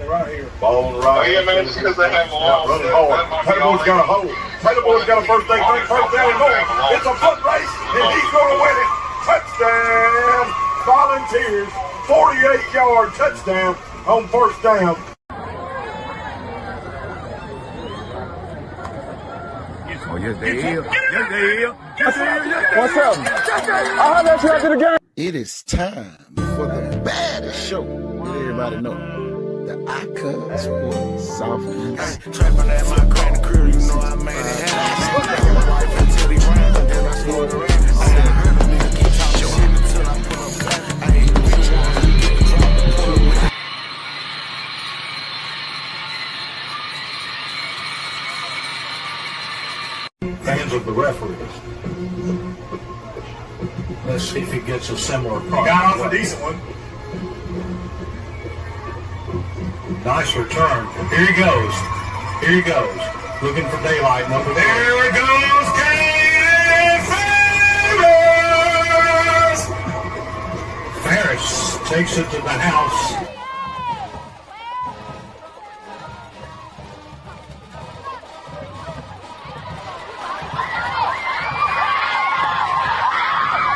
right here. Ball right. Oh, yeah, man, it's because they have a long running hard. Taylor's got a hold. Taylor's got a first down and more. It's a foot race, and he's going to win it. Touchdown, Volunteers. 48-yard touchdown on first down. Oh, yes, they is. Yes, they is. Yes, they is. What's up? I'll have that you after the game. It is time for the baddest show that everybody know. The Icon Sports Soft East. Trapping at my credit crew, you know I made it happen. My wife until he ran, and then I started around. I said, heard a nigga keep talking shit until I pull up cut. I ain't the bitch one, get the drop and pull away. Hands of the referees. Let's see if he gets a similar product. Got off a decent one. Nice return. Here he goes. Here he goes. Looking for daylight. Number there it goes. Caden Ferris. Ferris takes it to the house.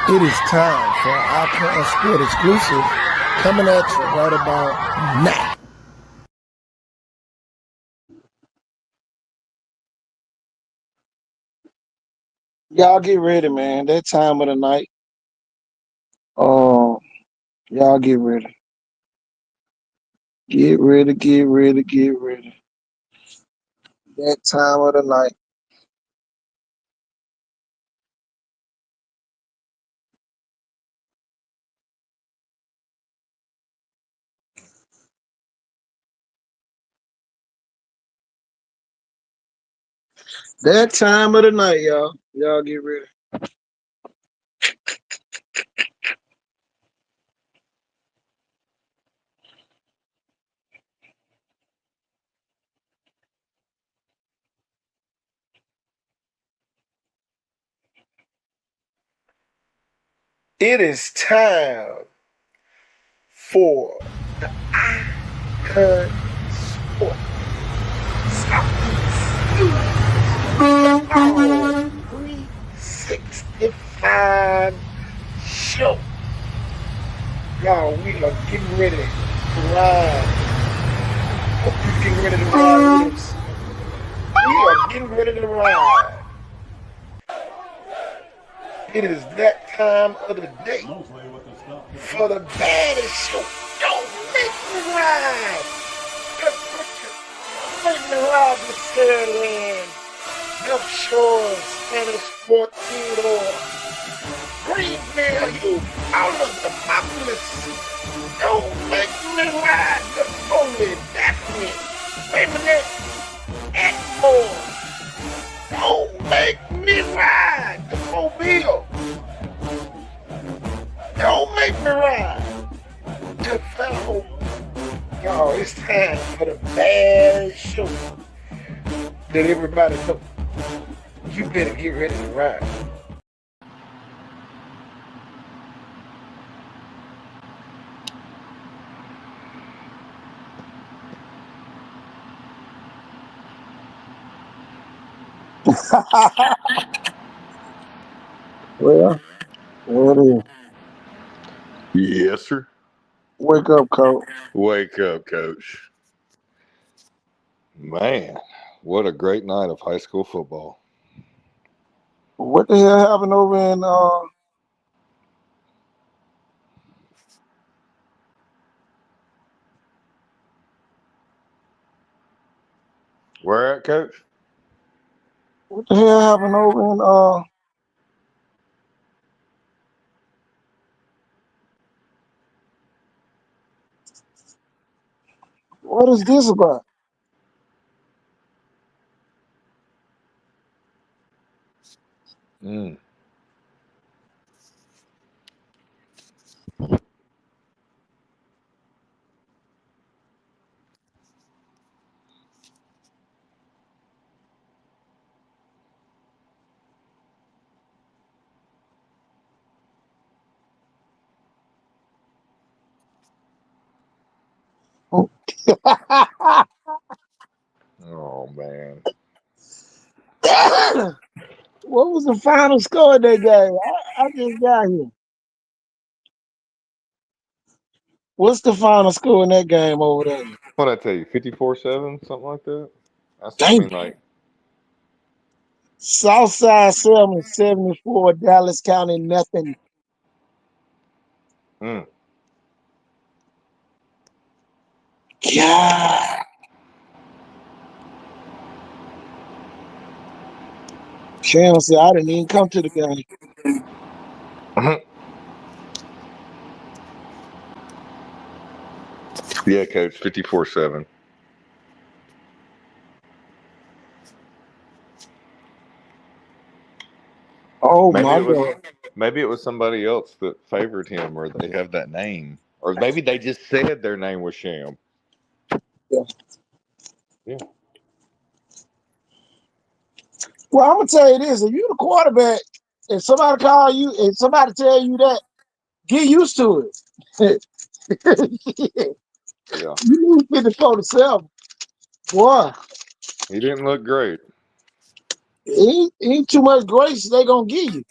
It is time for our Icon Sport exclusive coming at you right about now. Y'all get ready, man. That time of the night. Y'all get ready. Get ready, get ready, get ready. That time of the night. That time of the night, y'all. Y'all get ready. It is time for the Icon Sport. 365 show. Y'all, we are getting ready to ride. Hope you're getting ready to ride with us. We are getting ready to ride. It is that time of the day for the baddest show. Don't make me ride. Don't make me ride the Sterling, Gulf Shores, Spanish 14 or Greenville, you out of the populace. Don't make me ride the Foley, Daphne, Feminine, and more. Don't make me ride the Mobile. Don't make me ride the Fellow. Y'all, it's time for the bad show that everybody knows. You better get ready to ride. Well, there it is. Yes, sir. Wake up, coach. Wake up, coach. Man, what a great night of high school football. What the hell happened over in Where at, coach? what the hell happened over in what is this about? Mm. Oh, Oh man. What was the final score of that game? I just got here. What's the final score in that game over there? What I tell you, 54-7, something like that. I Damn. mean, like, Southside 74, Dallas County nothing. mm. Yeah. Shannon said I didn't even come to the game. Yeah, coach, 54-7. Oh Maybe my it was God. maybe it was somebody else that favored him, or they have that name, or maybe they just said their name was Sham. Yeah. Yeah. Well, I'm gonna tell you this: if you're the quarterback, if somebody call you, if somebody tell you that, get used to it. Yeah. You lose 54-7. Boy, He didn't look great. ain't too much grace they gonna give you.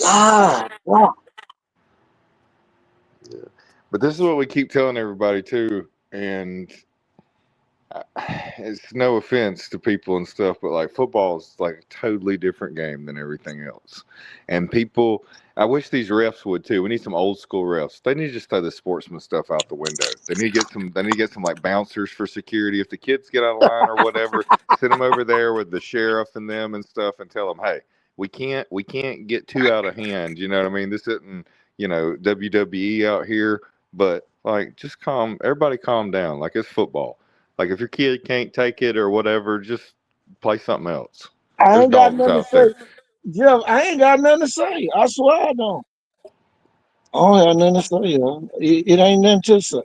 God, wow. Yeah. But this is what we keep telling everybody too, and it's no offense to people and stuff, but like football is like a totally different game than everything else. And people, I wish these refs would too. We need some old school refs. They need to just throw the sportsman stuff out the window. They need to get some. They need to get some like bouncers for security. If the kids get out of line or whatever, send them over there with the sheriff and them and stuff, and tell them, hey, we can't get too out of hand. You know what I mean? This isn't WWE out here, but like just everybody calm down. Like it's football. Like if your kid can't take it or whatever, just play something else. I There's ain't got dogs nothing to out say. there. Jeff, I ain't got nothing to say. I swear I don't. I don't have nothing to say, yo. It ain't nothing to say.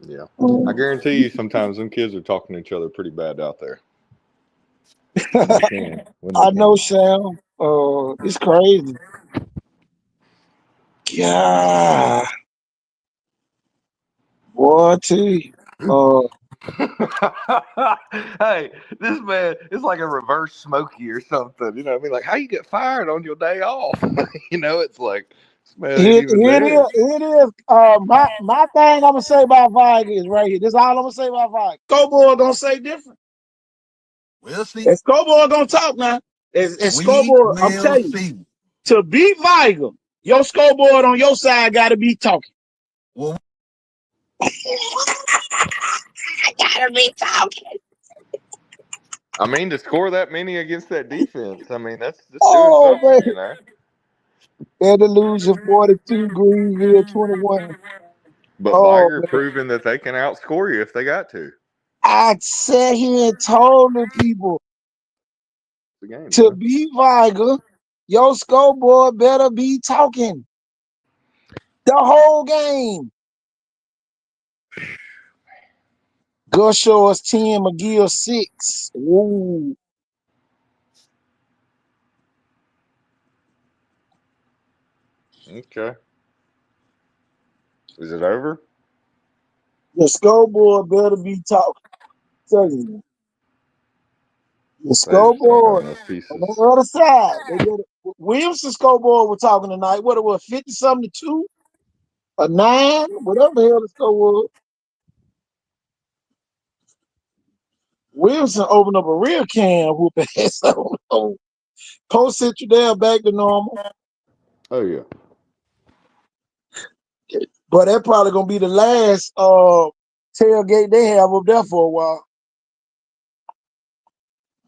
Yeah. I guarantee you sometimes them kids are talking to each other pretty bad out there. When they can. When they I know, can. Sam. It's crazy. Yeah, boy, I tell you. Hey, this man is like a reverse Smokey or something. You know what I mean? Like how you get fired on your day off? It's like this man ain't Here, even here it there. is. Here it is. My thing I'm gonna say about Viking is right here. This is all I'm gonna say about Viking. Scoreboard gonna say different. We'll see. And Scoreboard gonna talk now. And We Scoreboard, I'm will telling you, see. to beat Viking, your Scoreboard on your side gotta be talking. Well, Gotta be talking. I mean, to score that many against that defense, I mean that's doing Oh something, man. you know. Andalusia 42, Greenville 21. But Oh Viger man. proving that they can outscore you if they got to. I sat here and told the people The game, to man. beat Viger, your Scoreboard better be talking the whole game. Gusho is 10, McGill 6. Ooh. Okay. Is it over? The Scoreboard better be talking. Tell you. The They just don't have Scoreboard enough on pieces. the other side. They better, Williamson Scoreboard was talking tonight. What it was, 50 something to 2? A 9? Whatever the hell the score was. Williamson opened up a real can of whoop ass. Post Central there back to normal. Oh yeah. But that probably gonna be the last tailgate they have up there for a while.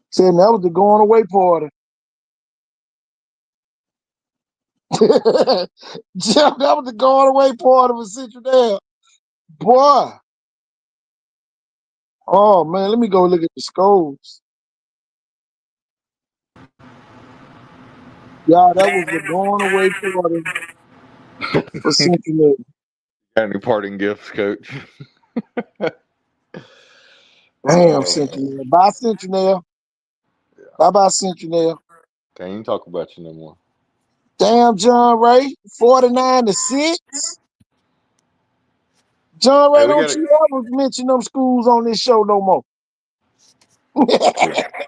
Saying that was the going away party. Jeff, that was the going away party for Central there. Boy. Oh man, let me go look at the scores. Yeah, that was the going away party for Central. Got any parting gifts, Coach? Damn, Oh, Central. Bye, Central. Bye bye, Central. can't even talk about you no more. Damn, John Ray, 49-6. John Ray, Hey, we don't got it. you ever mention them schools on this show no more.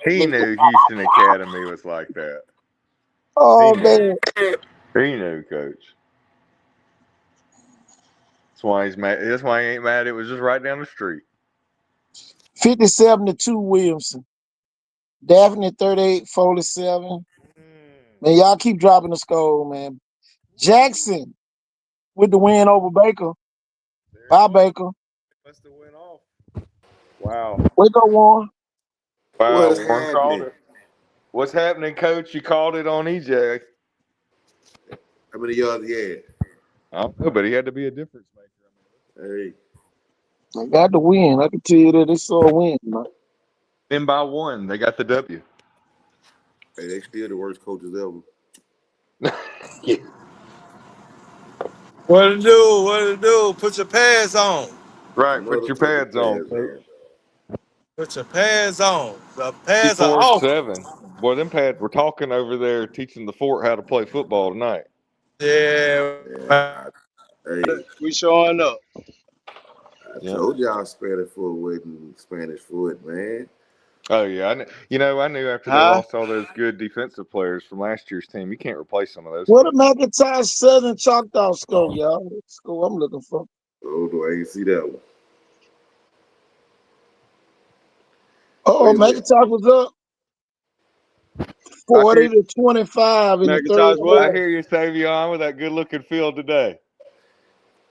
He knew Houston Academy was like that. Oh, He man. knew, Coach. That's why he's mad. That's why he ain't mad. It was just right down the street. 57-2 Williamson. Daphne 38-47. Man, y'all keep dropping the score, man. Jackson with the win over Baker. Bye, Baker. Must have went off. Wow. Wake up, Warren. Wow, What's Warren called happening? it. What's happening, Coach? You called it on EJ. How many yards he had? I don't know, but he had to be a difference maker. Hey, I got the win. I can tell you that it's a win, man. Then by one, they got the W. hey, they still the worst coaches ever. Yeah. What to do? What to do? Put your pads on. Right, Another put your put the pads on, pads Coach. Put your pads on. The pads are off. 54-7. Boy, them pads were talking over there teaching the fort how to play football tonight. Yeah. Hey, We showing up. I Yeah. told y'all Spanish foot wasn't Spanish foot, man. Oh yeah, I knew after they lost all those good defensive players from last year's team, you can't replace some of those. What a McIntyre Southern Choctaw score, y'all. That's the score I'm looking for. Oh, do I ain't see that one? Oh, Wait a minute. McIntyre was up 40-25 in the third McIntyre's what? I quarter. hear you, Savion, with that good-looking field today.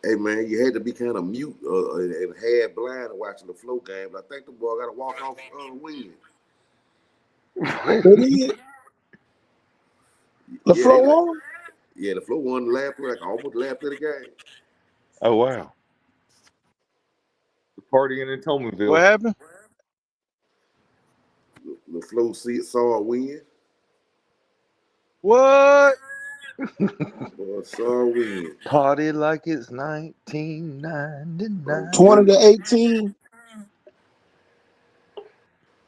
Hey, man, you had to be kind of mute and half blind watching the flow game. But I think the boy got to walk off win. Who did? The Yeah, flow on? yeah, the flow won the last play, like almost the last play of the game. Oh wow, the partying in Tomanville. What happened? The flow saw a win. What? Boy, saw a win. Party like it's 1999. 20-18.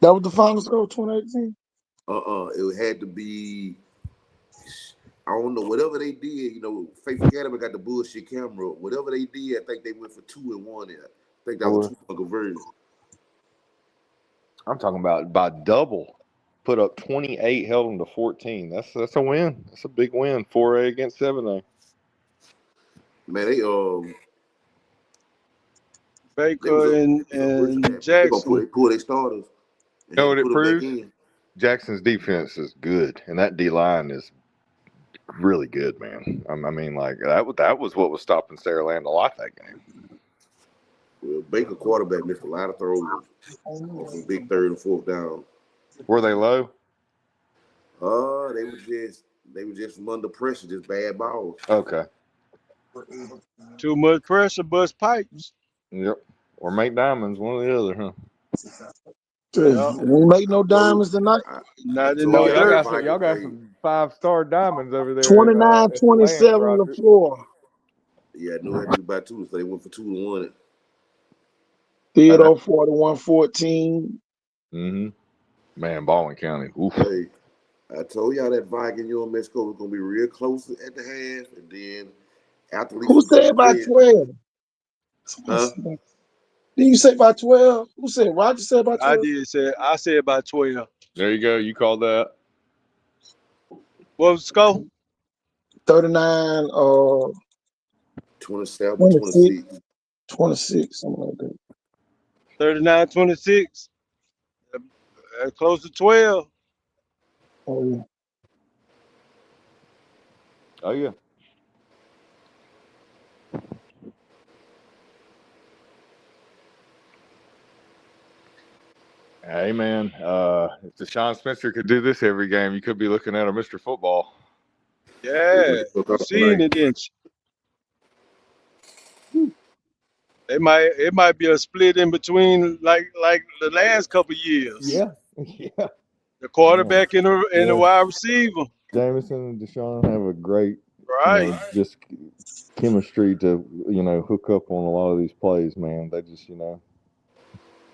That was the final score, 2018. It had to be. I don't know. Whatever they did, Faith Academy got the bullshit camera. Whatever they did, I think they went for 2-1 there. I think that was 2-1 conversion. I'm talking about by double. Put up 28, held them to 14. That's a win. That's a big win. 4A against 7A. Man, they Baker and Jackson. They pull their starters. You know what it put them back proves? in. Jackson's defense is good, and that D line is really good, man. I mean, like that was what was stopping Sarah Land a lot that game. Well, Baker quarterback missed a lot of throws on some big third and fourth down. Were they low? They were just from under pressure, just bad balls. Okay. Too much pressure, bust pipes. Yep. Or make diamonds, one or the other, huh? We make no diamonds tonight. Not in Oh, no dirt. y'all got some 5-star diamonds over there. 29-27 the floor. Yeah, I knew it had to be by 2, so they went for 2-1. Theodore 41-14. Mm-hmm. Man, Baldwin County. Oof. Hey, I told y'all that Viking UMS score was gonna be real close at the half, and then after Who said by 12? Huh? Did you say by 12? Who said? Roger said by 12? I said by 12. There you go. You called that. What was the score? 39 27, 26. 26, something like that. 39-26. Close to 12. Oh, yeah. Oh, yeah. Hey, man. If Deshaun Spencer could do this every game, you could be looking at a Mr. Football. Yeah. You seen it, didn't you? It might be a split in between like the last couple years. Yeah. Yeah. The quarterback and the wide receiver. Jameson and Deshaun have a great, Right. just chemistry to, hook up on a lot of these plays, man. They just,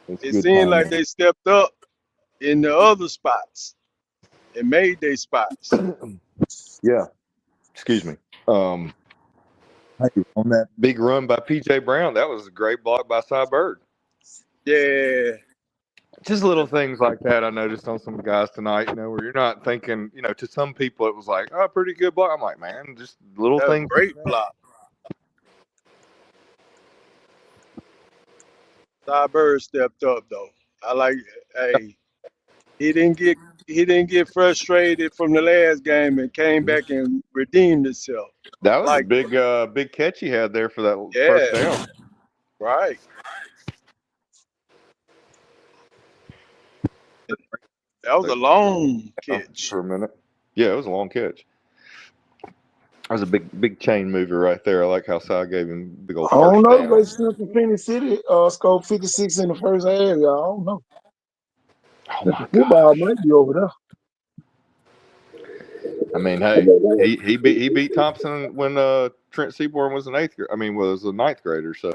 it's It good seemed like timing. they stepped up in the other spots and made their spots. Yeah. Excuse me. Hey, on that big run by P.J. Brown, that was a great block by Cy Bird. Yeah. Just little things like that I noticed on some guys tonight, where you're not thinking, to some people it was like, oh, pretty good block. I'm like, man, just little That was things. a great block. Ty Bird stepped up though. I like hey, he didn't get frustrated from the last game and came back and redeemed himself. That I was a like big catch he had there for that first yeah, down. right. That was a long catch. For a minute. Yeah, it was a long catch. That was a big chain mover right there. I like how Cy gave him big old I don't first know. down. They still from Phoenix City scored 56 in the first half, y'all. I don't know. Oh The my football God! might be over there. I mean, hey, he beat Thompson when Trent Seaborn was was a ninth grader. So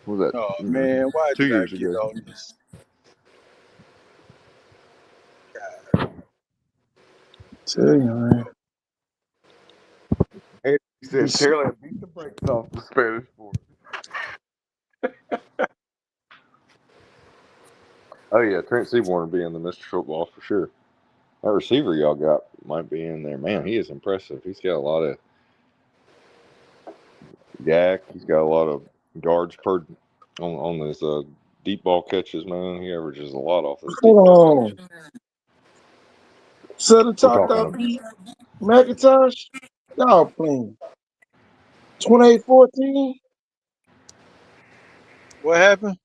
what was Oh that? man, why 2 did I years get ago. on this? Tell you, man. He said, "Carolina beat the brakes off the Spanish board." Oh yeah, Trent Seaborn will be in the Mr. Football for sure. That receiver y'all got might be in there. Man, he is impressive. He's got a lot of yak. He's got a lot of yards per on his deep ball catches. Man, he averages a lot off those deep ball Hold catches. on. Southern We're Talk talking out beat McIntosh. Y'all playing 28-14. What happened?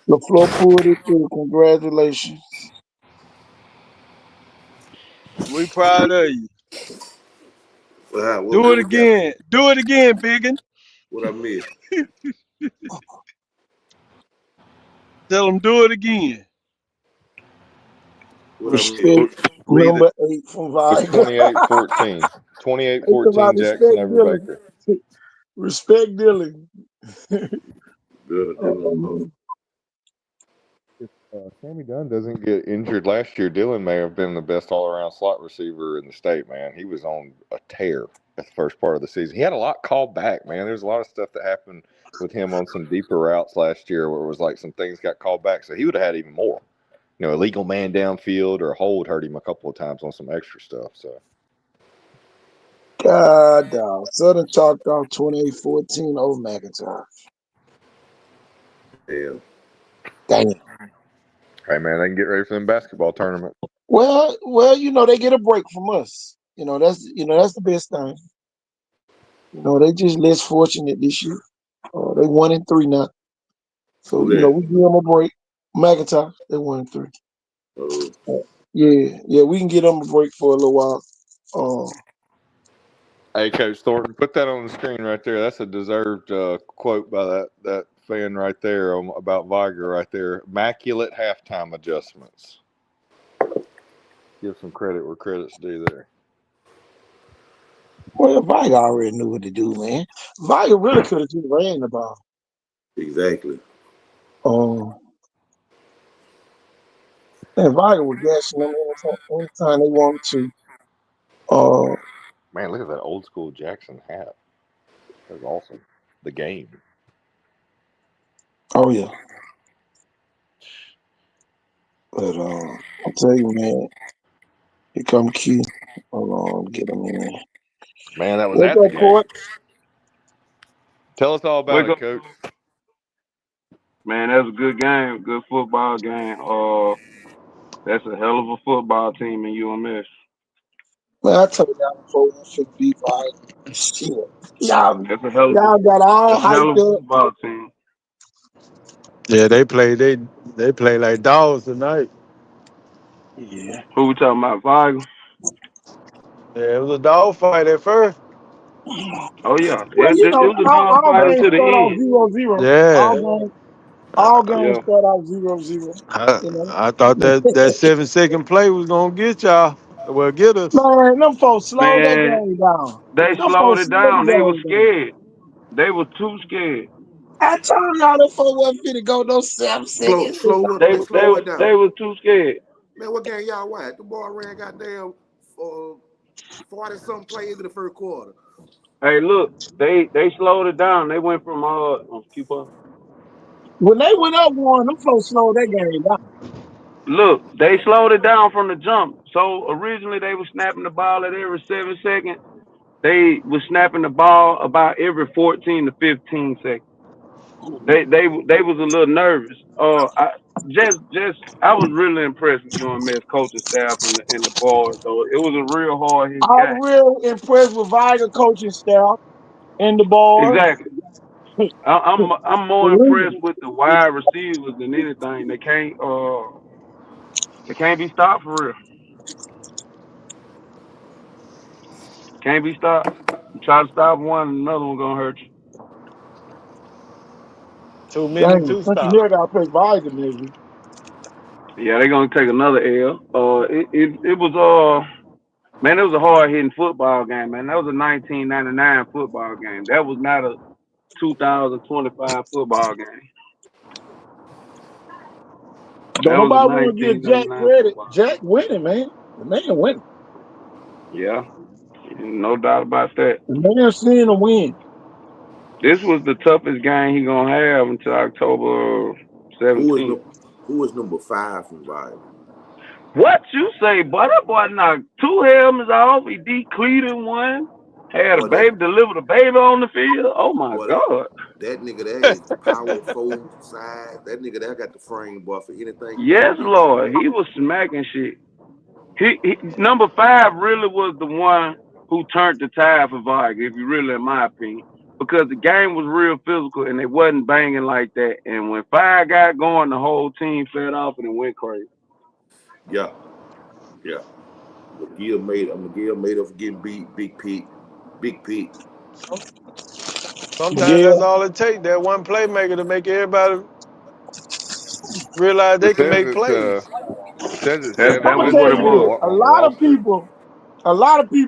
LaFleur pulled it through. Congratulations. We proud of you. What Do it we got? again. Do it again, Biggin. What I missed? Tell them do it again. What I missed? Respect Read it. number 8 from It was Viger. 28-14. It's about 28-14 Jackson respect over Dylan. Baker. Respect Dylan. If Sammy Dunn doesn't get injured last year, Dylan may have been the best all-around slot receiver in the state, man. He was on a tear at the first part of the season. He had a lot called back, man. There's a lot of stuff that happened with him on some deeper routes last year where it was like some things got called back. So he would have had even more. A legal man downfield or a hold hurt him a couple of times on some extra stuff. So God dog. Southern chalked off 28-14 over McIntyre. Damn. Dang it. hey, man, they can get ready for them basketball tournament. Well, they get a break from us. That's the best thing. They just less fortunate this year. They 1-3 now. So, Who that? we give them a break. McIntyre, they 1-3. Yeah, we can get them a break for a little while. Hey, Coach Thornton, put that on the screen right there. That's a deserved quote by that fan right there about Viger right there. Immaculate halftime adjustments. Give some credit where credit's due there. Well, Viger already knew what to do, man. Viger really could have just ran the ball. Exactly. And Viger was gashing them anytime they wanted to. Man, look at that old school Jackson hat. That was awesome. The game. Oh yeah. But I'll tell you, man. Here come Q. Hold on, get him in. Man, that was Wake at the up, game. Court. Tell us all about it, Coach. Man, that's a good game, good football game. That's a hell of a football team in UMS. Man, I told y'all before we should be Viger. Shit. Y'all That's a hell of got all a hyped up. football team. Yeah, they play like dogs tonight. Yeah. Who we talking about, Vigo? Yeah, it was a dog fight at first. Oh yeah, Well, it was a dog all fight games until the start off end. 0-0. Yeah. All games Yeah, start off 0-0. I thought that 7-second play was gonna get y'all. Well, get us. Man, them folks slowed that man, game down. they Them slowed folks it slowed the down. They were game down. scared. They were too scared. I told y'all them folks wasn't finna go no 7 seconds. Slow what? They Slow it down. were too scared. Man, what game y'all watch? The boy ran goddamn 40-something plays in the first quarter. Hey, look, they slowed it down. They went from keep up. When they went up one, them folks slowed that game down. Look, they slowed it down from the jump. So originally they were snapping the ball at every 7 seconds. They were snapping the ball about every 14 to 15 seconds. They was a little nervous. I was really impressed with UMS coaching staff and the boys. So it was a real hard hit I'm game. real impressed with Viger coaching staff and the boys. Exactly. I'm more impressed with the wide receivers than anything. They can't be stopped for real. Can't be stopped. You try to stop one, another one gonna hurt you. Too many Dang, two stop. Cincinnati got to play Viger maybe. Yeah, they're gonna take another L. It was man, it was a hard hitting football game, man. That was a 1999 football game. That was not a 2025 football game. Don't That was a nobody want to give Jack 1999 credit. football. Jack winning, man. The man winning. Yeah, no doubt about that. The man seeing a win. This was the toughest game he gonna have until October Who 17th. is number 5 from Vibe? What you say, boy? That boy knocked 2 helmets off. He decleated one. Had a Boy, baby, delivered a baby on the field. Oh my God! That nigga there is power forward side. That nigga there got the frame, boy, for anything. Yes, Lord, he was smacking shit. He number 5 really was the one who turned the tide for Viger, if you really, in my opinion, because the game was real physical and they wasn't banging like that. And when 5 got going, the whole team fed off and it went crazy. Yeah. McGill made up for getting beat. Big Pete. Sometimes that's all it takes. That one playmaker to make everybody realize they It can says make it's plays. says it's That 7 I'm gonna was tell what West it you this. was. A on the lot of roster. people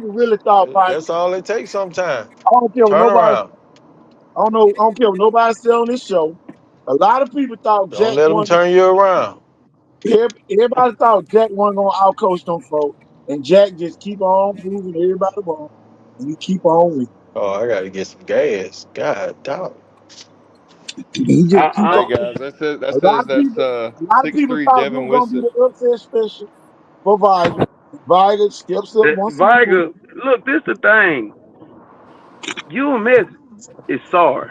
really thought Viger. That's all it takes sometimes. I don't care what Turn nobody. around. I don't care what nobody said on this show. A lot of people thought Don't Jack let them won. turn you around. Everybody thought Jack wasn't gonna outcoach them folks, and Jack just keep on proving everybody wrong, and you keep on winning. Oh, I gotta get some gas. God dog. He just keep Hey on. guys, that A lot says of that's people, a lot of people 6'3" thought it Devin was gonna be Winston. the upset special for Viger. Viger steps up once again. Viger, look, this the thing. UMS is sorry.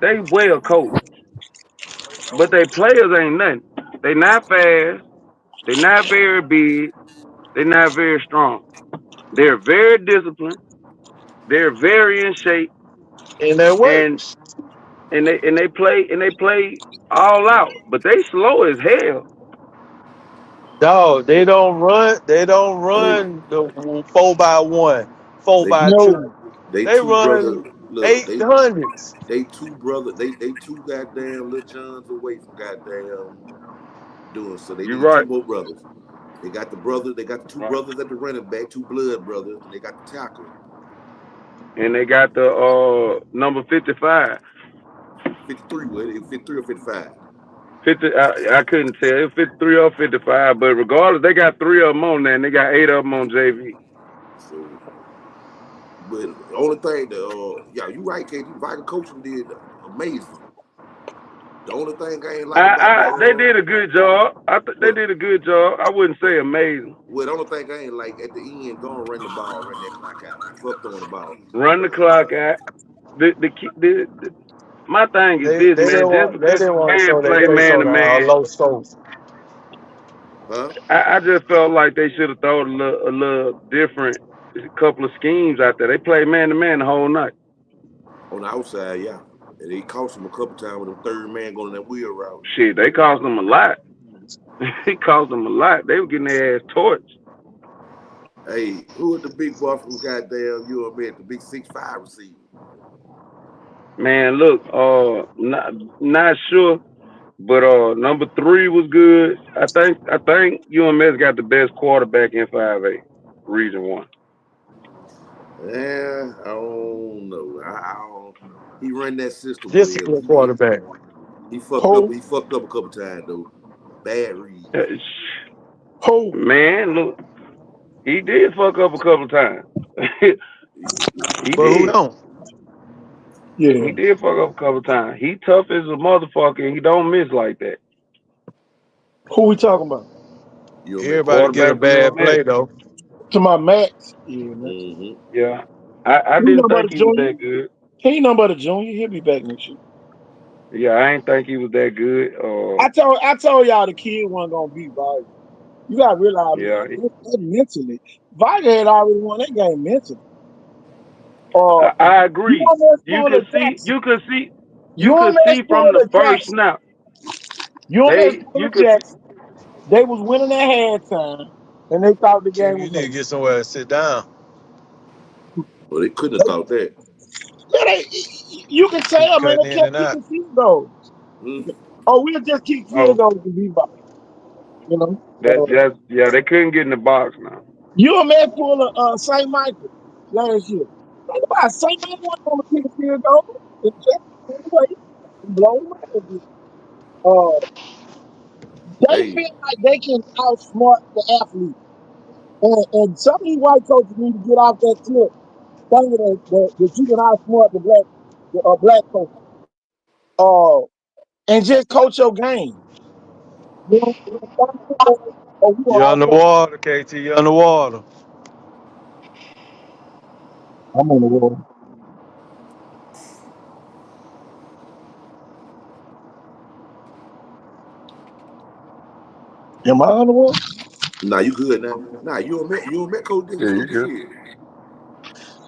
They well coached, but they players ain't nothing. They not fast. They not very big. They not very strong. They're very disciplined. They're very in shape, And that and works. they play all out. But they slow as hell. Dog, Hey, they don't run. They don't hey, run the 4x1, four they by No, two. they They two brother. run Look, 800s. they two brother. They two goddamn little Johns away from goddamn doing so. They You're need 2 right. more brothers. They got the brother. They got the 2 brothers at the running back, 2 blood brothers, and they got the tackle. And they got the number 55. 53. What? 53 or 55. 50. I couldn't tell. It was 53 or 55, but regardless, they got 3 of them on there, and they got 8 of them on JV. So, but the only thing that yeah, you right, KD. Viking coaching did amazing. The only thing I ain't like about They did a good job. They what did a good job. I wouldn't say amazing. well, the only thing I ain't like at the end, go and run the ball, run that clock out. Fuck throwing the ball. Run the clock out. My thing is They this, they man. didn't Just want they because didn't you want to can show their play face man on to a man, low scope. Huh? I just felt like they should have thrown a little different couple of schemes out there. They played man to man the whole night. On the outside, yeah. And they cost them a couple times with the 3rd man going on that wheel route. Shit, they cost them a lot. It cost them a lot. They were getting their ass torched. Hey, who is the big boy from goddamn UMS, the big 6'5" receiver? Man, look, not sure, but number 3 was good. I think UMS got the best quarterback in 5A, Region 1. Yeah, I don't know. I don't. He ran that system well. Disciplined quarterback. He fucked up. Ho, He fucked up a couple times though. Bad read. ho. Man, look, He did fuck up a couple times. He But who did. don't? He Yeah. did fuck up a couple times. He tough as a motherfucker and he don't miss like that. Who we talking about? You'll make Everybody Coach. get a Quarterback for Ole bad Miss. play though. To my Max. Yeah, Max. Mm-hmm. Yeah. I He ain't didn't nothing but a think he was junior. that good. He ain't nothing but a junior. He'll be back next year. Yeah, I ain't think he was that good. I told y'all the kid wasn't gonna beat Vargas. You gotta realize Yeah. that mentally. Vargas had already won that game mentally. Uh I you agree. almost You pulled a could see Jackson. you You could almost see from pulled the a first Jackson. snap. You almost pulled You a could see, Jackson. They was winning at halftime and they thought the Chief, game you was need to over. get somewhere to sit down. Well, they couldn't have thought that. Yeah, you can Keep tell, man, cutting they in kept and out. kicking field goals. Mm. Oh, we'll just kick field oh, goals to beat Vargas. You know. yeah, they couldn't get in the box now. UMS pulled a St. Michael last year. Think about St. Michael wasn't going to kick a field goal. It just anyway, blow them out. They Hey, feel like they can outsmart the athlete. And some of these white coaches need to get off that tip thinking that you can outsmart the black coach. Uh, and just coach your game. You know, or we You gonna outsmart. underwater, KT. You underwater. I'm on the wall. Am I on the wall? nah, you good now. Nah, you don't met Coach did Yeah, some you good good. shit.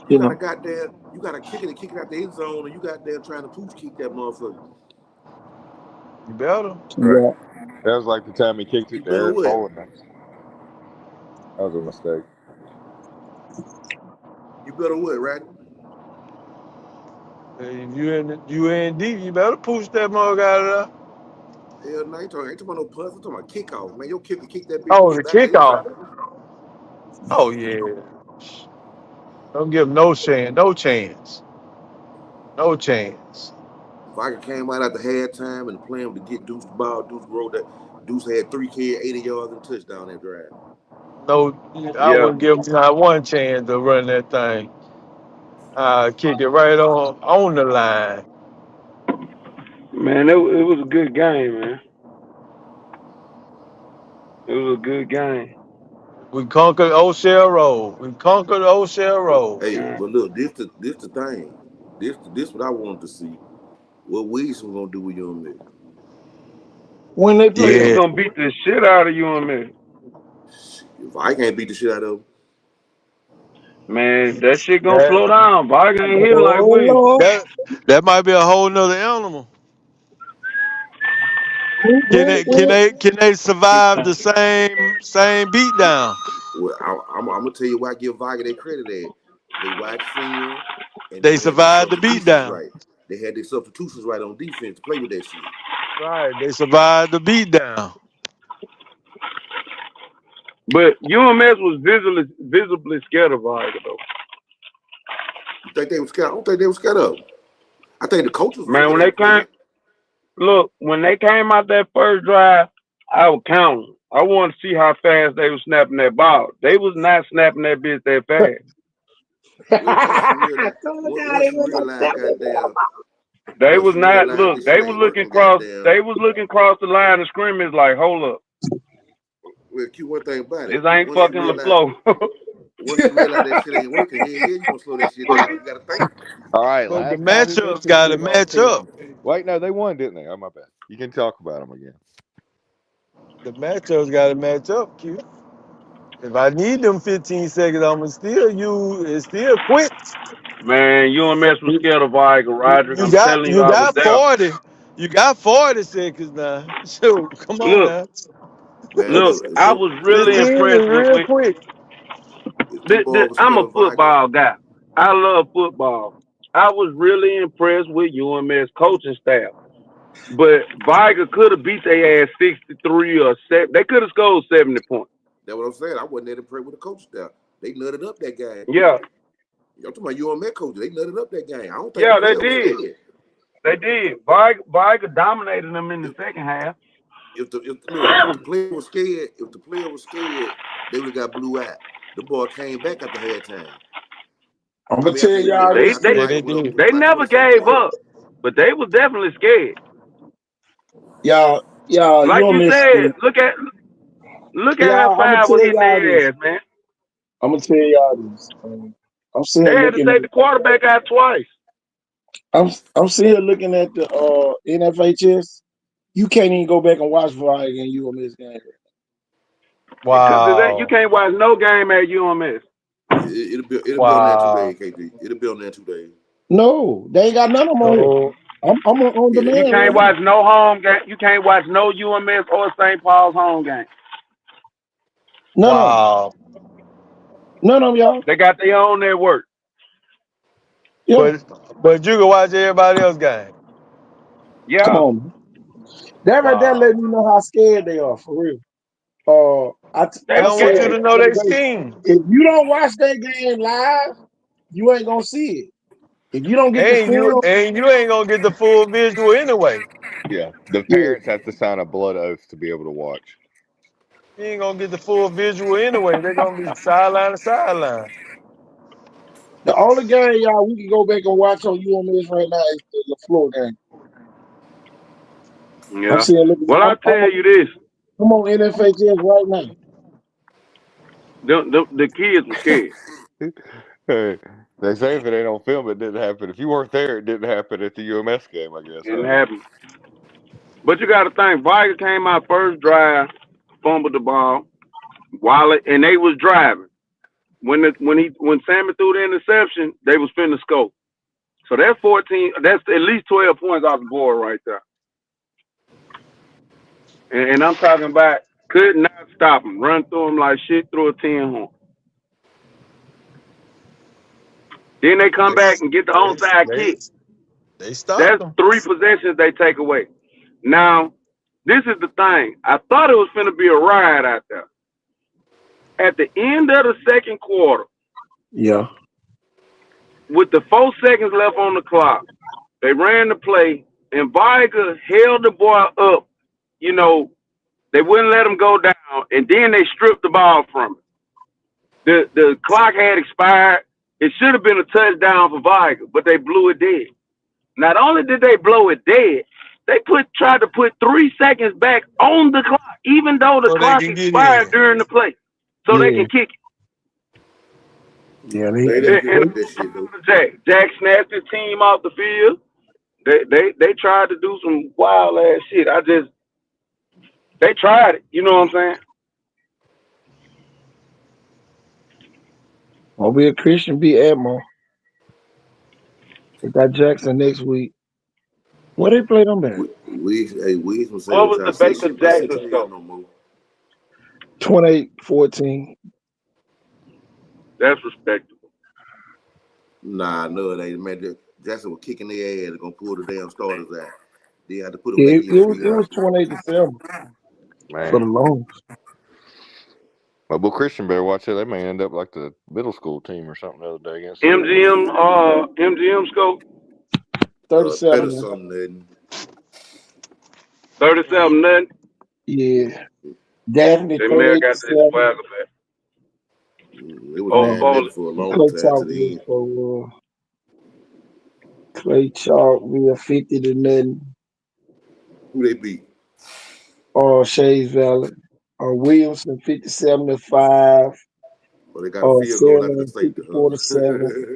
You You got a know. goddamn, you got to kick it and kick it out the end zone, and you got there trying to pooch kick that motherfucker. You better. Right. Yeah. That was like the time he kicked You it to better Eric what? Bowen. That was a mistake. You better what, right? If you in deep, you better push that mug out of there. Hell, no, ain't talking about no punts. I'm talking about kickoff, man. Your kicker kick that bitch to Oh, the the back of the end kickoff. zone. Oh yeah. Don't give him no chance. No chance. No chance. Viking came out after halftime and the plan was to get Deuce the ball. Deuce wrote that. Deuce had 3 carries, 80 yards, and a touchdown that drive. No, I Yeah, wouldn't give him not one chance to run that thing. Kick it right on the line. man, it was a good game, man. It was a good game. We conquered O'Shell Road. We conquered O'Shell Road. Hey, Yeah. but look, this the thing. This what I wanted to see. What Wilson gonna do with Young Man? When they Oh, play he was Yeah. gonna beat the shit out of UMS. If I can't beat the shit out of him, Man, that shit gonna slow That down. Vargas ain't hitting like oh Williams. Lord. that might be a whole nother animal. When Can they survive the same beatdown? well, I'm gonna tell you why I give Viking their credit at. They watched film and They they had their survived the substitutions beatdown. right. They had their substitutions right on defense to play with that shit. Right. They survived the beatdown. But UMS was visibly scared of Vargas though. You think they were scared? I don't think they were scared of him. I think the coach was Man, afraid when of they him, came, man. look, when they came out that first drive, I was counting. I wanted to see how fast they was snapping that ball. They was not snapping that bitch that fast. Well, once you I realize, told y'all once they you were realize, goddamn, They once was you not realize look. this shit ain't working, goddamn. They was looking across the line of scrimmage like, hold up, Well, Q, one thing about it, this ain't fucking LaFleur. once you realize that shit ain't working, yeah, you gonna slow that shit down. You gotta think. All right, But the last time he matchups mentioned got to football match up. team. Wait, no, they won, didn't they? Oh, my bad. You can talk about them again. The matchups got to match up, Q. If I need them 15 seconds, I'ma still use it. Still quick. Man, UMS was scared of Vargas, Roderick. You I'm got telling you, you I was got there. 40. You got 40 seconds now. So come on Look, now. Man, look, look, I was really 15 is impressed real quick. if them boys were I'm scared a of Viking, football guy. I love football. I was really impressed with UMS coaching staff. But Viger could have beat their ass 63 or 7. They could have scored 70 points. that's what I'm saying. I wasn't there to pray with the coach staff. They nutted up that game. Yeah, I'm talking about you and that coach. They nutted up that game. I don't think the yeah, they player was did. scared. They did. Viger dominated them in the If second half. if the player was scared, they would have got blew out. The boy came back after halftime. I'm gonna tell y'all They this. they Yeah, Viking they went up did. they by never 20 something gave points. up, but they was definitely scared. Y'all, you Like don't you miss said, it. look at how Y'all, I'm gonna five tell were hitting y'all this. their ass, man. I'm gonna tell y'all this. I'm sitting They here had to looking take the at. quarterback out twice. I'm sitting here looking at the NFHS. You can't even go back and watch Friday and you will miss game. Because you Wow. can't watch no game at UMS. It'll be on there in 2 Wow. days, KD. It'll be on there in 2 days. No, they ain't got none of them on here. So, I'm on Yeah, You demand can't right now. watch no home game. You can't watch no UMS or St. Paul's home game. None of them. wow. None of them, y'all. They got their own network. Yeah, But but you can watch everybody else game. come Yeah, on, man. That right there let Wow. me know how scared they are for real. They I they don't said want you scared. to the know other their day, scheme. if you don't watch that game live, you ain't gonna see it. If you don't get the film, And you ain't gonna get the full visual anyway. Yeah, the yeah. parents have to sign a blood oath to be able to watch. You ain't gonna get the full visual anyway. They're gonna be sideline to sideline. The only game, y'all, we can go back and watch on UMS right now is the Florida game. I'm Yeah. seeing, looking, Well, I tell you this: I'm on NFHS right now. the kids were scared. Hey, they say if it ain't on film, it didn't happen. If you weren't there, it didn't happen at the UMS game, I guess, It didn't huh? happen. But you got to think, Viger came out first drive, fumbled the ball, and they was driving. When Sammy threw the interception, they was finna score. So that's 14. That's at least 12 points off the board right there. And I'm talking about could not stop them, run through them like shit through a 10 horn. Then they come They back and get the they onside they, kick. they stopped That's them. 3 possessions they take away. Now, this is the thing. I thought it was finna be a riot out there. At the end of the second quarter, Yeah. with the 4 seconds left on the clock, they ran the play, and Viger held the boy up. You know, they wouldn't let him go down, and then they stripped the ball from him. The clock had expired. It should have been a touchdown for Viger, but they blew it dead. Not only did they blow it dead, they tried to put 3 seconds back on the clock, even though the So they clock can get expired in. during the play, so they Yeah. can kick Yeah. They it. let people And do that shit though. Jack snatched his team off the field. They tried to do some wild ass shit. They tried it. You know what I'm saying? I'll be a Christian, be Admiral. We got Jackson next week. What they play them at? We from say What what was y'all the say. Baker Let's sit Jackson your ass score? no more. 28-14. That's respectable. Nah, no, it ain't. Man, Jackson was kicking their ass and gonna pull the damn starters out. They had to put them back It, in it the was field it was after. 28-7 for Man, the Longs. well, Christian better watch it. They may end up like the middle school team or something the other day against us. MGM score 30 37. something, nothing. 37-0. Yeah. Daphne They may have got their 38-7. swagger back. It was Old 9 Foley. nothing for a long Clay time to the Chalkville end. for Clay Chalkville 50 to nothing. Who they beat? Shays Valley. Williamson 57-5. Well, they got a field goal after the Sandlin safety, 54-7. huh?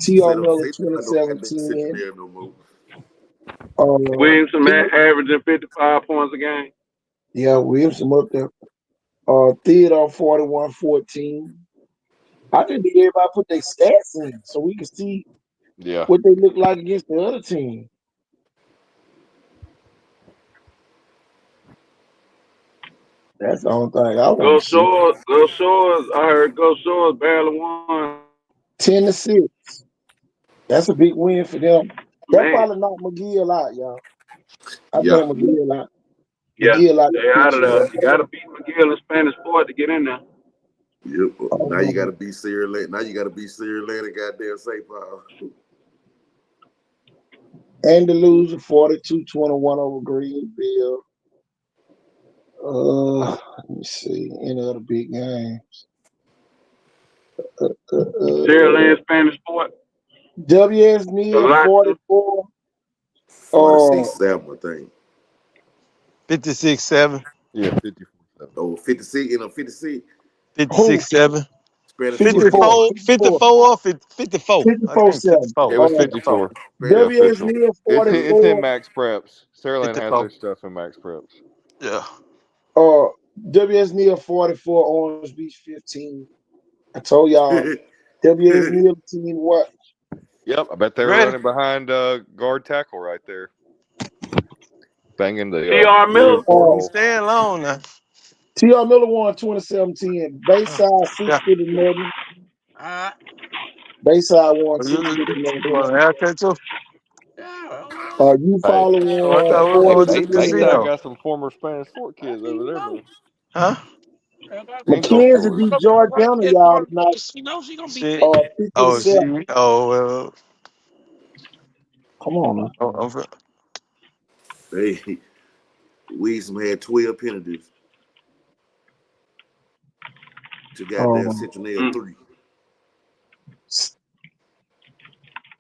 T.R. Say them Miller safety not no goddamn sitting 2017. there no more. Williamson averaging 55 points a game. Yeah, Williamson up there. Theodore 41-14. I just need everybody put their stats in so we can see Yeah. what they look like against the other team. That's the only thing I want Go to see. Shores. Go Shores. I heard Go Shores barely won. 10-6. That's a big win for them. That Man. probably knocked McGill out, y'all. I Yeah. think McGill out. Yeah. McGill out the They out of picture, there. bro. You got to beat McGill in Spanish Fort to get in there. Yep. Now you got Um, to be Sierra Leone. Now you got to be Sierra Leone and goddamn St. Paul. and the loser 42-21 over Greenville. Let me see. Any other big games? Maryland Spanish Fort. WS The Neal lot. 44. 46-7, I think. 56-7. Yeah, 54-7. Oh, 56, 56. 56-7. Spanish Fort. 54. 54 or 54. I 54 think 7. 54. It was 54. 54. Spanish Yeah, WS 54. Neal It's in 44. Max Preps. Saraland has 54. their stuff in Max Preps. Yeah. WS Neal 44. Orange Beach 15. I told y'all. WS Neal team what? Yep, I bet they were Ready? running behind guard tackle right there, banging the T.R. Miller. You staying long now. T.R. Miller won 27-10. Bayside Yeah. 60 to nothing. Bayside won You 60 to nothing. want a haircut too? You Hey, follow Oh, I won thought we were 40 going to hey, the Bayside casino. got some former Spanish Fort kids over there, man. Huh? Ain't gonna McKenzie show it. beat Georgiana y'all tonight. Shit. 50 to Oh, 7. well. Come on, man. Hey, Weezy had 12 penalties to goddamn Central 3.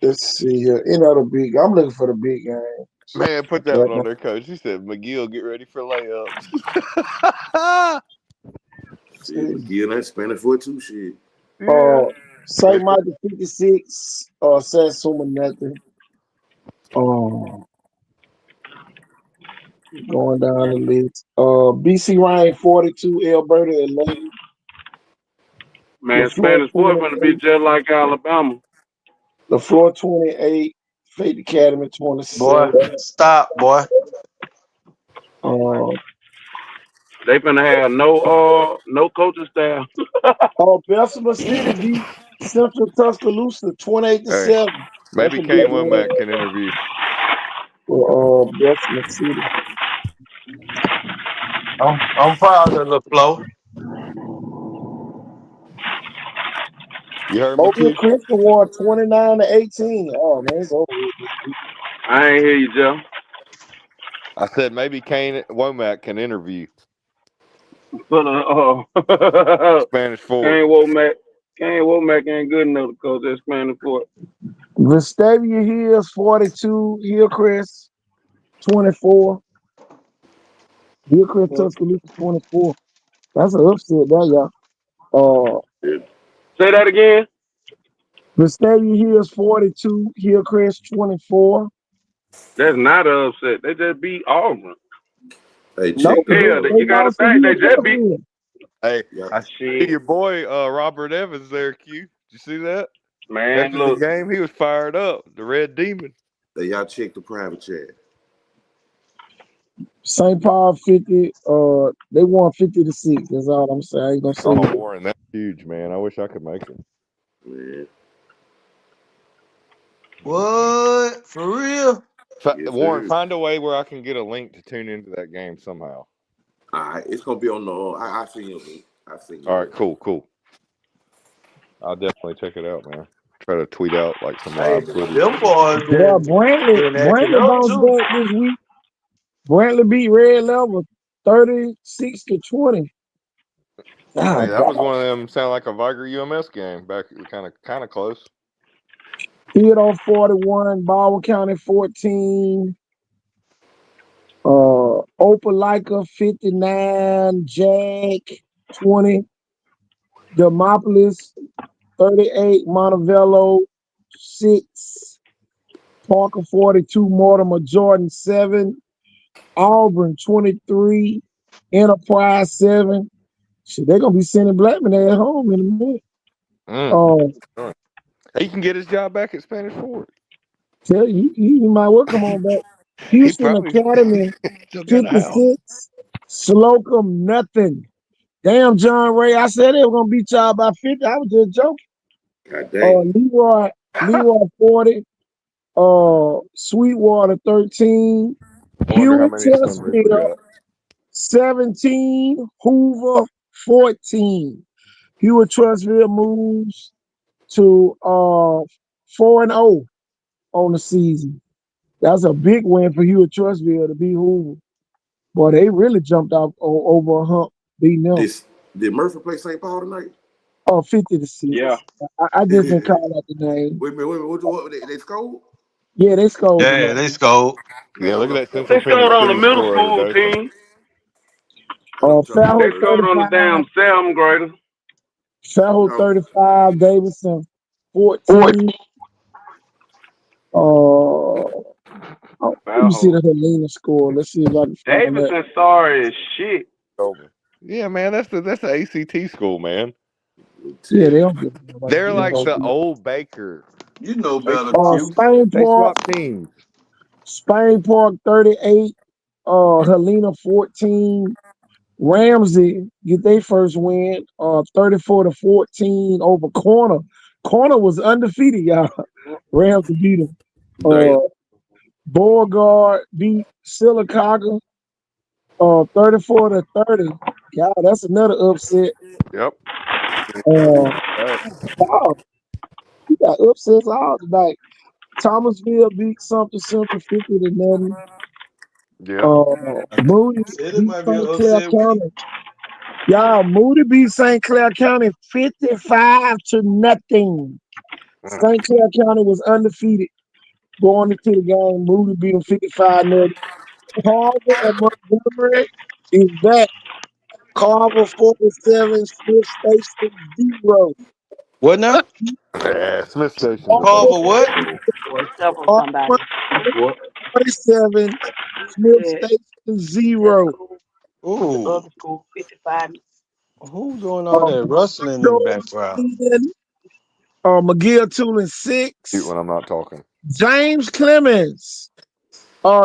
Let's see here. Any other big? I'm looking for the big game. Man, put that one on there, coach. He said, McGill, get ready for layups. Shit, McGill, that Spanish Fort too, shit. St. Michael 56. Satsuma nothing. Going down the list. BC Ryan 42. Alberta 11. Man, LaFleur Spanish Fort gonna be 28. just like Alabama. LaFleur 28. Fate Academy Boy, 27. stop, boy. They finna have no coaching staff. Bessemer City beat Central Tuscaloosa 28 to Hey, 7. That's maybe a Kane big win Womack can interview. for Bessemer City. I'm proud of the flow. You heard me, Mobile Q? Christian won 29 to 18. Oh man, it's over with this week. I ain't hear you, Joe. I said maybe Kane Womack can interview. But Spanish Fort. Kane Womack ain't good enough to coach that Spanish Fort. Vestavia Hills 42. Hillcrest 24. Hillcrest Tuscaloosa 24. That's an upset there, y'all. Say that again. Vestavia Hills 42. Hillcrest 24. That's not an upset. They just beat Auburn. Hey, No, check they Hell, you got to lost to think they just beat. Hillcrest. Hey, Yeah. I see your boy Robert Evans there, Q. Did you see that? Man, After look, the game, he was fired up. The Red Demon. Hey, y'all check the private chat. St. Paul 50. They won 50 to 6. That's all I'm saying. I ain't gonna say Oh, no. Warren, that's huge, man. I wish I could make it. Man. What? For real? Yes, Warren, sir. find a way where I can get a link to tune into that game somehow. All right, it's gonna be on the. I see you. I see you. All right, cool. I'll definitely check it out, man. Try to tweet out like some Hey, live footage. them boys Well, been acting Brantley up bounced too. back this week. Brantley beat Red Level 36 to 20. Hey, God, that was one of them sound like a Viger UMS game back, kind of close. Theodore 41, Baldwin County 14, Opelika 59, Jack 20, Demopolis 38, Montevello 6, Parker 42, Mortimer Jordan 7, Auburn 23, Enterprise 7. Shit, they're gonna be sending Blackman at home in a minute. He can get his job back at Spanish Fort. Tell you, he might well come on back. He Houston probably Academy still got a house. 56, Slocum nothing. Damn, John Ray, I said they were gonna beat y'all by 50. I was just joking. God dang. Leroy 40, Sweetwater 13, I wonder how Hewitt many Slim Reapers Chesterfield got. 17, Hoover 14. Hewitt Trustville moves to 4-0 on the season. That's a big win for Hewitt Trustville to beat Hoover. Boy, they really jumped off over a hump. beating them. Did Murphy play St. Paul tonight? 50-6. Yeah. I just didn't call out the name. Wait a minute. What they scored? Yeah, they scored Yeah, tonight. they scored. Yeah, Man, look at that They Central scored on the Phoenix middle score school today. team. I know what you're talking They Farrell about. scored on the 35. damn 7th grader. Farrell No. 35. Davidson 14. Let me see the Foul. Helena score. Let's see if I can find that. Davidson sorry as shit. Yeah, man, that's the ACT school, man. Yeah, they don't get nobody. They're like the old Baker. You know They better, swap, Q. teams. Spain Park 38. Helena 14. Ramsey get their first win. 34-14 over Corner. Corner was undefeated, y'all. Ramsey beat them. Damn. Beauregard beat Sylacauga 34-30. God, that's another upset. Yep. Uh, wow, we got upsets all tonight. Thomasville beat something Central 50-0. Yep. Moody Said it beat might be an St. Clair upset week. County. Y'all, Moody beat St. Clair County 55-0. St. Clair County was undefeated going into the game. Moody beat them 55-0. Carver and Montgomery is back. Carver 47, Smith Station 0. What now? Yeah, Smith Station's a Carver Carver football what? school. Carver 47, Smith Station 0. Ooh. Who's doing all Uh, that rustling in the background? McGill Tulin 6. When I'm not talking. James Clemens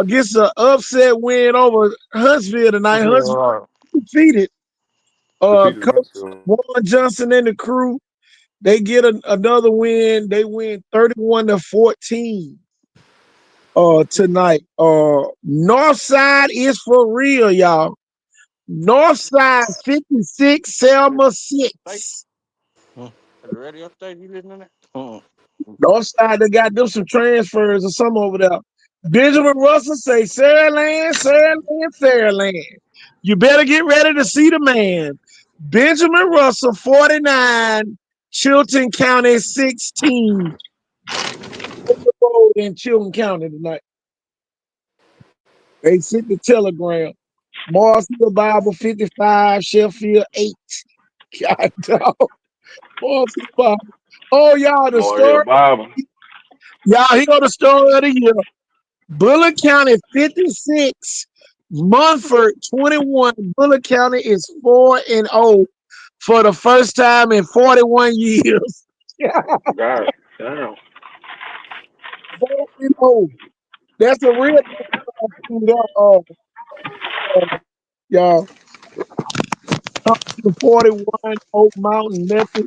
gets an upset win over Huntsville tonight. Huntsville defeated Defeated Coach Huntsville. Warren Johnson and the crew. They get another win. They win 31-14 tonight. Northside is for real, y'all. Northside 56, Selma 6. Northside, they got them some transfers or something over there. Benjamin Russell say, Saraland, Saraland, Saraland. You better get ready to see the man. Benjamin Russell, 49, Chilton County 16. In Chilton County tonight. They sent the telegram. Marsville Bible 55, Sheffield 8. God dog. Marsville Bible. Oh, y'all, the story. Bible. Y'all, here go the story of the year. Bullock County 56, Munford 21. Bullock County is 4-0 for the first time in 41 years. God damn. 4-0. That's a real y'all. 41, Oak Mountain, Memphis.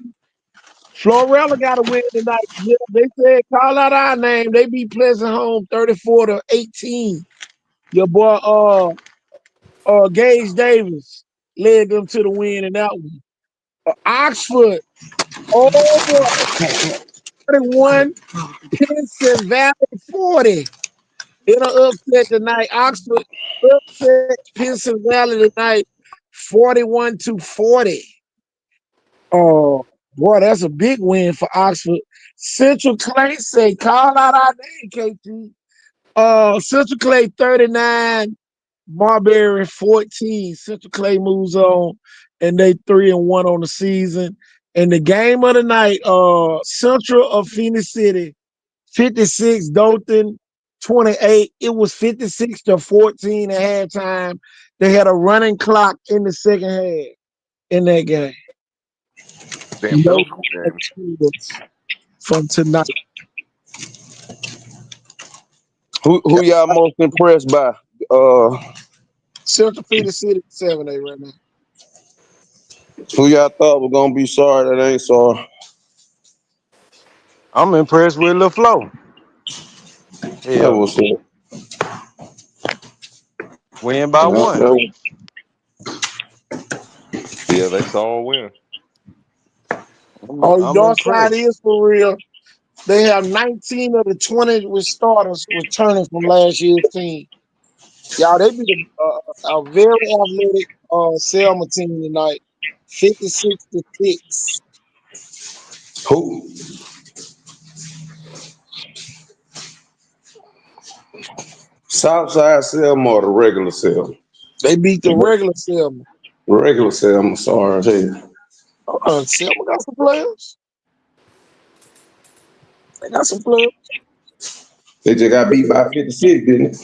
Florella got a win tonight. Yeah, they said call out our name. They beat Pleasant Home 34-18. Your boy Gage Davis led them to the win in that one. Oxford over 31, Pinson Valley 40. In an upset tonight. Oxford upset Pinson Valley tonight 41-40. Oh, boy, that's a big win for Oxford. Central Clay say, call out our name, KT. Central Clay 39, Marbury 14. Central Clay moves on, and they 3-1 on the season. And the game of the night, Central of Phoenix City, 56, Dothan 28. It was 56-14 at halftime. They had a running clock in the second half in that game. Damn No game. from tonight. Who y'all most impressed by? Central Phoenix City 7-8 right now. Who y'all thought was gonna be sorry that ain't sorry? I'm impressed with LaFlo. That Hell, was it. win by one. Yeah, they saw a win. Oh, I'm your side impressed. is for real. They have 19 of the 20 starters returning from last year's team. Y'all, they be a very athletic Selma team tonight. 56-6. Who? Southside Selma or the regular Selma? They beat the regular Selma. Regular Selma, sorry. Hey. Selma got some players. They got some players. They just got beat by 56, didn't it?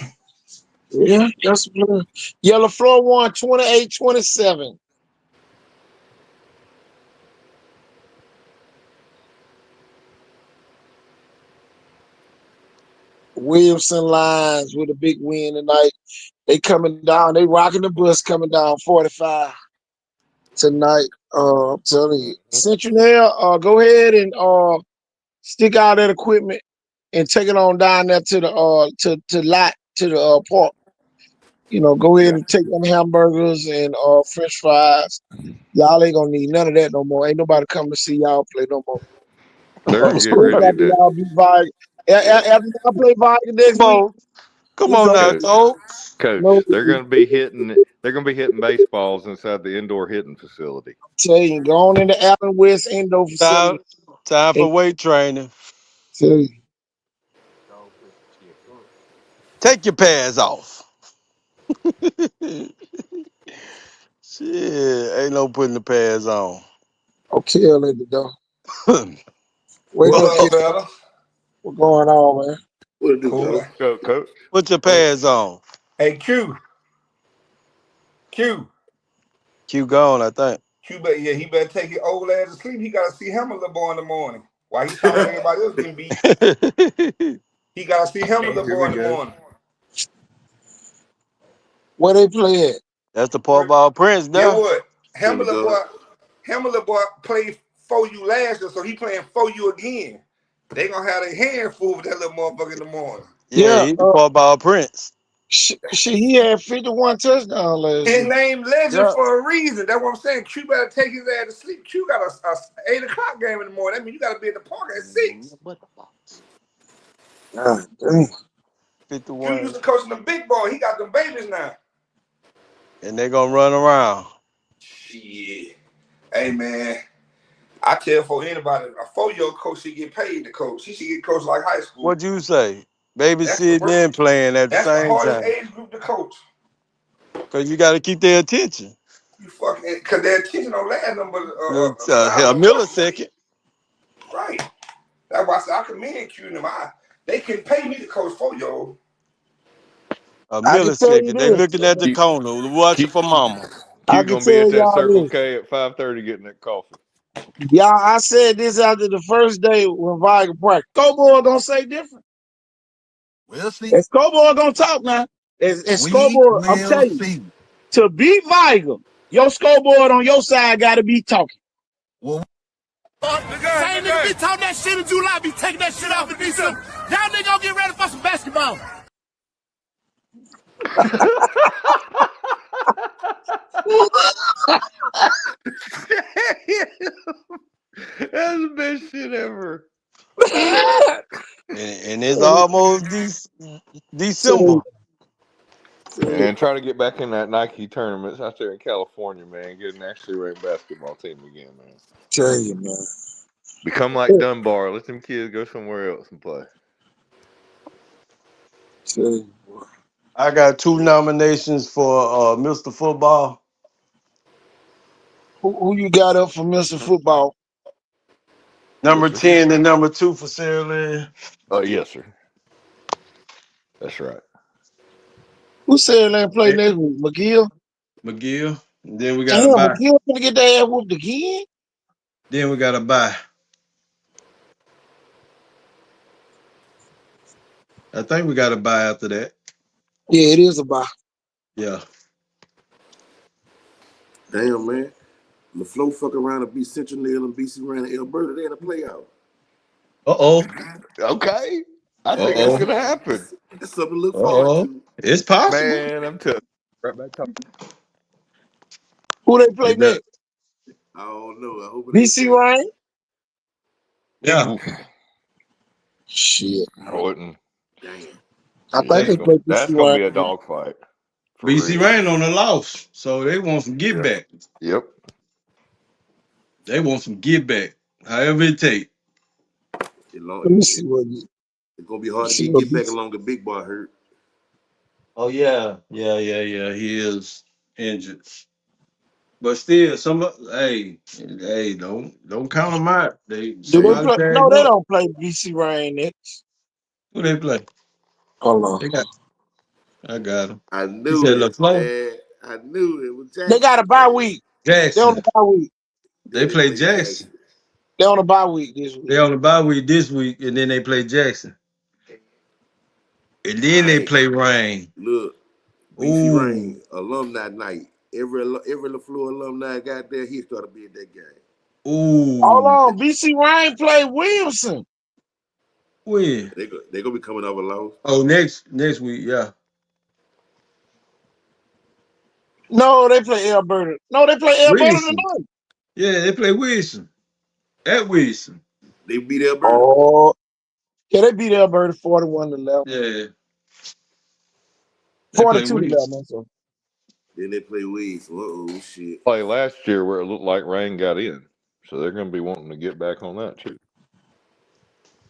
Yeah, got some players. Yellow Floor won 28-27. Williamson Lions with a big win tonight. They coming down. They rocking the bus coming down 45 tonight. I'm telling you. Central go ahead and stick out that equipment and take it on down there to the park. You know, go ahead and take them hamburgers and French fries. Y'all ain't gonna need none of that no more. Ain't nobody coming to see y'all play no more. They're gonna get Especially ready after to. y'all be after y'all play Viking next week. Come on now, folks. Coach, No, they're gonna be hitting. They're gonna be hitting baseballs inside the indoor hitting facility. tell you, go on in the Allen West Indoor Time, facility. time for And weight training. tell you, Take your pads off. Shit, ain't no putting the pads on. okay, at the door. Wake What up, up, kid. fella? What's going on, man? What it do, Cool. fella? Go, Coach. Put your pads on. Hey, Q. Q. Q gone, I think. Yeah, he better take his old ass to sleep. He got to see him a little boy in the morning. While he talking to everybody else getting beat, he got to see him a little boy in the morning. Where they play at? That's the Paul Ball Prince Get now. what? Him a little Synagogue. boy played for you last year, so he playing for you again. They gonna have their hands full with that little motherfucker in the morning. Yeah, Yeah, he's the Paul Ball Prince. he had 51 touchdowns last His year. name Legend Yeah. for a reason. That's what I'm saying. Q better take his ass to sleep. Q got a 8 o'clock game in the morning. That means you got to be at the park at 6. God dang. Q 51. used to coaching the big boy. He got them babies now. And they gonna run around. Shit. Hey, man. I tell for anybody, a 4-year-old coach should get paid to coach. He should get coached like high school. What'd you say? That's the Babysitting and playing at the That's the same hardest time. age group to coach. Because you got to keep their attention. You fucking, because their attention don't last them but A millisecond. Right. That's why I said I commend Q and them. They can pay me to coach 4-year-old. A I can tell you millisecond. They this. looking at the Q, corner, watching Q, for mama. I Q can gonna be tell at that y'all Circle this. K at 5:30 getting that coffee. Y'all, I said this after the first day when Viking practice. Scoreboard gonna say different. We'll see. And Scoreboard gonna talk now. And We Scoreboard, I'm will telling you, see. to beat Viking, your Scoreboard on your side gotta be talking. Well, Same nigga be talking that shit in July, be taking that shit off in December. Y'all nigga gonna get ready for some basketball. That's the best shit ever. And it's almost December. And trying to get back in that Nike tournaments out there in California, man. Get an actually ranked basketball team again, man. Tell you, man. Become like Dunbar. Let them kids go somewhere else and play. Tell you. I got 2 nominations for Mr. Football. Who you got up for Mr. Football? Number Yes, sir. 10 and number 2 for Sarah Lynn. Oh, yes, sir. That's right. Who said they play next week? McGill? McGill. And then we got Damn, a bye. McGill gonna get their ass whooped again? Then we got a bye. I think we got a bye after that. Yeah, it is a bye. Yeah. Damn, man. LaFleur fuck around and beat Central Nail and BC Rand and Alberta. They in the playoff. Uh-oh. Okay. I think Uh-oh. that's going to happen. That's something to look forward Uh-oh. to. It's possible. Man, I'm telling you. Right back talking. Who they play It does. next? I don't know. I hope it ain't BC Jackson. Ryan? Yeah. Oof, Shit. I wouldn't. Damn. I think they play BC That's going to Ryan. be a dogfight. BC real. Rain on the loss, so they want some get Yeah. back. Yep. They want some get back, however it take. Let me see what It's gonna be hard to see get what get back BC. along the big boy hurt. Oh yeah. He is injured, but still, hey, don't count them out. Do they Hey, Somebody play? No, tagged they up. don't play BC Rain next. Who they play? Hold on. They got. I got them. I You knew said it, LaFleur. man. I knew it was They got a Jackson, bye man. week. They on Jackson. the bye week. They Yeah, they play play Jackson. Jackson. They on the bye week this They week. on the bye week this week, and then they play Jackson, and then they I play Rain. look, BC Ooh, Rain alumni night. Every LaFleur alumni got there. He started being that guy. Hold ooh. on. BC Rain play Williamson. When? They gonna be coming off a loss. Oh, next week, yeah. No, they play Alberta. No, they play Alberta Wilson. tonight. Yeah, they play Wilson. At Wilson. They beat Alberta. Oh, yeah, they beat Alberta 41-11. Yeah, they play 42-11. Wilson. I'm sorry. Then they play Weeds. Oh shit. Play last year where it looked like Rain got in, so they're going to be wanting to get back on that too.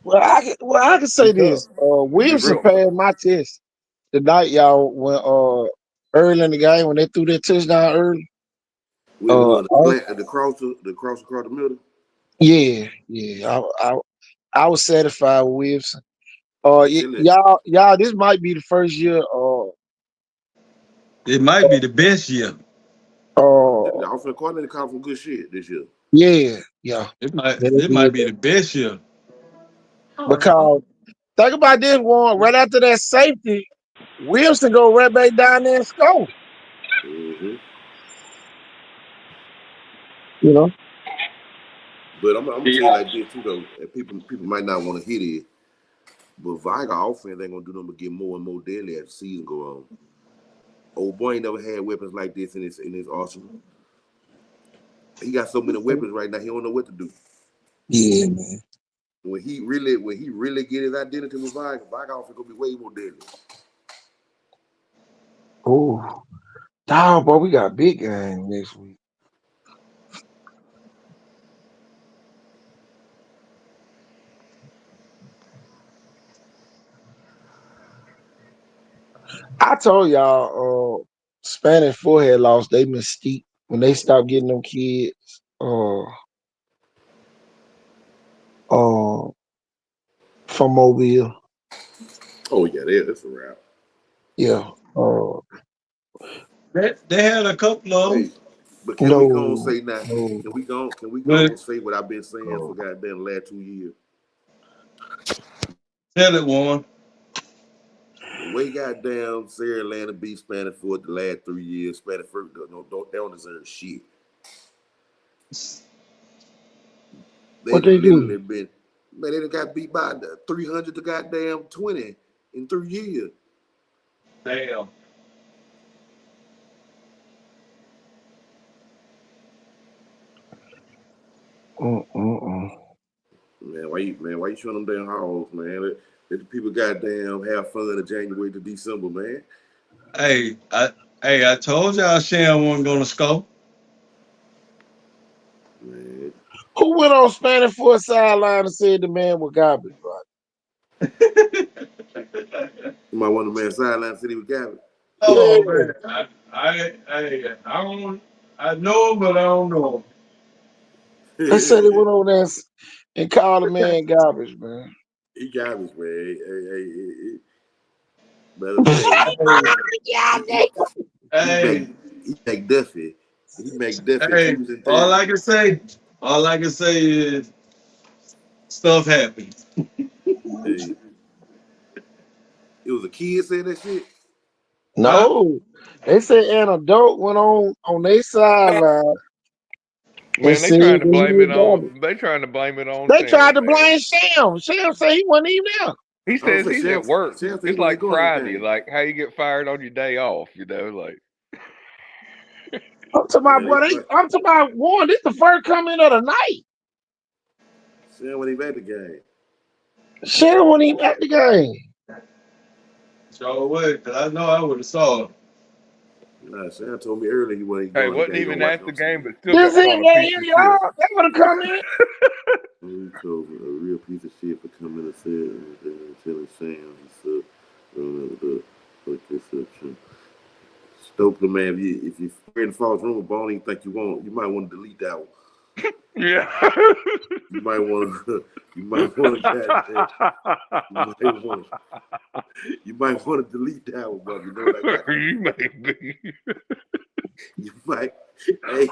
Well, I can say Be tough. this. It'll be Wilson real. passed my test the night y'all when early in the game when they threw that touchdown early. With what I- the cross across the middle. yeah. I was satisfied with Wilson. I'm telling you, Y'all, this might be the first year. It might be the best year. the Uh, offensive coordinator called some good shit this year. yeah. It might They it might did be that. the best year. Because think about this one. Right after that safety, Wilson go right back down there and score. Mm-hmm. You know. But I'm gonna tell you like this too though, and people might not want to hear this, but Viger offense ain't gonna do nothing but get more and more deadly as the season go on. Old boy ain't never had weapons like this in his arsenal. He got so many weapons right now, he don't know what to do. Yeah, man. When he really get his identity with Viger offense gonna be way more deadly. Oh, dog, boy, we got a big game next week. I told y'all, Spanish forehead lost they mystique when they stopped getting them kids. Uh, from Mobile. Oh yeah, that's a wrap. Yeah. They had a couple of Hey, them, but can we go and No, say now? no, Can we go but and say what I've been saying for no. goddamn the last 2 years? tell it one. The way goddamn Sarah Atlanta beat Spanish for the last 3 years, Spanish first they don't deserve shit. They What they literally do? been man, they done got beat by 300 to goddamn 20 in 3 years. Damn. Mm-mm-mm. Why you showing them damn hogs, man? Let the people goddamn have fun in January to December, man. Hey, I told y'all Shan wasn't gonna score. Man, Who went on Spanish for a sideline and said the man was garbage, right? somebody want the man sideline city with Gavin. Yeah. Oh man, I don't. I know him, but I don't know They said they went over there and called the man garbage, man. He got us, man. Matter of fact, he make him. he make Duffy. He make Duffy Hey, twos and all threes. I can say, is stuff happens. Hey, it was a kid saying that shit. Huh? No. They said an adult went on their sideline and Man, they said trying to that he blame was it on. garbage. They trying to blame it on They tried Sam, to man. blame Sham. Sham said he wasn't even there. He I was says like, he's at work. Sam said he It's wasn't like going to the Friday, game. like how you get fired on your day off. Like I'm talking about, Man, boy, I'm talking about one. This the first coming of the night. Sam when he at the game. Sham wasn't even at the game. So would, cause I know I would have saw him. Nah, Sam told me earlier he wasn't Hey, going. wasn't He gonna even watch at it the on game, TV. but still This got it, called a yeah, piece of shit. y'all. They wanna come in. He told a real piece of shit for coming and telling Sam and stuff. Fuck this up, too. Stokely, man, if you spreading false rumor, but I don't even think you might want to delete that one. Yeah. You might want to. You might want to. You might want to delete that one, brother. You know what I got? You may be. You might. Hey,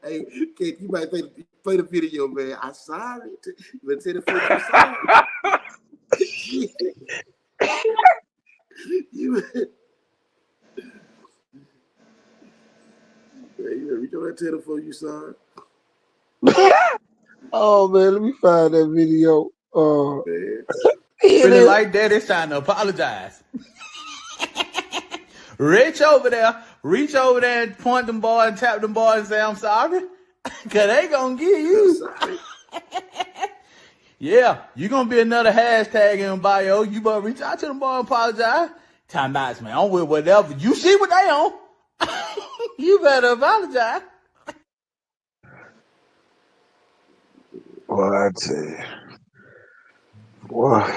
hey, Kate, you might play the video, man. I'm sorry. You tell the folks you sorry. You reach over and tell the folks you sorry. Oh man, let me find that video. Man. Feeling like that, it's time to apologize. Reach over there and point them boys and tap them boys and say, I'm sorry. Cause they gonna get you. Yeah, you gonna be another hashtag in bio. You better reach out to them boys and apologize. Time out, man. I'm with whatever. You see what they on. You better apologize. Well, I tell you. What?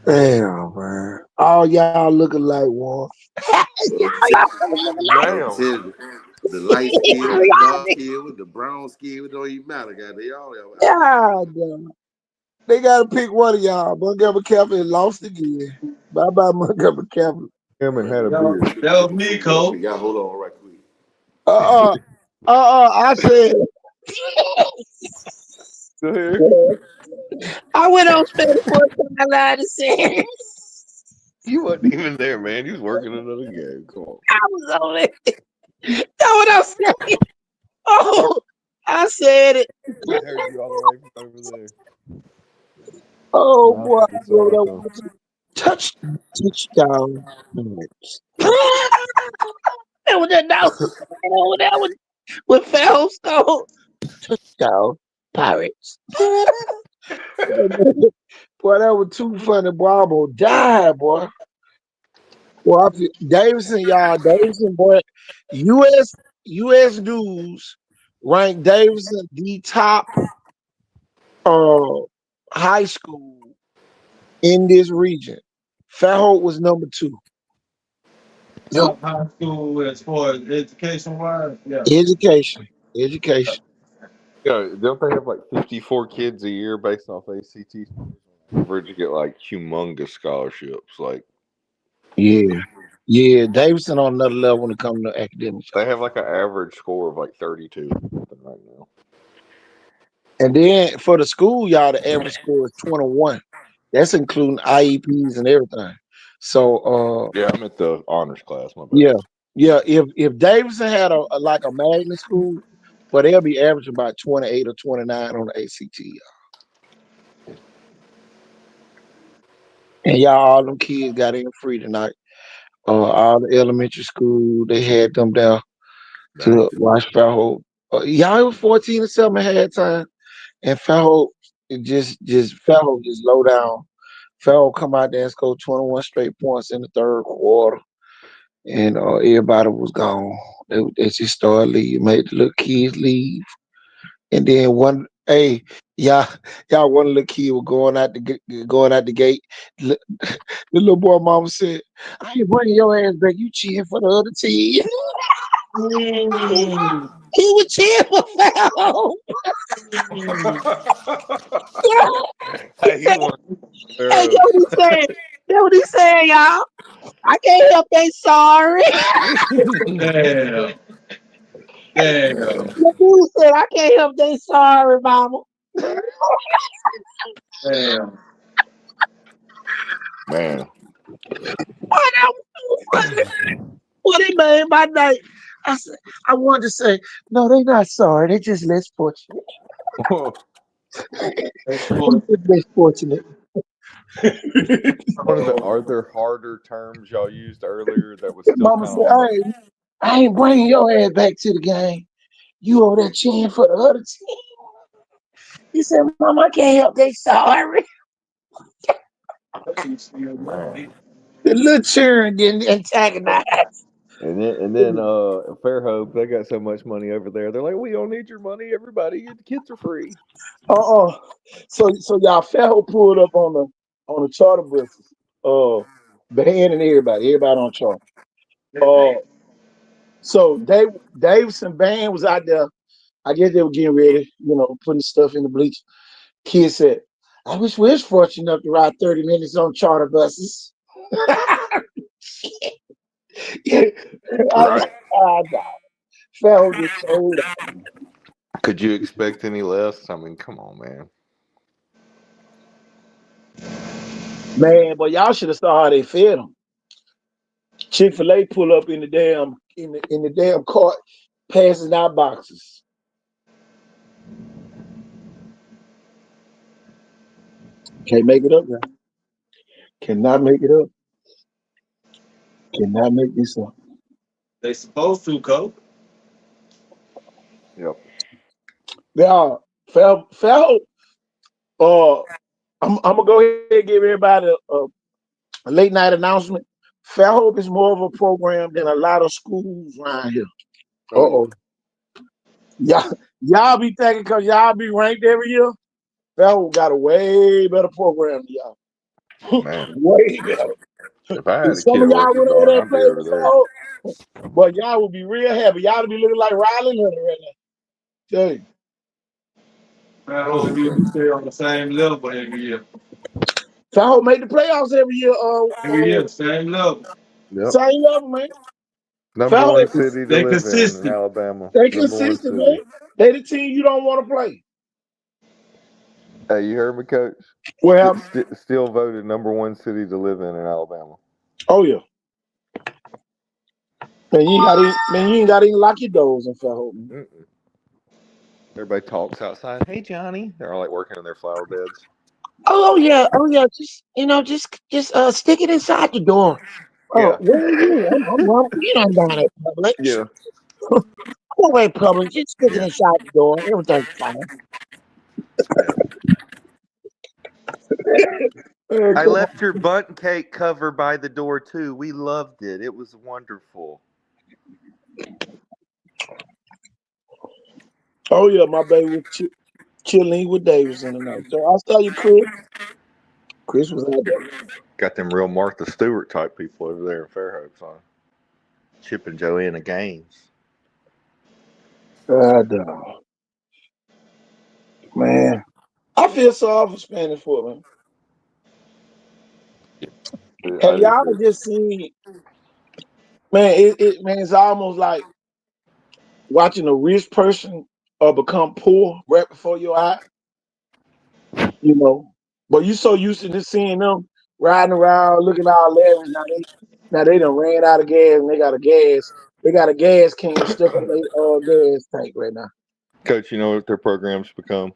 Damn, man. All y'all looking like one. Damn. The light skin, the dark skin, the brown skin, it don't even matter, guys. They all Yeah, damn. They gotta pick one of y'all. Montgomery Catholic lost again. Bye bye, Montgomery Catholic. Hammond had a beard. That was me, Cole. Y'all hold on right quick. I said. Go ahead. I went on Scoreboard and I lied to say You wasn't even there, man. You was working another game. Come on. I was on it. That's what I'm saying. Oh, I said it. I heard you all the way from over there. Oh No, boy, it's all right, though. touchdown. That was that now. That was with Farrell score. Touchdown Pirates. Boy, that was too funny. Boy, I almost died, boy. Well, I feel, Davidson, y'all, Davidson, boy, U.S. News ranked Davidson the top high school in this region. Fairhope was number 2. Top high school as far as education wise, yeah. Education. Yeah, don't they have like 54 kids a year based off ACT average to get like humongous scholarships? Like, Yeah, Davidson on another level when it comes to academics. they have like an average score of like 32 right now. And then for the school, y'all, the average score is 21. That's including IEPs and everything. So yeah, I'm at the honors class. My bad. Yeah. If Davidson had a magnet school, but they'll be averaging about 28 or 29 on the ACT. And y'all, all them kids got in free tonight. All the elementary school, they had them down to watch Fairhope. Y'all, it was 14-7 at halftime, and Fairhope Fairhope just low down. Fairhope come out there and score 21 straight points in the third quarter, and everybody was gone. They just started leaving, made the little kids leave, and then one little kid was going out the gate. The little boy mama said, "I ain't bringing your ass back. You cheering for the other team." He was cheering for Fairhope. Hey, he won. Hey, get what he saying, y'all. I can't help they sorry. Damn. The dude said, I can't help they sorry, mama. Damn. Man. Boy, that was so funny. What it made my night. I wanted to say, no, they not sorry. They just less fortunate. Less fortunate. One of the other harder terms y'all used earlier that was still Mama kind said, of on the... I ain't bringing your ass back to the game. You over there cheering for the other team. He said, Mama, I can't help they sorry. Man. The little children getting antagonized. And then Fairhope, they got so much money over there. They're like, we don't need your money. Everybody, the kids are free. So y'all Fairhope pulled up on the charter buses. Van and everybody on charter. So Davis and Van was out there. I guess they were getting ready, putting stuff in the bleach. Kid said, I wish we was fortunate enough to ride 30 minutes on charter buses. Yeah, Right. Fairhope just sold out. Could you expect any less? I mean, come on, man. Man, but y'all should have saw how they fed them. Chick-fil-A pull up in the damn cart, passing out boxes. Can't make it up, man. Cannot make it up. Cannot make this up. They supposed to, Coach. Yep. Yeah, Fairhope. I'm gonna go ahead and give everybody a late night announcement. Fairhope is more of a program than a lot of schools around here. Y'all be thinking because y'all be ranked every year. Fairhope got a way better program than y'all. Man, Way better. if I And had a some kid of y'all working went over guard, there and I'd be played over with there. Fairhope, but y'all would be real happy. Y'all would be looking like Riley Leonard right now. Tell you. We stay on the same level every year. Fairhope made the playoffs every year. Same level. Yep. Same level, man. Number Fairhope, one city to They live in consistent. Alabama. they Number one consistent, city. man. They the team you don't want to play. Hey, you heard me, Coach? Well, Still voted number one city to live in Alabama. oh yeah. Man, you ain't got to lock your doors in Fairhope. Man. Mm-mm. Everybody talks outside. Hey, Johnny. They're all like working in their flower beds. Oh yeah. Just stick it inside the door. Yeah. Where are you? I'm you don't down at Publix. Yeah. Go away, Publix. Just stick it inside the door. Everything's fine. I Come on. left your bundt cake cover by the door too. We loved it. It was wonderful. Oh yeah, my baby was chilling with Davidson tonight. So I saw you, Chris. Chris was out there. Got them real Martha Stewart type people over there in Fairhope, son. Chip and Joanna Gaines. Man, I feel sorry for Spanish football. I Have do y'all too. just seen? Man, it's almost like watching a rich person become poor right before your eye. But you so used to just seeing them riding around, looking all lavish. Now they done ran out of gas and they got a gas can stuck in their gas tank right now. Coach, you know what their programs become?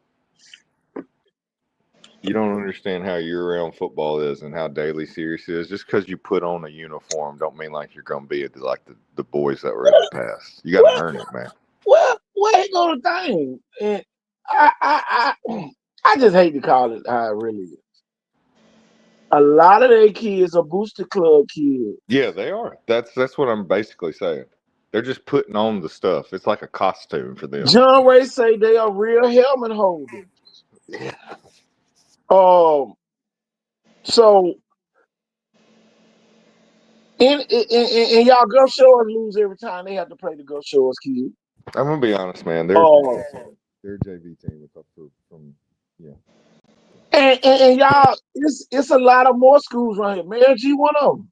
You don't understand how year-round football is and how daily serious it is. Just because you put on a uniform don't mean like you're going to be like the boys that were in the past. You got to earn it, man. Well, ain't go the thing. And I just hate to call it how it really is. A lot of their kids are booster club kids. Yeah, they are. That's what I'm basically saying. They're just putting on the stuff. It's like a costume for them. John Ray say they are real helmet holders. Yeah. So and y'all Gulf Shores lose every time they have to play the Gulf Shores kids. I'm gonna be honest, man. Their JV team is up from And y'all, it's a lot of more schools around here. Mary G, one of them.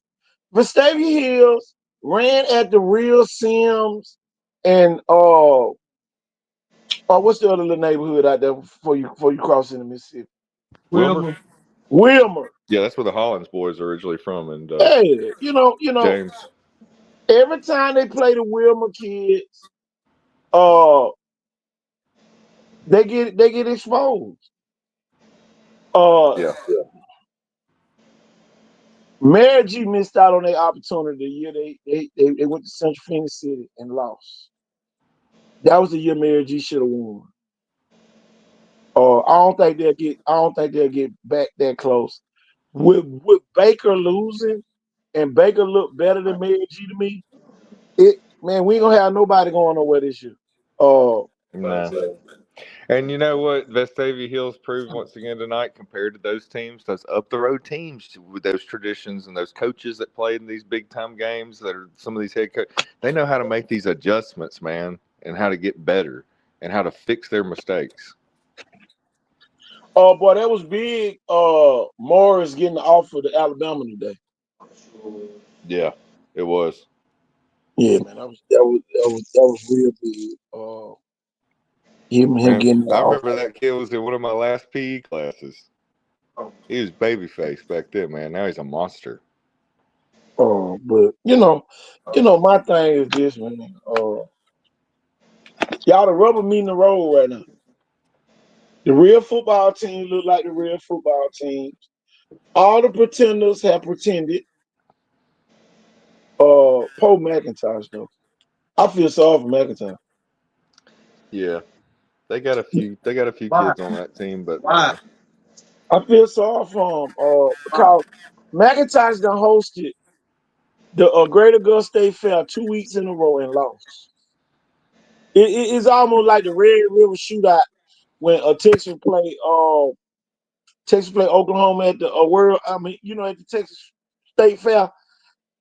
Vestavia Hills ran at the real Sims and what's the other little neighborhood out there before you cross into Mississippi? Wilmer. Yeah, that's where the Hollins boys are originally from, and Hey, James. every time they play the Wilmer kids, they get exposed. Yeah. Mary G missed out on their opportunity the year they went to Central Phoenix City and lost. That was the year Mary G should have won. I don't think they'll get back that close. With Baker losing, and Baker looked better than Mary G to me, man, we ain't gonna have nobody going nowhere this year. No. And you know what? Vestavia Hills proved once again tonight, compared to those teams, those up the road teams with those traditions and those coaches that played in these big time games, that are some of these head coaches, they know how to make these adjustments, man, and how to get better and how to fix their mistakes. Oh boy, that was big. Morris getting the offer to Alabama today. Yeah, it was. Yeah, man, that was real big. Him Man, getting the I offer. remember that kid was in one of my last PE classes. He was babyface back then, man. Now he's a monster. But my thing is this, man. Y'all the rubber meeting the road right now. The real football team look like the real football teams. All the pretenders have pretended. Poe McIntosh though. I feel sorry for McIntosh. Yeah, they got a few kids on that team, but I feel sorry for him. Because McIntosh done hosted the Great Augusta State Fair 2 weeks in a row and lost. It's almost like the Red River Shootout when Texas played Oklahoma at the at the Texas State Fair,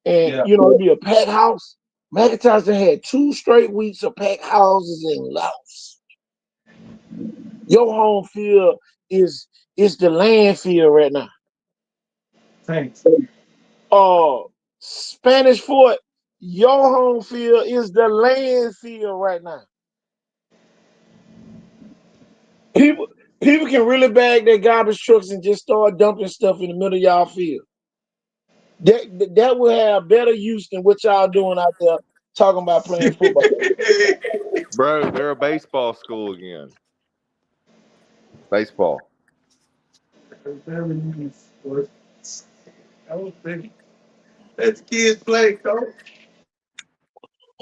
and it'd be a packed house. McIntosh done had 2 straight weeks of packed houses and lost. Your home field is the landfill right now. Thanks. Spanish Fort, your home field is the landfill right now. People can really bag their garbage trucks and just start dumping stuff in the middle of y'all field. That will have better use than what y'all doing out there talking about playing football. bro, they're a baseball school again. Baseball. Let kids play, coach.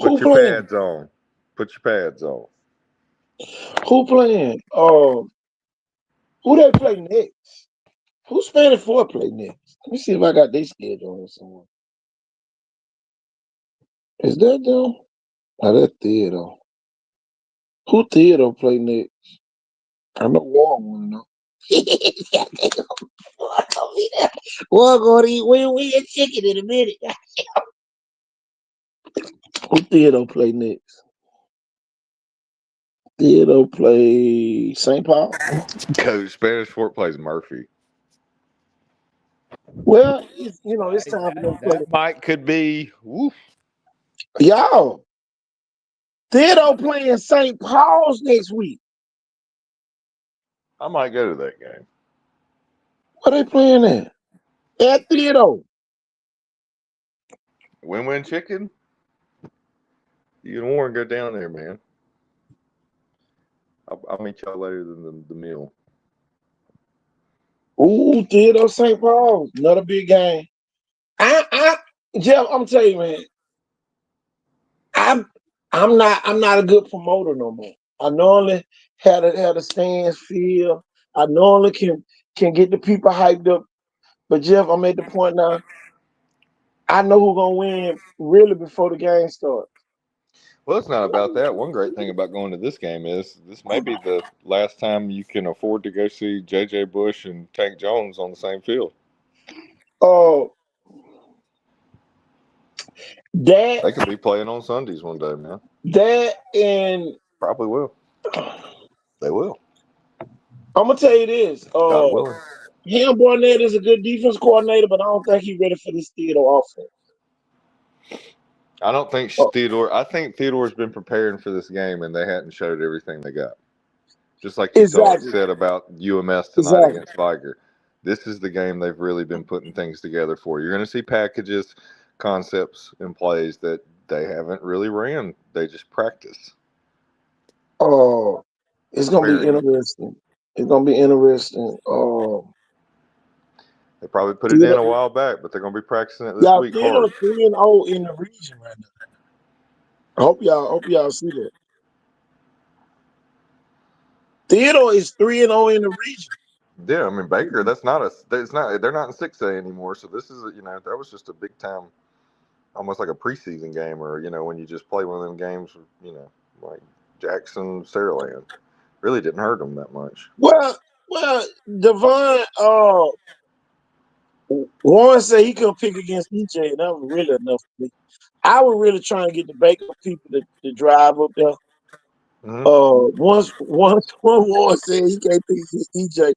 Put Who your playing? pads on. Put your pads on. Who playing? Who they play next? Who's Spanish Fort play next? Let me see if I got their schedule on somewhere. Is that them? Oh, that's Theodore. Who Theodore play next? I know Warren wanna know. Warren gonna eat win chicken in a minute. Who Theodore play next? Theodore play St. Paul. Coach, Spanish Fort plays Murphy. Well, it's time for them to play. That might could be. Woof. Y'all, Theodore playing St. Paul's next week. I might go to that game. What they playing at? At Theodore. Win-win chicken. You and Warren go down there, man. I'll meet y'all later than the meal. Ooh, Theodore St. Paul's. Another big game. Jeff, I'm telling you, man. I'm not a good promoter no more. I normally had a stands feel. I normally can get the people hyped up. But Jeff, I'm at the point now. I know who's gonna win really before the game starts. Well, it's not about that. One great thing about going to this game is this may be the last time you can afford to go see J.J. Bush and Tank Jones on the same field. Oh, that They could be playing on Sundays one day, man. that and Probably will. They will. I'm gonna tell you this. God willing. Him Barnett is a good defense coordinator, but I don't think he's ready for this Theodore offense. I don't think Theodore. I think Theodore's been preparing for this game, and they hadn't showed everything they got. Just like you said about UMS tonight against Viger. This is the game they've really been putting things together for. You're going to see packages, concepts, and plays that they haven't really ran. They just practice. Oh, it's gonna be interesting. It's gonna be interesting. They probably put it in a while back, but they're going to be practicing it this week hard. Theodore 3-0 in the region right now. I hope y'all see that. Theodore is 3-0 in the region. Yeah, I mean Baker. That's not a. It's not. They're not in 6A anymore. So this is that was just a big time, almost like a preseason game, or when you just play one of them games. Like Jackson, Saraland. Really didn't hurt them that much. Well, Devon, Warren said he couldn't pick against EJ, and that was really enough for me. I was really trying to get the Baker people to drive up there. Once Warren said he can't pick against EJ,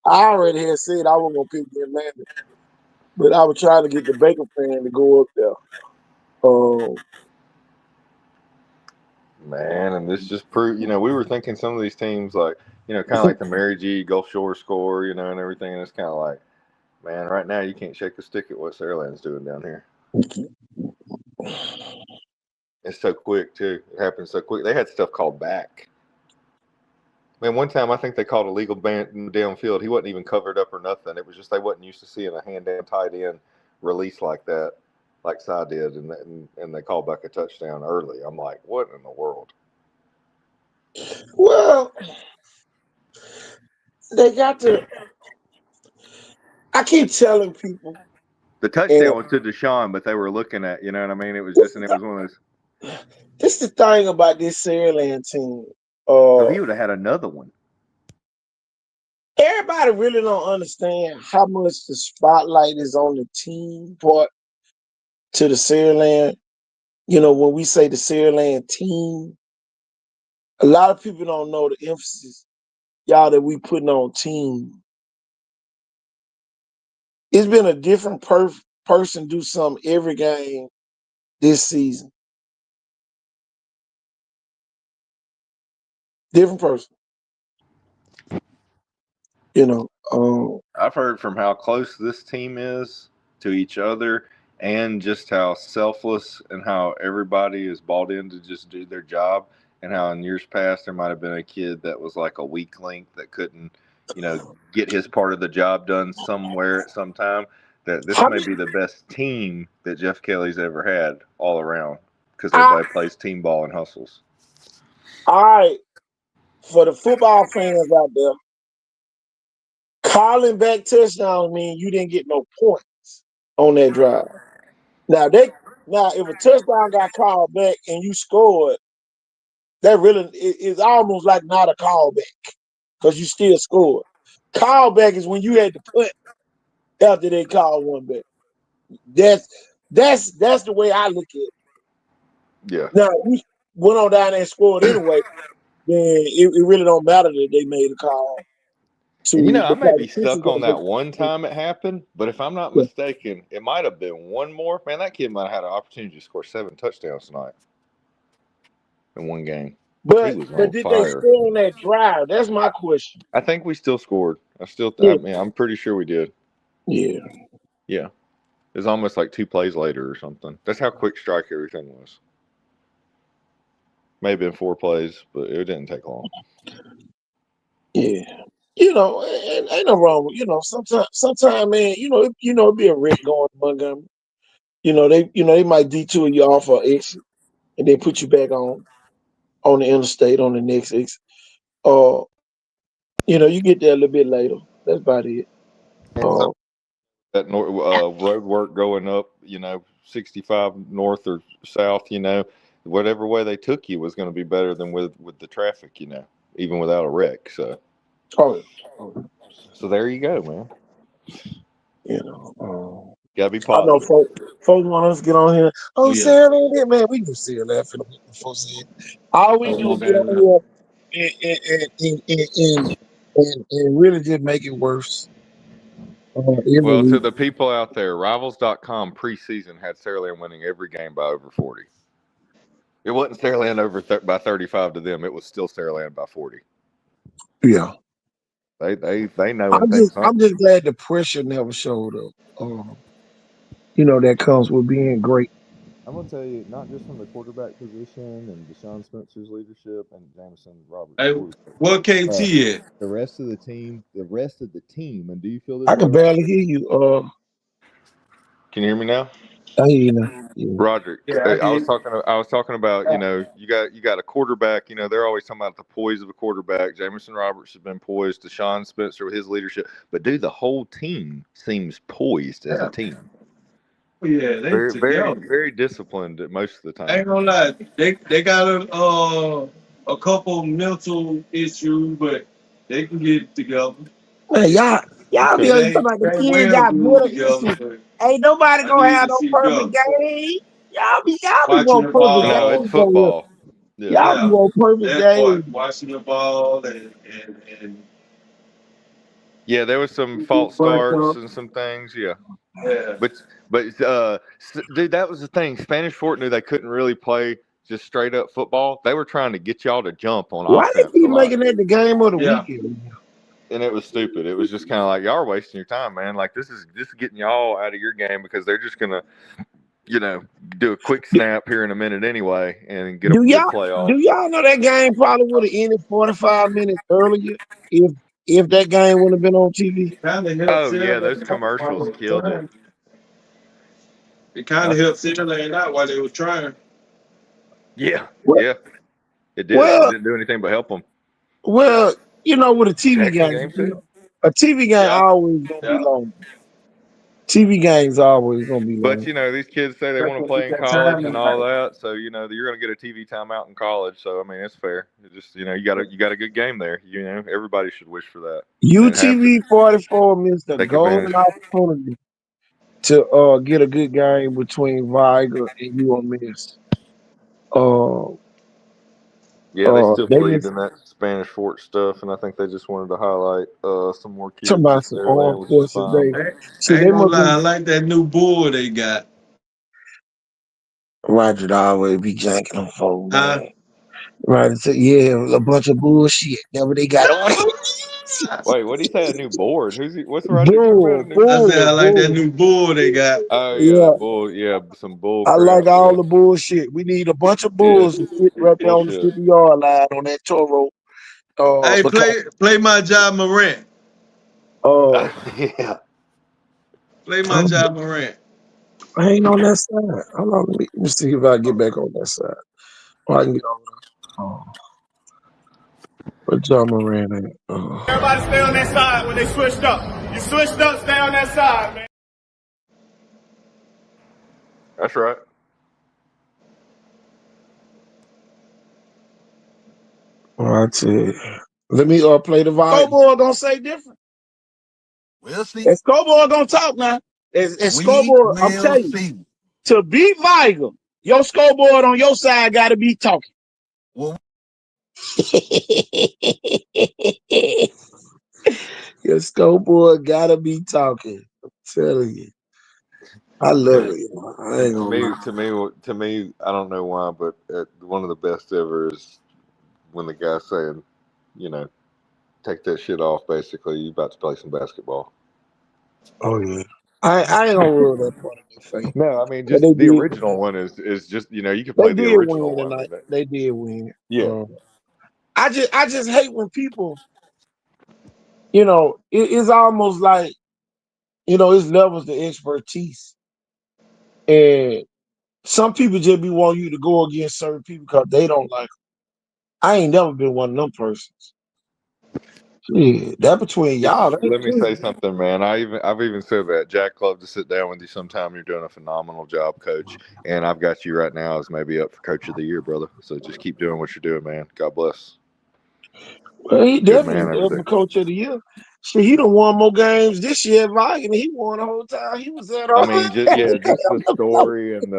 I already had said I wasn't gonna pick the Atlanta, but I was trying to get the Baker fan to go up there. Man, and this just proved, we were thinking some of these teams like, kind of like the Mary G, Gulf Shore score, and everything. And it's kind of like, man, right now you can't shake a stick at what Saraland's doing down here. It's so quick, too. It happens so quick. They had stuff called back. Man, one time I think they called a legal ban downfield. He wasn't even covered up or nothing. It was just they wasn't used to seeing a hand down tight end release like that, like Cy did, and they called back a touchdown early. I'm like, what in the world? Well, they got to. I keep telling people. The touchdown was to Deshaun, but they were looking at, you know what I mean? It was just, and it was one of those. This is the thing about this Saraland team. So he would have had another one. Everybody really don't understand how much the spotlight is on the team part to the Saraland. When we say the Saraland team, a lot of people don't know the emphasis, y'all, that we putting on team. It's been a different person do something every game this season. Different person. I've heard from how close this team is to each other and just how selfless and how everybody is bought in to just do their job, and how in years past there might have been a kid that was like a weak link that couldn't, get his part of the job done somewhere at some time. That this may be the best team that Jeff Kelly's ever had all around, because everybody plays team ball and hustles. All right. For the football fans out there, calling back touchdowns means you didn't get no points on that drive. Now, if a touchdown got called back and you scored, that really is almost like not a callback because you still scored. Callback is when you had to punt after they called one back. That's the way I look at it. Yeah. Now, we went on down there and scored anyway, then it really don't matter that they made a call. And I may be stuck on that one time it happened, but if I'm not mistaken, it might have been one more. Man, that kid might have had an opportunity to score 7 touchdowns tonight in one game. But did they score on that drive? That's my question. I think we still scored. I'm pretty sure we did. Yeah. Yeah. It was almost like 2 plays later or something. That's how quick strike everything was. Maybe in 4 plays, but it didn't take long. Yeah. Ain't no wrong with, sometimes, man, it'd be a wreck going to Montgomery. They might detour you off or exit and then put you back on the interstate on the next exit. You get there a little bit later. That's about it. That road work going up, 65 north or south, whatever way they took you was going to be better than with the traffic, even without a wreck. So. So there you go, man. Gotta be positive. I know folks want us to get on here. Oh, yeah. Sarah, man, we can see her laughing before saying. All we do is get on here and really just make it worse. Well, to the people out there, Rivals.com preseason had Saraland winning every game by over 40. It wasn't Saraland over by 35 to them. It was still Saraland by 40. Yeah. They know. I'm just glad the pressure never showed up. That comes with being great. I'm gonna tell you, not just from the quarterback position and Deshaun Spencer's leadership and Jameson Roberts. Hey, what KT at? The rest of the team. And do you feel this? I can barely hear you. Can you hear me now? I hear you now. Roderick, Yeah, I I was did. talking about, you got a quarterback, they're always talking about the poise of a quarterback. Jameson Roberts has been poised, Deshaun Spencer with his leadership, but dude, the whole team seems poised as a team. Yeah, they Very, very, together. very disciplined most of the time. I ain't gonna lie, they got a couple mental issues, but they can get it together. Man, y'all be It talking ain't about the that kids well got glued mental together, issues. but Ain't nobody I gonna need have to no see perfect Gus game. Y'all be watching want the perfect No, it's ball. games over here. football. Yeah. Y'all be Yeah, want perfect that part, games. watching the ball and Yeah, there was some false bunch starts up. and some things. Yeah. Yeah, But dude, that was the thing. Spanish Fort knew they couldn't really play just straight up football. They were trying to get y'all to jump on Why they offense a keep lot, making that the game of the yeah. weekend? and it was stupid. It was just kind of like y'all are wasting your time, man. Like this is getting y'all out of your game because they're just gonna, do a quick snap here in a minute anyway and get Do a y'all play off. do y'all know that game probably would have ended 45 minutes earlier if that game would have been on TV? Kind of helped Oh yeah, Saturday those night while they commercials were killed it. trying. It kind of helped Saturday night while they were trying. Yeah, Well, yeah, it did. It well, didn't do anything but help them. well, with a TV Jackson game, game too. a TV game Yeah, always gonna be yeah. long. TV games always gonna be But long. these kids say they That's want to what we play in got college time and all tonight. that. So you're going to get a TV timeout in college. So I mean, it's fair. It just you got a good game there. Everybody should wish for that and have to UTV 44 missed a take advantage. golden opportunity to get a good game between Viger and UMS. Uh, Yeah, they still they believed missed in that Spanish Fort stuff, and I think they just wanted to highlight some more talking kids about that some they're there, armed which is forces. fine. I See, ain't they gonna must lie, I be like that new bull they got. Roger always be janking them folk, Huh? man. Right, so, yeah, a bunch of bullshit. That's what they got on. Wait, what did he say? A new board? What's Roger talking about? Bull, A new I board? said I bull, like that bull. new bull they got. Oh yeah, Yeah, that bull. Yeah, some bull I crap. like all Yeah, the bullshit. We need a bunch of yeah, bulls to sit right there on the bullshit. 50-yard line on that Toro. Hey, Because play my job Morant. uh, Yeah. Play my job Morant. I ain't on that side. Hold on, let me see if I get back on that side. Or I can get on that. What John Moran at? Everybody stay on that side when they switched up. You switched up, stay on that side, man. That's right. I tell you. Let me play the volume. Scoreboard gonna say different. We'll see. And Scoreboard gonna talk now. And We Scoreboard, I'm will telling you, see. to beat Viger, your Scoreboard on your side gotta be talking. Well, Your Scoreboard gotta be talking. I'm telling you. I love it. I ain't To gonna me, lie. to me, I don't know why, but one of the best ever is when the guy's saying, take that shit off. Basically, you about to play some basketball. Oh yeah. I ain't gonna rule that part of their face. No, I mean But just the original one is just you can they play the did original win one. tonight. They did win. Yeah, I just hate when people, it's almost like, it's levels to expertise. And some people just be wanting you to go against certain people because they don't like them. I ain't never been one of them persons. Yeah, that between y'all, that let me ain't say something, man. I've even said that Jack love to sit down with you sometime. You're doing a phenomenal job, Coach, and I've got you right now as maybe up for Coach of the Year, brother. So just keep doing what you're doing, man. God bless. well, he Good man definitely over up for there. coach of the year. Shit, he done won more games this year at Viking than he won the whole time he was at I mean, just the story and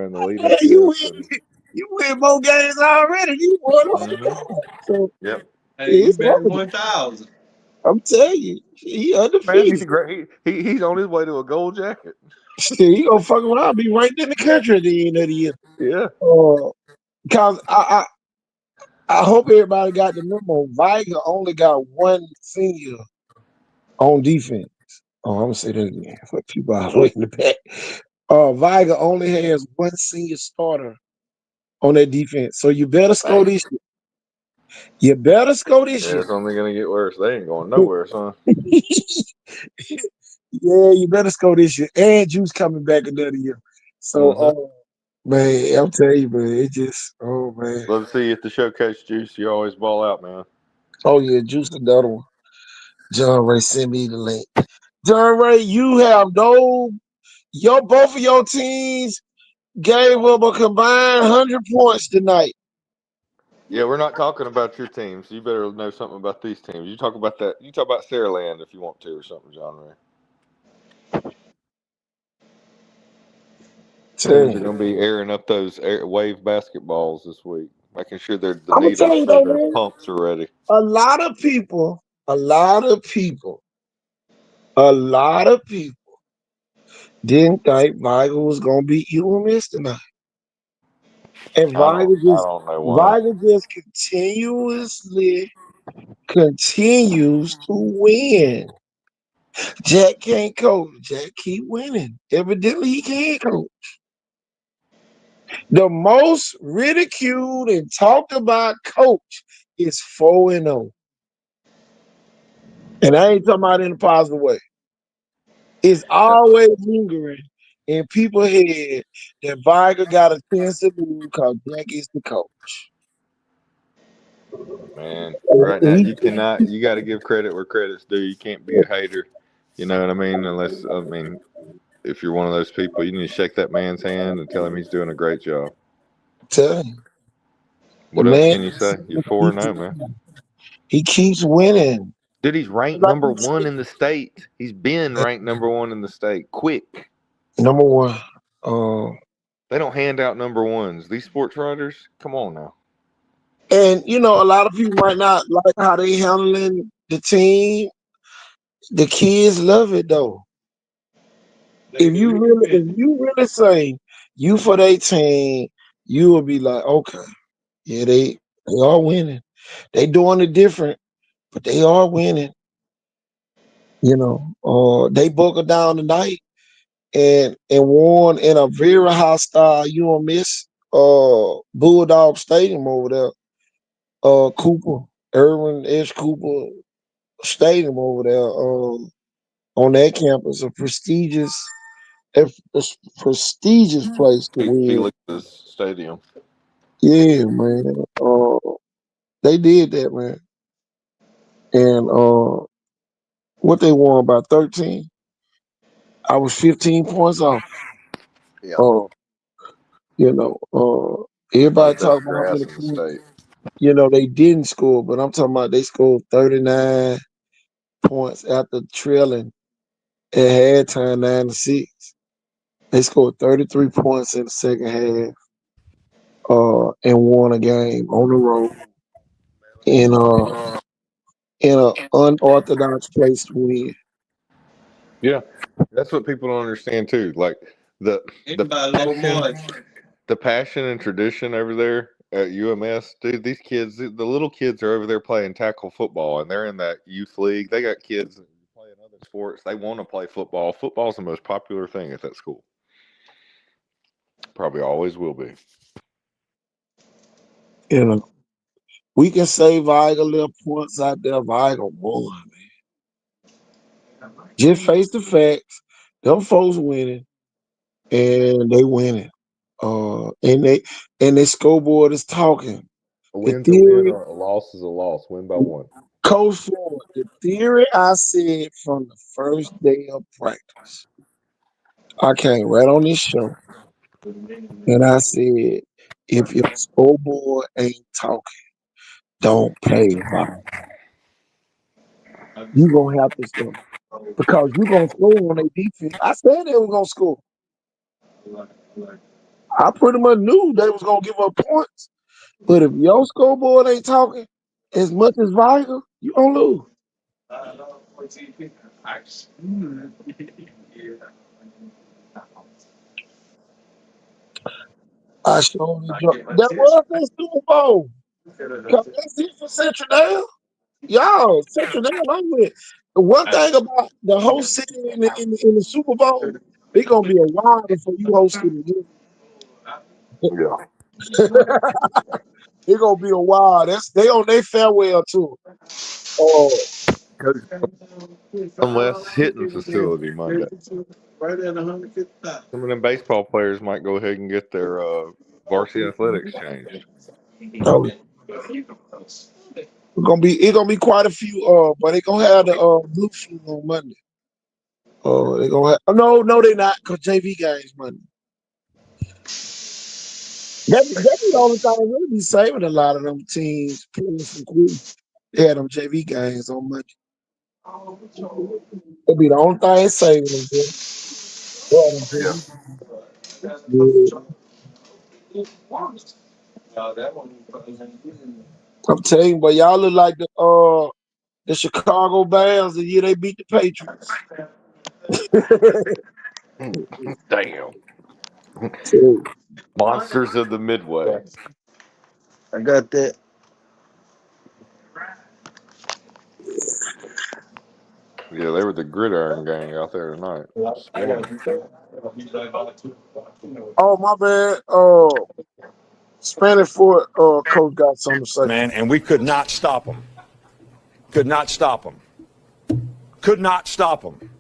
and the you leadership and. win, you win more games already. You won the whole Mm-hmm. time. So Yep. Hey, you it's bet wonderful. 1,000. I'm telling you, he Man, he's undefeated. great. He's on his way to a gold jacket. Shit, he gonna fuck around, be right in the country at the end of the year. Yeah. Cause I hope everybody got the memo. Viger only got one senior on defense. Oh, I'm gonna say that again for people out way in the back. Viger only has one senior starter on that defense. So you better score Dang. this year. You better score this Yeah, year. it's only gonna get worse. They ain't going nowhere, son. Yeah, you better score this year. And Juice coming back another year. So Mm-hmm. Man, I'm telling you, man, it just, oh man. Love to see you at the showcase, Juice. You always ball out, man. Oh yeah, Juice another one. John Ray send me the link. John Ray, you have both of your teams gave up a combined 100 points tonight. Yeah, we're not talking about your teams. You better know something about these teams. You talk about that. You talk about Saraland if you want to or something, John Ray. Teams are Dang. going to be airing up those wave basketballs this week, making sure the I'm gonna tell needles you and though, the man. pumps are ready. A lot of people, a lot of people, a lot of people didn't think Viger was gonna beat UMS tonight. And I don't know why. Viger just continues to win. Jack can't coach. Jack keep winning. Evidently he can't coach. The most ridiculed and talked about coach is 4-0. And I ain't talking about in a positive way. It's always lingering in people's head that Viger got a chance to lose because Jack is the coach. Man, right now you got to give credit where credit's due. You can't be a hater. You know what I mean? If you're one of those people, you need to shake that man's hand and tell him he's doing a great job. Tell him. What else can you say? You're 4-0, man. He keeps winning. Dude, he's ranked number 1 in the state. He's been ranked number 1 in the state. Quick. Number 1. They don't hand out number 1s. These sports writers, come on now. And a lot of people might not like how they handling the team. The kids love it though. If you really say you for their team, you will be like, okay, yeah, they are winning. They doing it different, but they are winning. They buckled down tonight and won in a very hostile UMS Bulldog Stadium over there. Irwin S. Cooper Stadium over there on that campus, a prestigious place to win. Felix's Stadium. Yeah, man. They did that, man. And what they won by 13. I was 15 points off. Yeah. Everybody Best talk about how grass many in the points. state. They didn't score, but I'm talking about they scored 39 points after trailing at halftime 9-6. They scored 33 points in the second half, and won a game on the road in an unorthodox place to win. Yeah. That's what people don't understand too. Like the passion and tradition over there at UMS, dude, these kids, the little kids are over there playing tackle football, and they're in that youth league. They got kids that playing other sports. They want to play football. Football's the most popular thing at that school. Probably always will be. We can say Viger little points out there. Viger won, man. Just face the facts. Them folks winning, and they winning. And their scoreboard is talking. A The win's a win, theory, or a loss is a loss. Win by 1. Coach Ford, the theory I said from the first day of practice. I came right on this show, and I said, if your scoreboard ain't talking, don't play Viger. You gonna have to stop because you gonna score on their defense. I said they were gonna score. I pretty much knew they was gonna give up points. But if your scoreboard ain't talking as much as Viger, you gonna lose. I showed you. That was their Super Bowl. Cause that's it for Central Dale. Y'all, Central Dale, I'm with. The one thing about the host city in the Super Bowl, it's gonna be a while before you host it again. Yeah. It's gonna be a while. They on their farewell tour. Oh, Unless hitting facility Monday. right at 150,000. Some of them baseball players might go ahead and get their varsity athletics changed. Oh, it's gonna be quite a few. But they gonna have the blue flu on Monday. Oh, they gonna have. No, they not, cause JV games Monday. That be the only thing really be saving a lot of them teams playing from Queens. They had them JV games on Monday. That'd be the only thing saving them. Bro. They had them Yeah. JV. Yeah. I'm telling you, but y'all look like the Chicago Bears the year they beat the Patriots. Damn. So, Monsters of the Midway. I got that. Yeah, they were the gridiron gang out there tonight. Swarming. oh my bad. Spanish Fort coach got something to say. Man, and we could not stop them. Could not stop them. Could not stop them.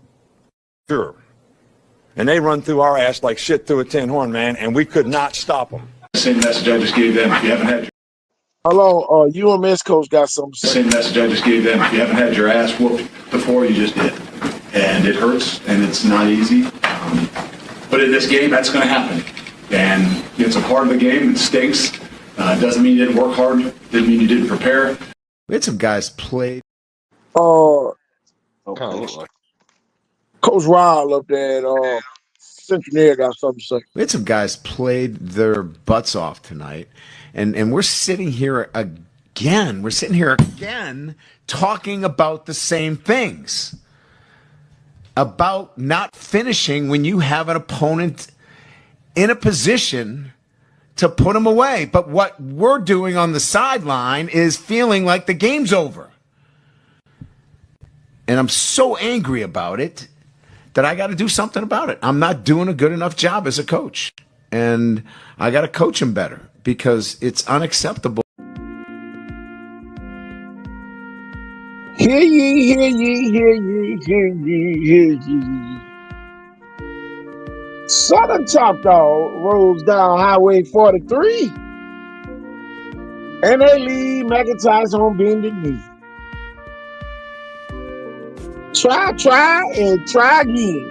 Sure. And they run through our ass like shit through a tin horn, man, and we could not stop them. Same message I just gave them. If you haven't had Hello, UMS coach got something to say. same message I just gave them. If you haven't had your ass whooped before, you just did, and it hurts, and it's not easy. But in this game, that's going to happen, and it's a part of the game. It stinks. Doesn't mean you didn't work hard. Didn't mean you didn't prepare. We had some guys play. Kind of look like. Coach Ryle up there at Central Air got something to say. We had some guys played their butts off tonight, and we're sitting here again. We're sitting here again talking about the same things. About not finishing when you have an opponent in a position to put them away. But what we're doing on the sideline is feeling like the game's over. And I'm so angry about it that I got to do something about it. I'm not doing a good enough job as a coach. And I got to coach him better because it's unacceptable. Hear ye, hear ye, hear ye, hear ye, hear ye. Southern Top Dog rolls down Highway 43. And they leave McIntyre's on bended knee. Try, and try again.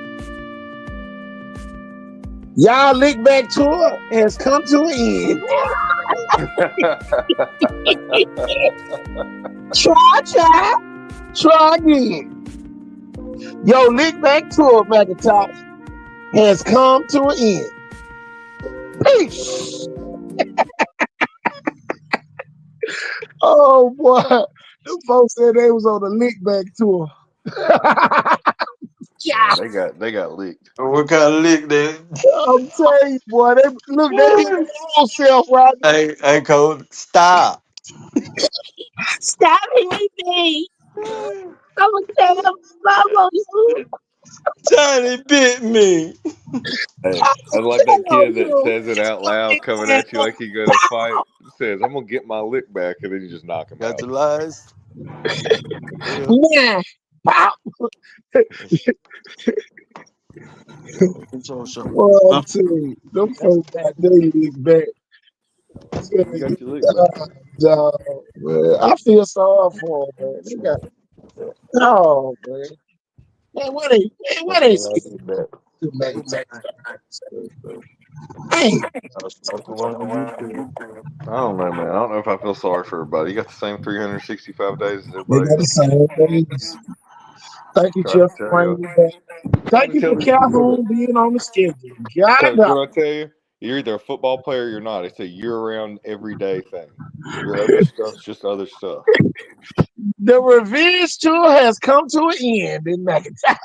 Y'all lick back tour has come to an end. Try again. Yo, lick back tour, McIntyre, has come to an end. Peace. Oh boy, them folks said they was on the lick back tour. Yeah. They got leaked. What kind of lick that? I'm telling you, boy, they hit their own self right now. Hey, Cole, stop. Stop hitting me. I'm gonna tell them mama you. Tiny bit me. Hey, I like that kid that says it out loud, coming at you like he gonna fight. Says, "I'm gonna get my lick back," and then you just knock him out. Got your lies. Yeah. Well, I'm telling you, them folks got their lick back. You got your lick back. Man, I feel sorry for them, man. They got man. Man, what they say? Hey. I don't know, man. I don't know if I feel sorry for everybody. You got the same 365 days as They everybody got the same days. Thank you, Jeff, for bringing me back. Thank you for Calhoun being on the schedule. Coach, what I tell you, you're either a football player or you're not. It's a year-round, everyday thing. Your other stuff's just other stuff. The revenge tour has come to an end in McIntyre.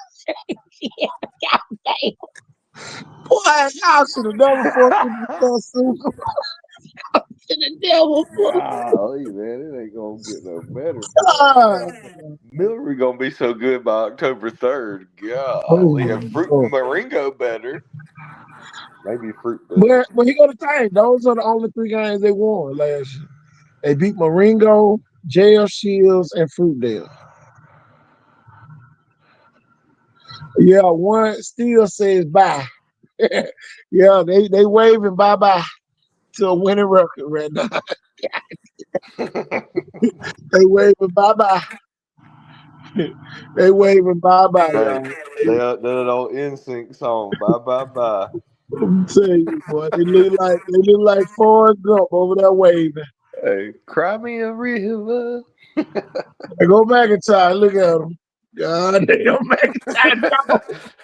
Boy, y'all should have never fucking Super. The devil. Golly, man, it ain't gonna get no better. Miller gonna be so good by October 3rd. Golly, and Fruit and Marengo better. Maybe Fruit better. But you got to think, those are the only 3 games they won last year. They beat Marengo, JL Shields, and Fruitdale. Yeah, one still says bye. Yeah, they waving bye bye to a winning record right now. They waving bye bye. They waving bye bye, Hey, y'all. that old NSYNC song, bye bye bye. I'm telling you, boy, they look like Forrest Gump over there waving. Hey, cry me a river. Hey, go McIntyre, look at him. God damn, McIntyre, no.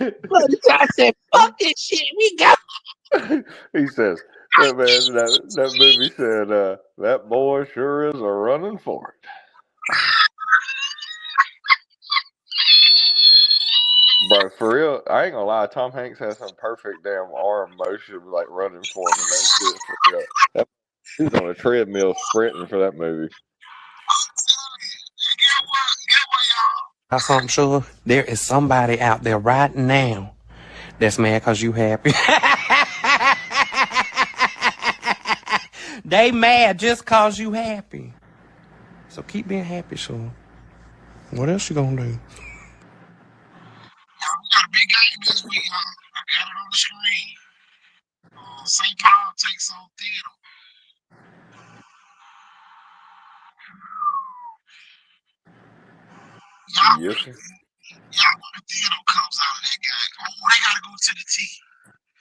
McIntyre said, "Fuck this shit, we got." He says that man that movie said that boy sure is a running for it. Bro, for real, I ain't gonna lie. Tom Hanks has some perfect damn arm motion, like running for him and that shit. For real, he was on a treadmill sprinting for that movie. I'm sure there is somebody out there right now that's mad because you happy. They mad just cause you happy. So keep being happy, sure. What else you gonna do? We got a big game this week, huh? I got it on the screen. St. Paul takes on Theodore. Y'all Yes, sir. know the Theodore comes out of that game. Oh, they gotta go to the T.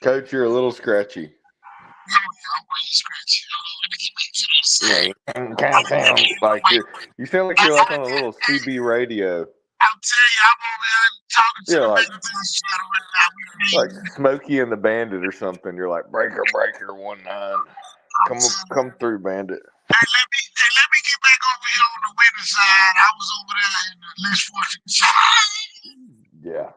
Coach, you're a little scratchy. Yeah, I'm way scratchy. Let me get back to this. Yeah, like you sound like you're like on a little CB radio. I'll tell you, I'm over there talking to Yeah, the like Megaton channel right now. Smokey and the Bandit or something. You're like breaker 19. Come through, Bandit. Hey, let me get back over here on the winning side. I was over there in the less fortunate side. Yeah.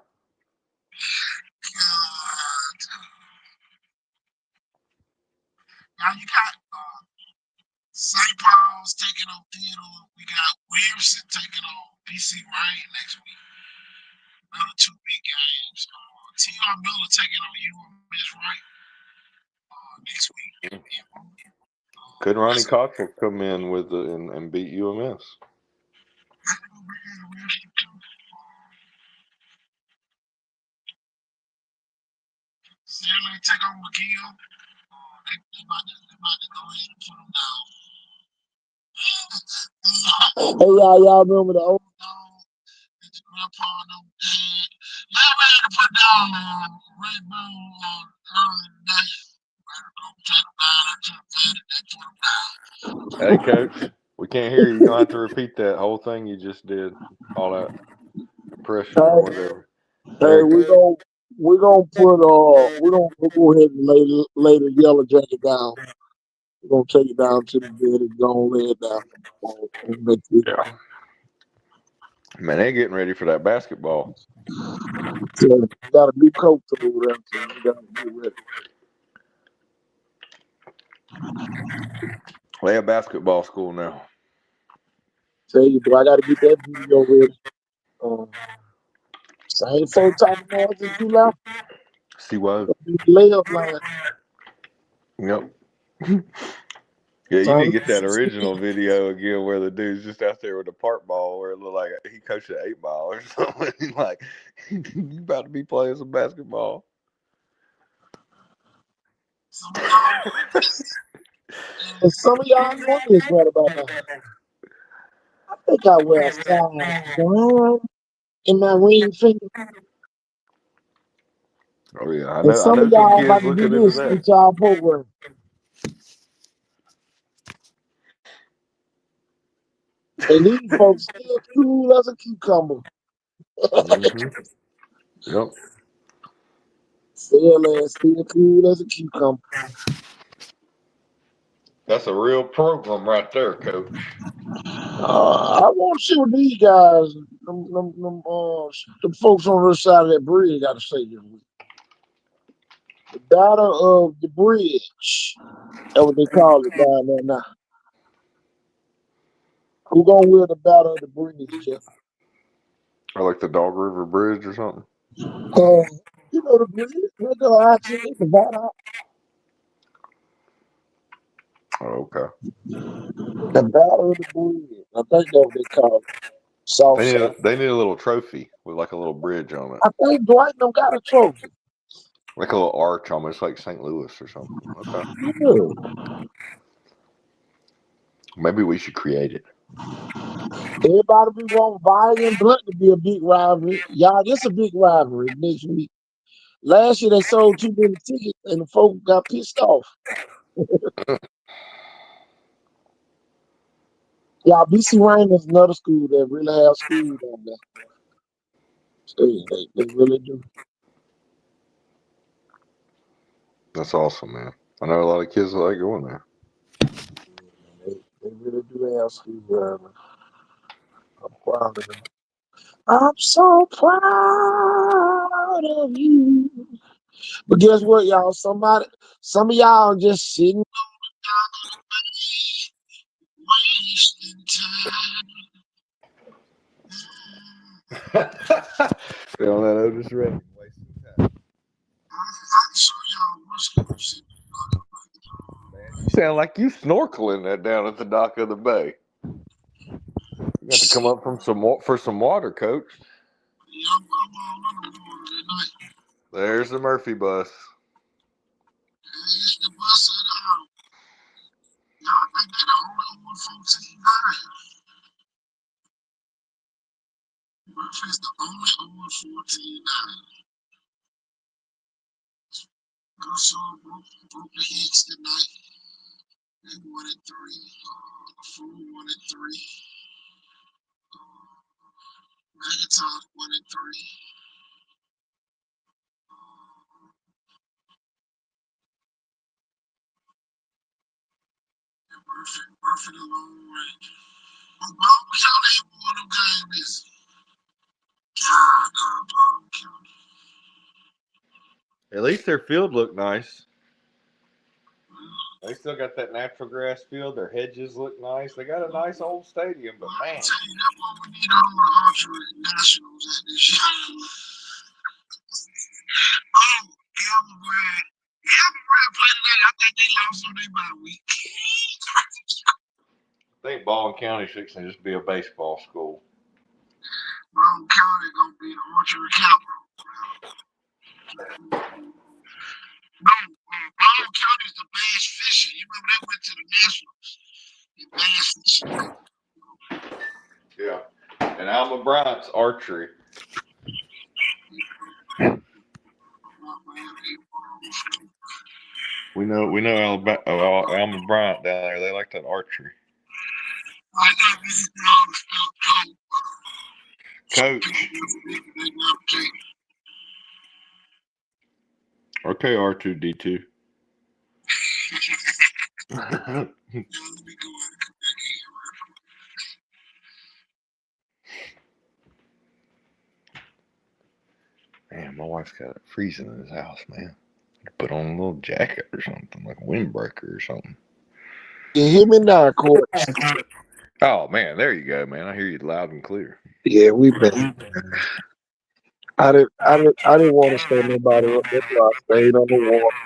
Now you got St. Paul's taking on Theodore. We got Williamson taking on PC Rain next week. Another 2 big games. T.R. Miller taking on UMS Wright next week. Could Ronnie Cox come in with and beat UMS? Stanley take on McGill. They about to go ahead and put them down. Hey, y'all remember the old Grandpa and them dad. They ready to put down Ray Boone early today. Ready to go take them down to the bed and they put them down. Hey, Coach, we can't hear you. You're gonna have to repeat that whole thing you just did. All that impression or whatever. Hey, we're gonna go ahead and lay the yellow jacket down. We're gonna take it down to the bed and go lay it down. Yeah. Man, they getting ready for that basketball. So, got a new coach over there, so we gotta get ready. They have basketball school now. Tell you, but I gotta get that video ready. Same 4 time miles in July. See what? Layup line. Yep. Yeah, you need to get that original video again where the dude's just out there with a park ball where it looked like he coached at 8 Ball or something. Like, you about to be playing some basketball. And some of y'all know this right about now. I think I wear a size 1 in my ring finger. Oh yeah, I And know some of some y'all about kids to do looking into this that. with y'all program. And these folks still cool as a cucumber. Yep. Still cool as a cucumber. That's a real program right there, Coach. I want to see what these guys, them folks on the other side of that bridge, got to say this week. The battle of the bridge. That's what they call it down there now. Who gonna win the battle of the bridge, Jeff? Or like the Dog River Bridge or something. You know the bridge, regular I-10, the battle. Oh, okay. The battle of the bridge. I think that's what they call it. South They need side. they need a little trophy with like a little bridge on it, I think Dwight them got a trophy. like a little arch, almost like St. Louis or something. Okay, Yeah. maybe we should create it. Everybody be wanting Bayou and Blunt to be a big rivalry. Y'all, this a big rivalry next week. Last year they sold too many tickets and the folks got pissed off. Y'all, BC Rain is another school that really have schools on there. So, they really do. That's awesome, man. I know a lot of kids that like going there. They really do have schools around there. I'm proud of them. I'm so proud of you. But guess what, y'all? Some of y'all just sitting wasting time. They on that Otis Redding, wasting time. I'll show y'all what school shit. You sound like you snorkeling that down at the dock of the bay. You got to come up from for some water, Coach. Yeah, I'm all on the water tonight. There's the Murphy bus. It's the bus of the hour. Y'all think they the only one from Team 9? Murphy's the only one from Team 9. Go broke the Hicks tonight. They 1-3. The Fool 1-3. Megaton's 1-3. Murphy the long range. But Baldwin County ain't won them games. God, Baldwin County. At least their field looked nice. They still got that natural grass field. Their hedges look nice. They got a nice old stadium, but man. I tell you, that's what we need all the archery nationals at this year. Oh, Elmwood. Elmwood played tonight. I think they lost on their bye week. I think Baldwin County should just be a baseball school. Baldwin County gonna be the archery capital. No, Baldwin County is the bass fishing. You remember they went to the Nationals. The bass fishing. Yeah. And Alma Bryant's archery. We know Alma Bryant down there. They like that archery. Coach. Okay, R2D2. Man, my wife's got it freezing in this house, man. Put on a little jacket or something, like a windbreaker or something. You hear me now, Coach? Oh man, there you go, man. I hear you loud and clear. Yeah, we been. I didn't want to stay nobody up. That's why I stayed on the water.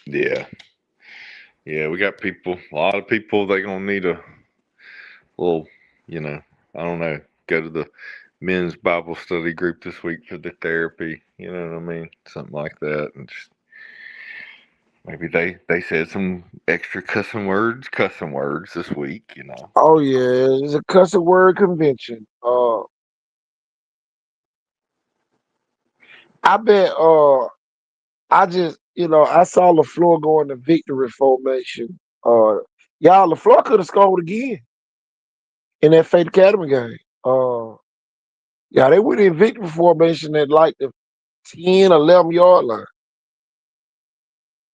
Yeah. Yeah, we got people, a lot of people, they gonna need a little, I don't know, go to the men's Bible study group this week for the therapy, you know what I mean? Something like that. And just maybe they said some extra cussing words this week, Oh yeah, it's a cussing word convention. I bet I just I saw LaFleur go into victory formation. Y'all, LaFleur could have scored again in that Fate Academy game. Yeah, they went in victory formation at like the 10, 11 yard line.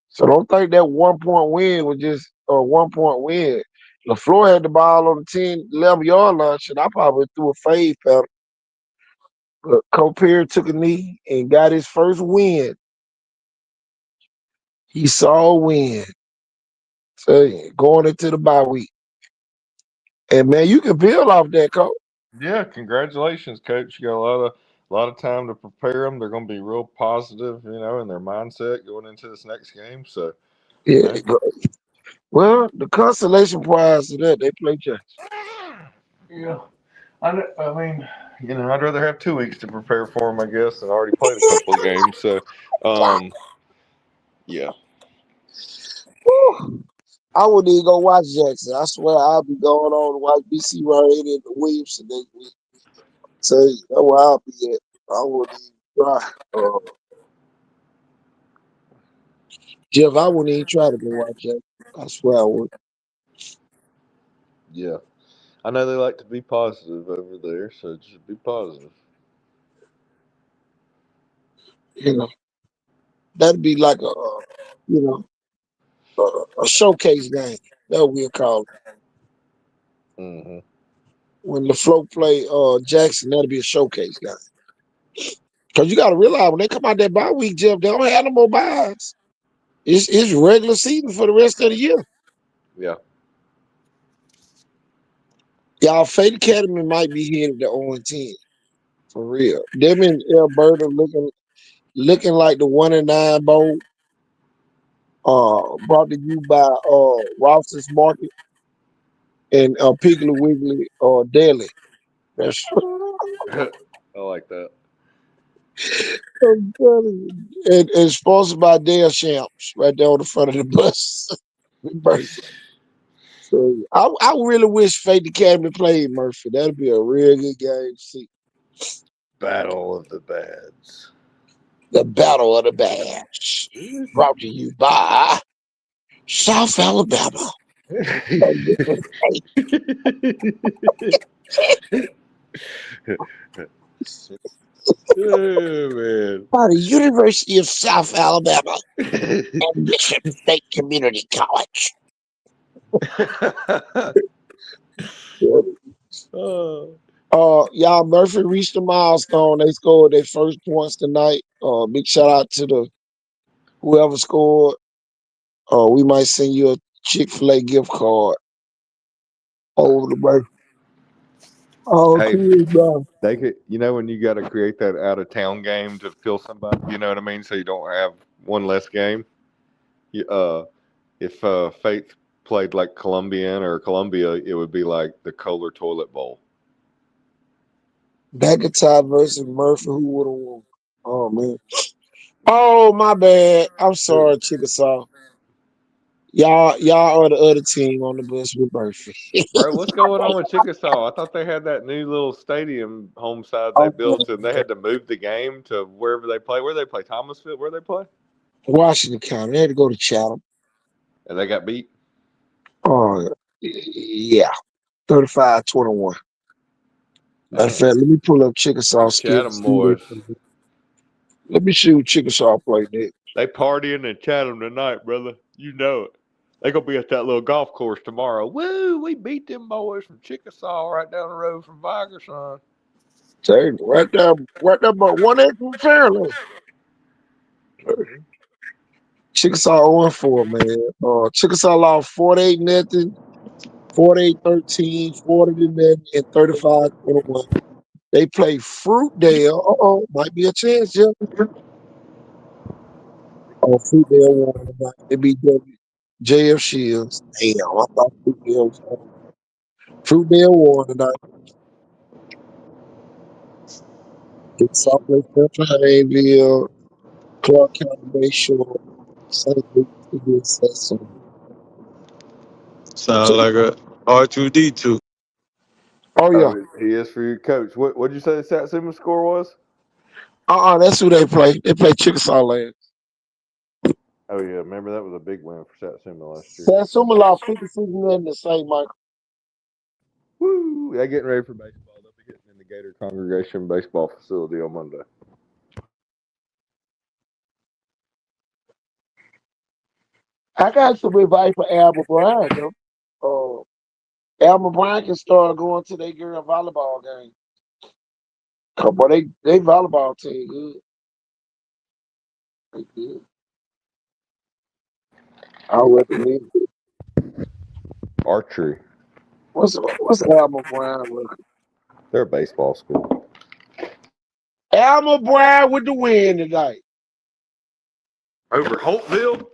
So don't think that 1 point win was just a 1 point win. LaFleur had the ball on the 10, 11 yard line. Shit, I probably threw a fade pattern. But Copier took a knee and got his first win. He saw a win. So going into the bye week. And man, you can build off that, Coach. Yeah, congratulations, Coach. You got a lot of time to prepare them. They're going to be real positive, in their mindset going into this next game. So, Yeah. Well, the consolation prize to that, they play chess. Yeah. I mean, I'd rather have 2 weeks to prepare for them, I guess, and I already played a couple of games. So, yeah. Whew. I wouldn't even go watch Jackson. I swear I'll be going on to watch BC Ray and the Williamson next week. So that's where I'll be at. I wouldn't even try. Jeff, I wouldn't even try to go watch Jackson. I swear I would. Yeah. I know they like to be positive over there, so just be positive. You know, that'd be like you know, a showcase game. That we'll call it. Mm-hmm. When LaFleur play Jackson, that'll be a showcase game. Because you got to realize when they come out that bye week, Jeff, they don't have no more buys. It's regular season for the rest of the year. Yeah. Y'all, Fate Academy might be headed to 0-10. For real. Them and Alberta looking like the 1-9 bowl. Brought to you by Ross's Market and Piggly Wiggly Deli. That's I like that. I'm telling you. And sponsored by Dale Shamps right there on the front of the bus. Murphy. So I really wish Fate Academy played Murphy. That'd be a real good game to see. Battle of the Bads. The Battle of the Bads. Brought to you by South Alabama. Oh, man. By the University of South Alabama and Bishop State Community College. Y'all, Murphy reached a milestone. They scored their first points tonight. Big shout out to the whoever scored. We might send you a Chick-fil-A gift card over the break. Oh, Hey, cool, bro. they could, when you got to create that out of town game to fill somebody, you know what I mean? So you don't have one less game. If Faith played like Columbia, it would be like the Kohler Toilet Bowl. McIntyre versus Murphy, who would have won? Oh, man. Oh, my bad. I'm sorry, Chickasaw. Y'all are the other team on the bus with Murphy. Bro, what's going on with Chickasaw? I thought they had that new little stadium home side they built, and they had to move the game to wherever they play. Where they play? Thomasville? Where they play? Washington County. They had to go to Chatham. And they got beat? Oh, yeah. 35-21. Matter of fact, let me pull up Chickasaw Chatham schedule. boys. Let me see who Chickasaw played next. They partying in Chatham tonight, brother. You know it. They gonna be at that little golf course tomorrow. Woo! We beat them boys from Chickasaw right down the road from Vigerson. Dang, right there, but 1-8 from Fairland. Chickasaw 0-4, man. Chickasaw lost 48-0, 48-13, 40-0, and 35-21. They play Fruitdale. Might be a chance, Jeff. Oh, Fruitdale won tonight. They beat JF Shields. Damn, I thought Fruitdale was on. Fruitdale won tonight. Chickasaw played Fairfield, Clark County Bayshore, St. Louis, Sassone. Sound like a R2D2. Oh, yeah. He is for your coach. What'd you say the Satsuma score was? That's who they play. They play Chickasaw last. Oh yeah, remember that was a big win for Satsuma last year. Satsuma lost 56-0 to St. Michael. Woo! They're getting ready for baseball. They'll be hitting in the Gator Congregation baseball facility on Monday. I got some advice for Alma Bryan, though. Alma Bryan can start going to their girl volleyball game. Boy, they volleyball team good. They good. I recommend it. Archery. What's Alma Bryan looking? They're a baseball school. Alma Bryan with the win tonight. Over Holtville?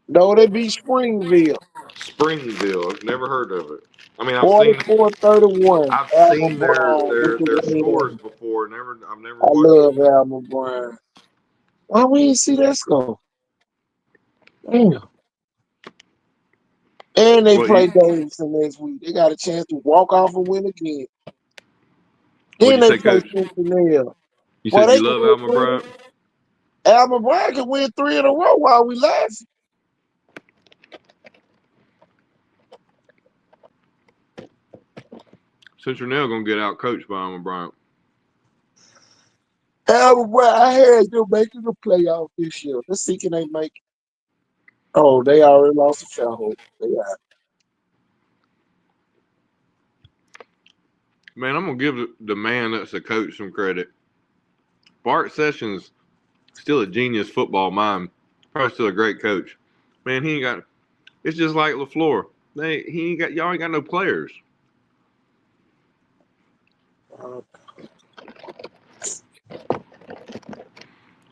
No, they beat Springville. Springville. I've never heard of it. I mean, I've seen 44-31. Alma Brown with the their win. scores before. I've never I watched love Alma Brown. Why we didn't see that score? Damn. And they What play you Davidson next week. They got a chance to walk off and win again. What'd Then you they say, play Coach? Cincinnati. You Well, said they you can love win Alma three. Bryant? Alma Brown can win 3 in a row while we laughing. Cincinnati gonna get out coached by Alma Bryant. Alma Brown, I had them making the playoff this year. Let's see, can they make it? Oh, they already lost a shot. They got Man, I'm gonna give the man that's the coach some credit. Bart Sessions, still a genius football mind. Probably still a great coach. Man, he ain't got. It's just like LaFleur. Y'all ain't got no players.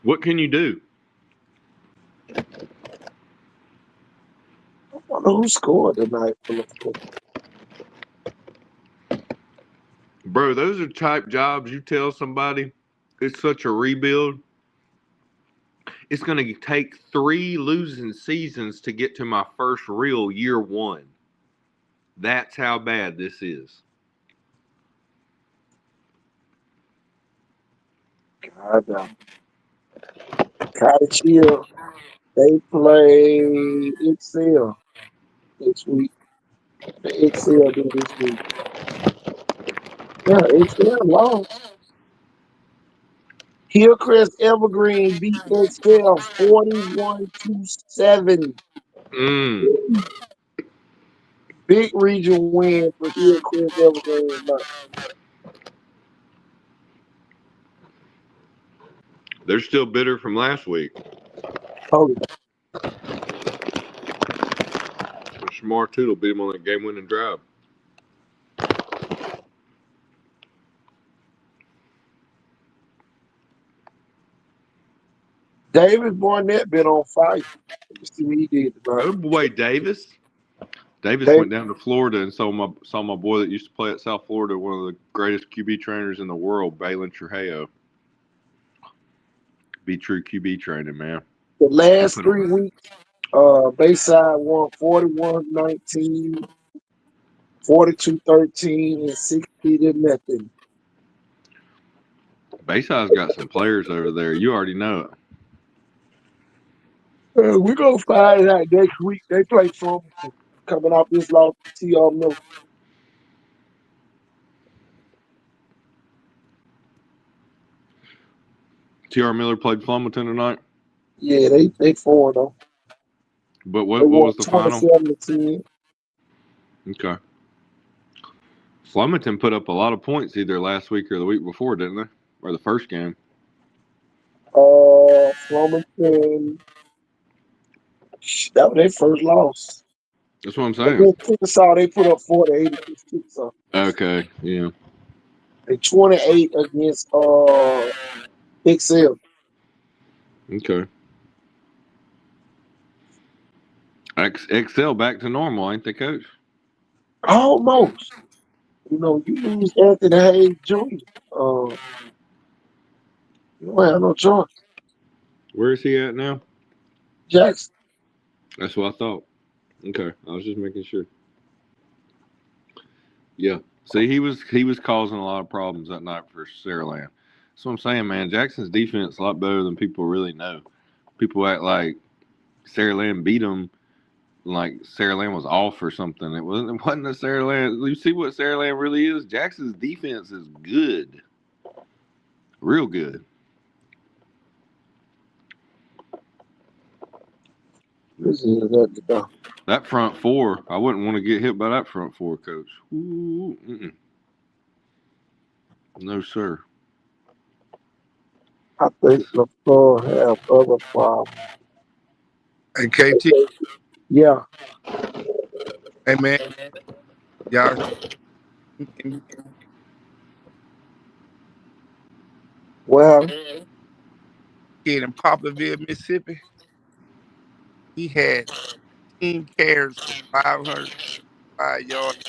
What can you do? I wonder who scored tonight for the football. Bro, those are type jobs you tell somebody it's such a rebuild. It's going to take 3 losing seasons to get to my first real year 1. That's how bad this is. God damn. Cottage Hill, they play Excel this week. The Excel do this week. Yeah, Excel lost. Hillcrest Evergreen beat Excel 41-7. Mm. Big region win for Hillcrest Evergreen tonight. They're still bitter from last week. Oh, Shamar Tootle beat him on that game-winning drive. Davis Barnett been on fire. Let's see what he did tonight. Oh boy, Davis. Davis Davis, went down to Florida and saw my boy that used to play at South Florida, one of the greatest QB trainers in the world, Balin Trujillo. Be true QB training, man. the last 3 weeks, Bayside won 41-19, 42-13, and 60-0. Bayside's got some players over there. You already know it. We're going to find out next week. They play Fluminense coming off this loss to T.R. Miller. T.R. Miller played Fluminense tonight. Yeah, they 4 though. But They what won was the final? 27-10. Okay. Fluminense put up a lot of points either last week or the week before, didn't they? Or the first game. Fluminense, that was their first loss. That's what I'm saying. Against Chickasaw, they put up 40-8 against Chickasaw. Okay, yeah. They 28 against Excel. Okay. Excel back to normal, ain't they, Coach? Almost. You know, you lose Anthony Hayes Jr. You don't have no choice. Where is he at now? Jackson. That's what I thought. Okay, I was just making sure. Yeah. See, he was causing a lot of problems that night for Saraland. That's what I'm saying, man. Jackson's defense is a lot better than people really know. People act like Saraland beat them, like Saraland was off or something. It wasn't a Saraland. You see what Saraland really is? Jackson's defense is good. Real good. That front four, I wouldn't want to get hit by that front four, Coach. Ooh, no, sir. I think the floor have other problems. Hey, KT. Yeah. Hey, man. Y'all. Well, Kid in Poplarville, Mississippi. He had carries for 505 yards.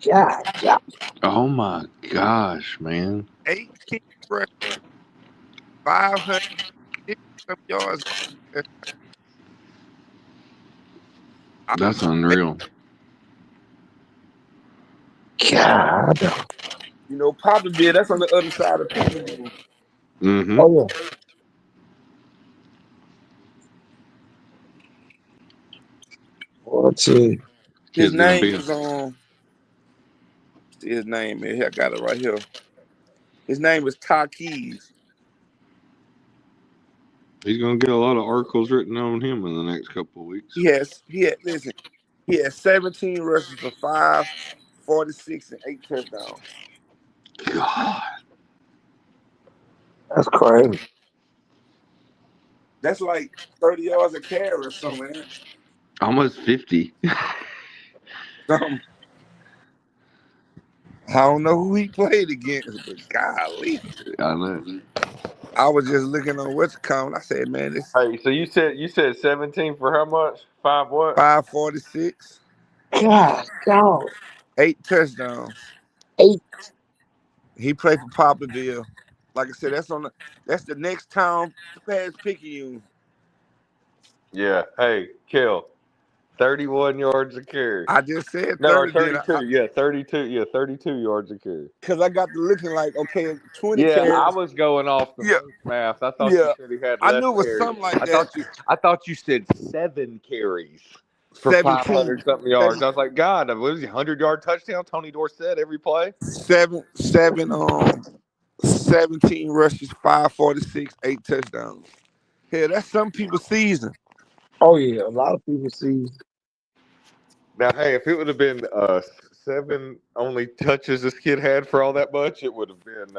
God, God. Oh my gosh, man. 18 rushes, 550 yards. I, That's unreal. God. you know, Papa did. That's on the other side of Picayune. Mm-hmm. Oh, yeah. What's it? His Kid's gonna name be is see his name here. I got it right here. His name is Keys. he's gonna get a lot of articles written on him in the next couple of weeks. Listen, he has 17 rushes for 546 and 8 touchdowns. God. That's crazy. That's like 30 yards a carry or something, man. Almost 50. Something. I don't know who he played against, but golly. I know. I was just looking on what's coming. I said, man, this Hey, so you said 17 for how much? 5 what? 546, God, dog. 8 touchdowns. 8. He played for Poplarville. Like I said, that's the next town past Picayune. Yeah. Hey, Kel. 31 yards a carry. I just said No, or 30 then 32. Yeah, 32. Yeah, 32 yards a carry. because I got to looking like, okay, 20 Yeah, I carries. was going off the Yeah, first math. I thought you yeah. said he had I less knew it was carries. something like I that. thought you said 7 carries for 17. 500 something yards. I was like, God, what was he 100-yard touchdown? Tony Dorsett every play. 17 rushes, 546, 8 touchdowns. Hell, that's some people's season. Oh, yeah. A lot of people see. Now, hey, if it would have been 7 only touches this kid had for all that much, it would have been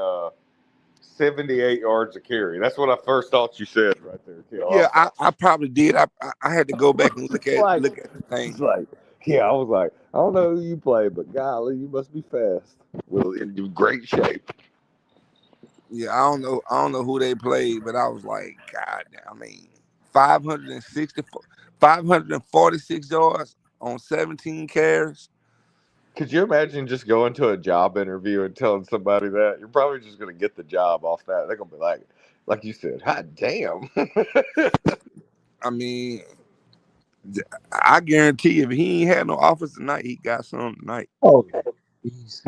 78 yards a carry. That's what I first thought you said right there, Kel. Yeah, I probably did. I had to go back and look at Like, the thing. it's like, yeah, I was like, I don't know who you play, but golly, you must be fast. Well, in great shape. Yeah, I don't know who they played, but I was like, God damn, I mean, 564, 546 yards on 17 carries. Could you imagine just going to a job interview and telling somebody that? You're probably just going to get the job off that. They're going to be like you said, hot damn. I mean, I guarantee if he ain't had no offers tonight, he got some tonight. Oh, yeah. Jeez.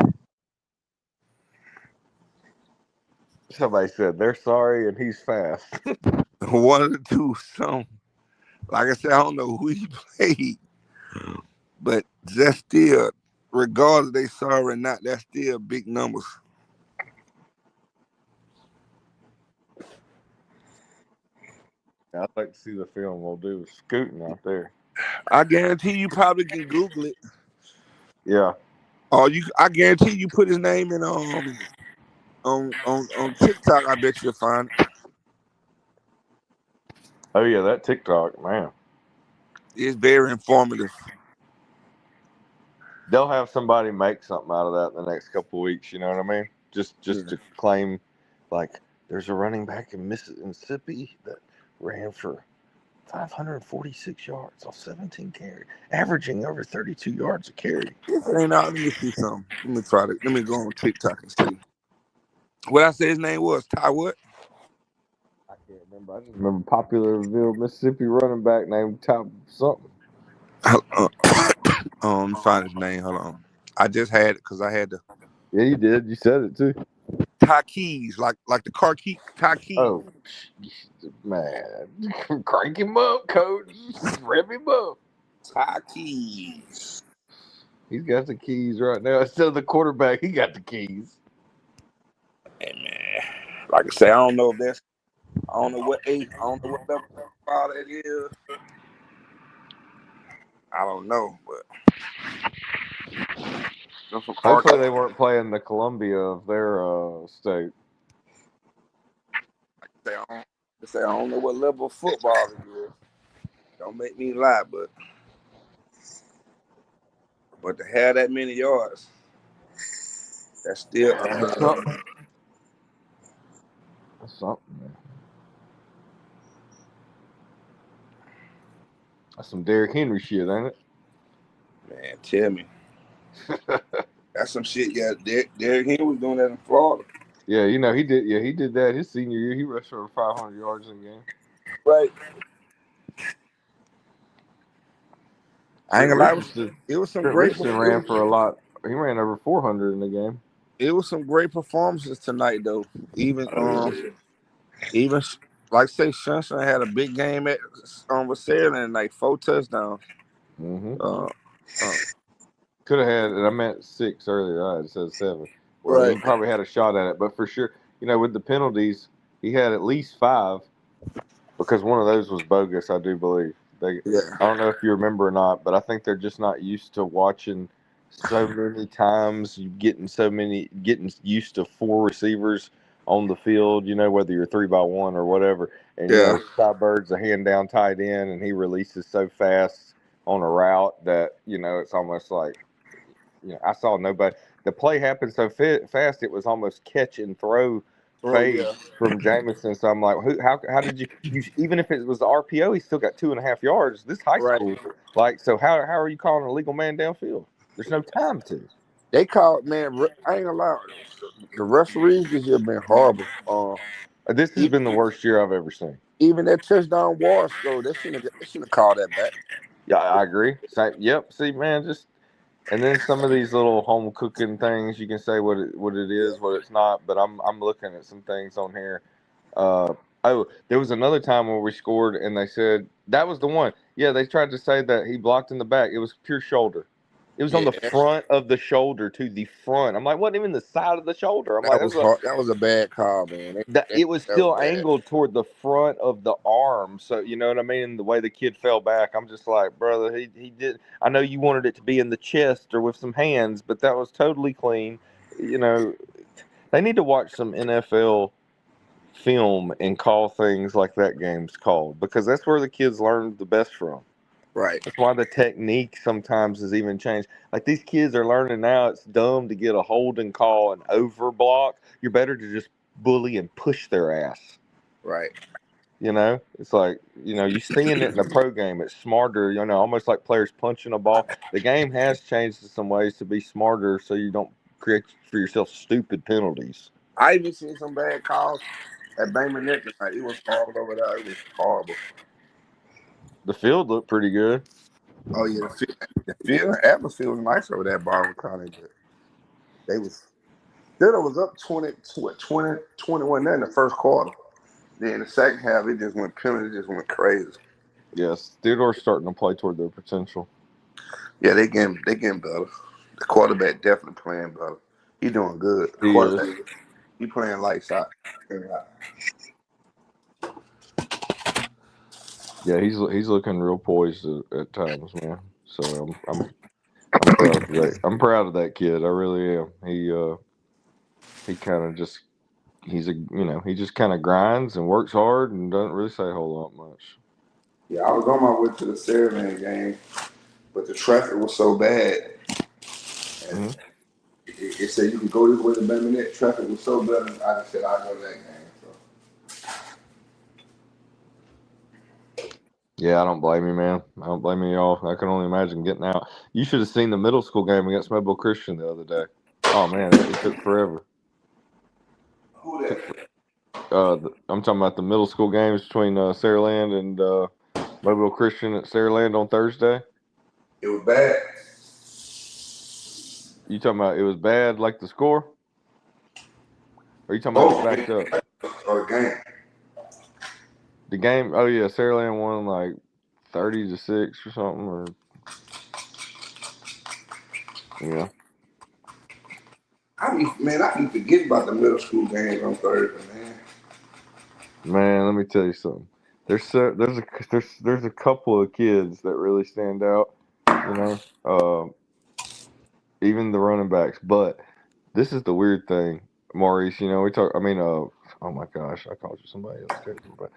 Somebody said they're sorry and he's fast. One of the two. So, like I said, I don't know who he played, but that's still, regardless they sorry or not, that's still big numbers. I'd like to see the film we'll do with Scooting out there. I guarantee you probably can Google it. Yeah. Or I guarantee you put his name in on TikTok. I bet you'll find it. Oh yeah, that TikTok, man. It's very informative. They'll have somebody make something out of that in the next couple of weeks. You know what I mean? Just to claim, like, there's a running back in Mississippi that ran for 546 yards off 17 carries, averaging over 32 yards a carry. This ain't out. Let me see something. Let me try to. Let me go on TikTok and see. What I said his name was Ty what? I can't remember. I just remember Popularville, Mississippi running back named Top something. Let me find his name. Hold on. I just had it because I had to. Yeah, you did. You said it too. Ty Keys, like the car key. Ty Keys. Oh, man. Crank him up, coach. Rev him up. Ty Keys. He's got the keys right now. Instead of the quarterback, he got the keys. Hey, man. Like I say, I don't know if that's. I don't know what level football that is. I don't know, but from Hopefully they weren't playing the Columbia of their state. I don't know what level of football it is. Don't make me lie, but to have that many yards, that's still something. That's something, man. That's some Derrick Henry shit, ain't it? Man, tell me. That's some shit. Yeah, Derrick Henry was doing that in Florida. Yeah, you know he did. Yeah, he did that his senior year. He rushed for 500 yards in a game. Right. I ain't Trent gonna lie. Richardson. It was some Trent great. Richardson ran for a lot. He ran over 400 in the game. It was some great performances tonight, though. Even Oh, yeah. even like say Sunshine had a big game at with Sarah and like 4 touchdowns. Mm-hmm. Uh, Could have had, and I meant 6 earlier. I said 7. Well, right. he probably had a shot at it, but for sure, with the penalties, he had at least 5 because one of those was bogus. I do believe. Yeah. I don't know if you remember or not, but I think they're just not used to watching so many times. You getting used to 4 receivers on the field. Whether you're 3-by-1 or whatever, and Yeah. Ty Bird's a hand down tight end, and he releases so fast on a route that it's almost like I saw nobody. The play happened so fast it was almost catch and throw Oh fade yeah. from Jameson. So I'm like, how did you even if it was the RPO, he still got 2.5 yards. This high Right. school, like, so how are you calling a legal man downfield? There's no time to. They called, man. I ain't gonna lie. The referees this year been horrible. This has been the worst year I've ever seen. Even that touchdown war score, they shouldn't have called that back. Yeah, I agree. Yep. See, man, and then some of these little home cooking things, you can say what it is, what it's not. But I'm looking at some things on here. There was another time where we scored, and they said that was the one. Yeah, they tried to say that he blocked in the back. It was pure shoulder. It was on Yeah, the front of the shoulder to the front. I'm like, wasn't even the side of the shoulder. I'm like, that was hard. That was a bad call, man. it was That was still bad. angled toward the front of the arm. So you know what I mean? The way the kid fell back, I'm just like, brother, he did. I know you wanted it to be in the chest or with some hands, but that was totally clean. They need to watch some NFL film and call things like that game's called, because that's where the kids learn the best from. Right. That's why the technique sometimes has even changed. Like, these kids are learning now it's dumb to get a holding call and overblock. You're better to just bully and push their ass. Right. It's like, you seeing it in the pro game. It's smarter, almost like players punching a ball. The game has changed in some ways to be smarter so you don't create for yourself stupid penalties. I even seen some bad calls at Bama Net tonight. It was horrible over there. It was horrible. The field looked pretty good. Oh yeah, the field atmosphere was nice over that bar with Connie, but they was Stidham was up 21 there in the first quarter. Then in the second half, it just went penalty, it just went crazy. Yes, Theodore's starting to play toward their potential. Yeah, they getting better. The quarterback definitely playing better. He doing good. The quarterback, he playing lights out. Yeah, he's looking real poised at times, man. So I'm proud of that. I'm proud of that kid. I really am. He kind of just he just kind of grinds and works hard and doesn't really say a whole lot much. Yeah, I was on my way to the Saravan game, but the traffic was so bad. Mm-hmm. It said you can go this way to Bama. Traffic was so bad, I just said I'll go to that game. So. Yeah, I don't blame you, man. I don't blame you at all. I can only imagine getting out. You should have seen the middle school game against Mobile Christian the other day. Oh man, it took forever. Who that? I'm talking about the middle school games between Saraland and Mobile Christian at Saraland on Thursday. It was bad. You talking about it was bad, like the score? Or are you talking about it was backed up? Or the game. The game, oh yeah, Saraland won like 30-6 or something, or yeah. I be forgetting about the middle school games on Thursday, man. Man, let me tell you something. There's a couple of kids that really stand out, even the running backs. But this is the weird thing, Maurice. We talk. I mean, oh my gosh, I called you somebody else. But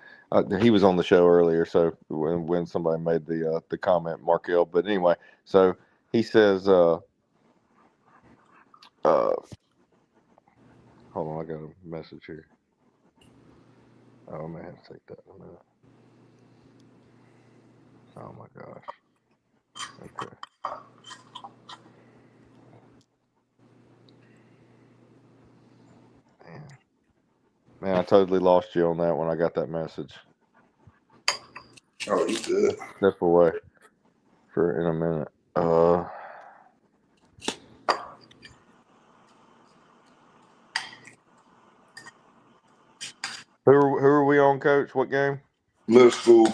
he was on the show earlier, so when somebody made the comment, Markel. But anyway, so he says, hold on, I got a message here. Oh, I may have to take that in a minute. Oh my gosh. Okay. Man, I totally lost you on that when I got that message. Oh, you good? Step away for in a minute. Who are we on, Coach? What game? Middle school.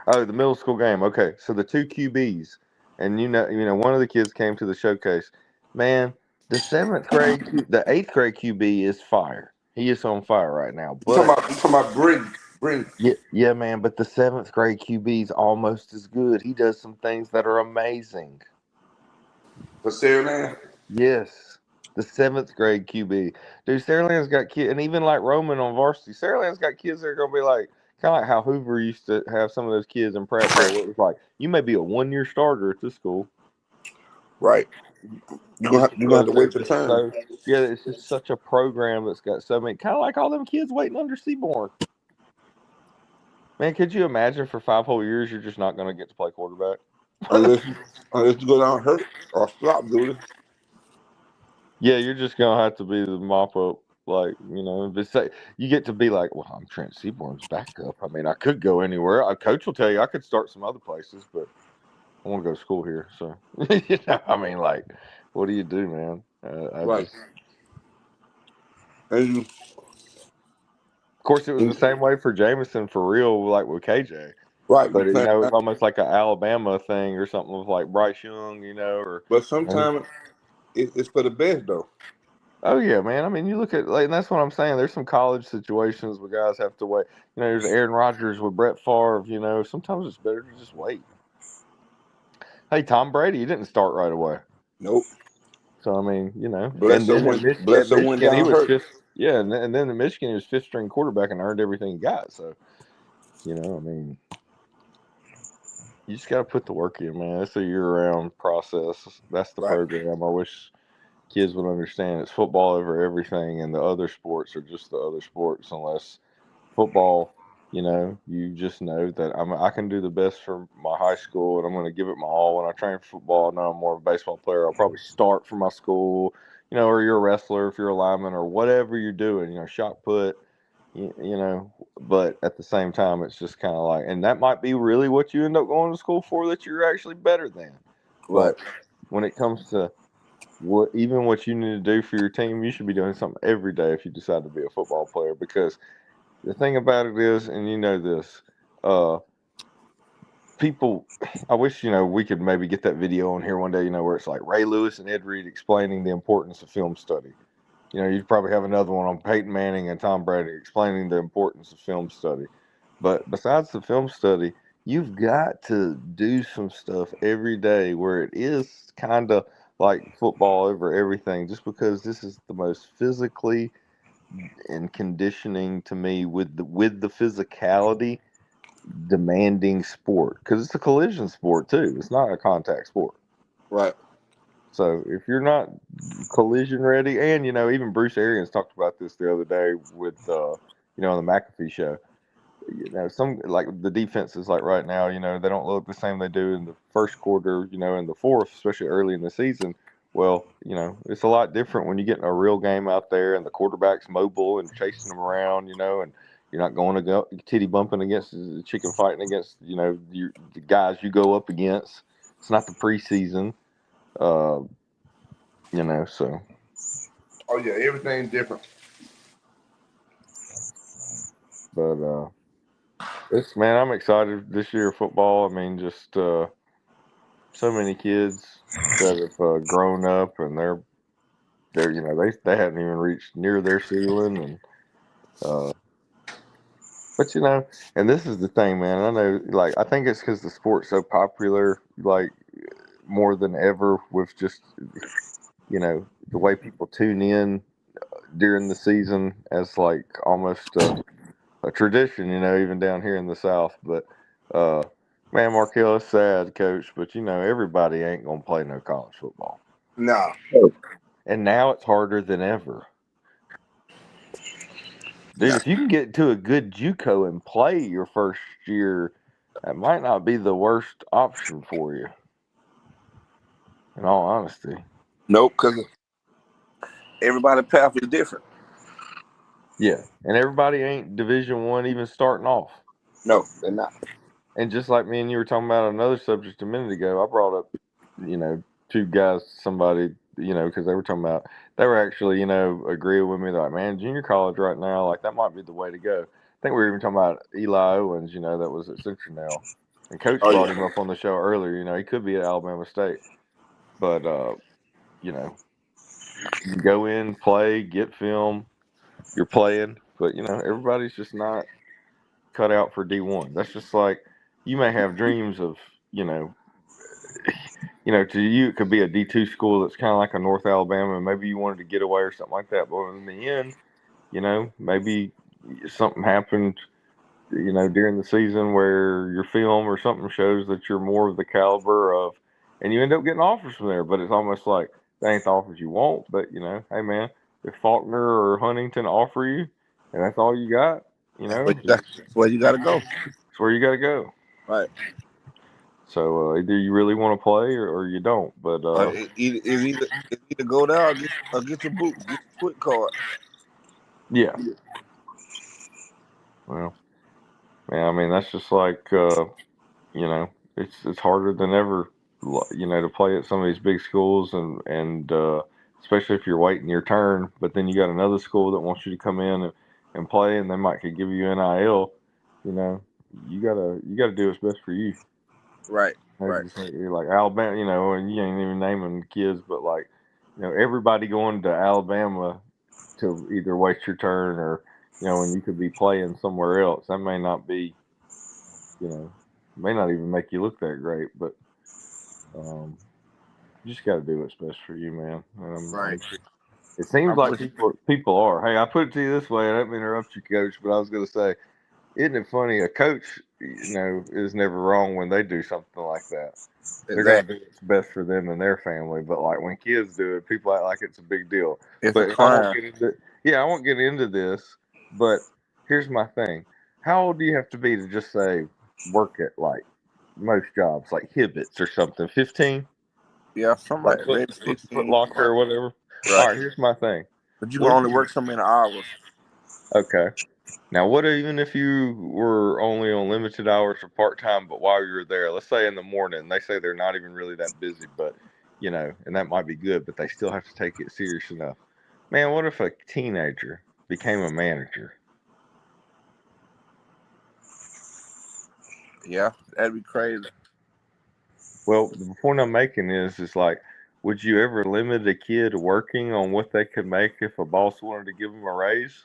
Oh, the middle school game. Okay, so the two QBs, and one of the kids came to the showcase. Man, the the 8th grade QB is fire. He is on fire right now. You But talking about Bryn. yeah, man. But the 7th grade QB is almost as good. He does some things that are amazing. For Saraland? Yes, the 7th grade QB. Dude, Saraland's got kids, and even like Roman on varsity, Saraland's got kids that are gonna be like kind of like how Hoover used to have some of those kids in Prattville. Where it was like you may be a 1-year starter at this school, Right. You're gonna have to wait your turn. Yeah, it's just such a program that's got so many, kind of like all them kids waiting under Seaborn. Man, could you imagine for 5 whole years you're just not gonna get to play quarterback? unless you go down hurt or stop, dude. Yeah, you're just gonna have to be the mop up, like you get to be like, well, I'm Trent Seaborn's backup. I mean, I could go anywhere. Our coach will tell you I could start some other places, but I want to go to school here. So, I mean, like, what do you do, man? Right. Of course, it was the same way for Jameson for real, like with KJ. Right. But it's almost like an Alabama thing or something with like Bryce Young, But sometimes it's for the best, though. Oh yeah, man. I mean, you look at and that's what I'm saying. There's some college situations where guys have to wait. There's Aaron Rodgers with Brett Favre. Sometimes it's better to just wait. Hey, Tom Brady, he didn't start right away. Nope. So I mean, Bledsoe went down he was hurt. fifth. Yeah, and then in Michigan, he was 5th-string quarterback and earned everything he got. So, I mean, you just got to put the work in, man. It's a year-round process. That's the program. I wish kids would understand it's football over everything, and the other sports are just the other sports. Unless football, you just know that I can do the best for my high school, and I'm going to give it my all. When I train for football, now I'm more of a baseball player. I'll probably start for my school, or you're a wrestler if you're a lineman or whatever you're doing, shot put, But at the same time, it's just kind of like, and that might be really what you end up going to school for, that you're actually better than. Right. But when it comes to what you need to do for your team, you should be doing something every day if you decide to be a football player. Because the thing about it is, and this, people, I wish we could maybe get that video on here one day, where it's like Ray Lewis and Ed Reed explaining the importance of film study. You'd probably have another one on Peyton Manning and Tom Brady explaining the importance of film study. But besides the film study, you've got to do some stuff every day where it is kind of like football over everything, just because this is the most physically and conditioning to me with the physicality demanding sport, because it's a collision sport too. It's not a contact sport. Right. So if you're not collision ready, and even Bruce Arians talked about this the other day with on the McAfee show. Some like the defenses like right now, they don't look the same they do in the first quarter, in the fourth, especially early in the season. Well, it's a lot different when you get in a real game out there and the quarterback's mobile and chasing them around, and you're not going to go titty bumping against the chicken fighting against, the guys you go up against. It's not the preseason, so. Oh yeah, everything's different. But man, I'm excited this year football. I mean, just so many kids that have grown up, and they're they haven't even reached near their ceiling, and but and this is the thing, man. I know, like, I think it's because the sport's so popular, like more than ever, with just the way people tune in during the season as like almost a tradition, even down here in the South. But man, Markel, it's sad, Coach, but everybody ain't gonna play no college football. No. And now it's harder than ever. Dude, if you can get to a good JUCO and play your first year that might not be the worst option for you. In all honesty. Nope, because everybody's path is different. Yeah, and everybody ain't Division One even starting off. No, they're not. And just like me and you were talking about another subject a minute ago, I brought up, two guys, somebody, because they were talking about, they were actually, agreeing with me. They're like, man, junior college right now, like that might be the way to go. I think we were even talking about Eli Owens, that was at Central now. And Coach brought him up on the show earlier. He could be at Alabama State. But, you go in, play, get film, you're playing. But, everybody's just not cut out for D1. That's just like, you may have dreams of, to you it could be a D2 school that's kind of like a North Alabama, and maybe you wanted to get away or something like that. But in the end, maybe something happened, during the season where your film or something shows that you're more of the caliber of, and you end up getting offers from there. But it's almost like they ain't the offers you want. But hey man, if Faulkner or Huntington offer you, and that's all you got, That's where you got to go. It's where you got to go. Right. So either you really want to play or you don't. But either go there or get your boot, get your quick card. Yeah. Well, man, I mean that's just like it's harder than ever, to play at some of these big schools and especially if you're waiting your turn. But then you got another school that wants you to come in and play, and they might could give you NIL. You gotta do what's best for you. Right. Right. You're like Alabama, and you ain't even naming kids, but like, everybody going to Alabama to either waste your turn or, when you could be playing somewhere else. That may not be, may not even make you look that great, but you just got to do what's best for you, man. Right. It seems like people are. Hey, I put it to you this way. I didn't interrupt you, Coach, but I was going to say, isn't it funny? A coach, is never wrong when they do something like that. They're going to do what's best for them and their family. But like when kids do it, people act like it's a big deal. It's but a crime. I won't get into this. But here's my thing: how old do you have to be to just say work at like most jobs, like Hibbett's or something? 15? Yeah, something like that. Maybe 15. Foot Locker or whatever. Right. All right, here's my thing. But you can only work so many hours. Okay. Now, what even if you were only on limited hours or part-time, but while you were there, let's say in the morning, they say they're not even really that busy, but, and that might be good, but they still have to take it serious enough. Man, what if a teenager became a manager? Yeah, that'd be crazy. Well, the point I'm making is like, would you ever limit a kid working on what they could make if a boss wanted to give them a raise?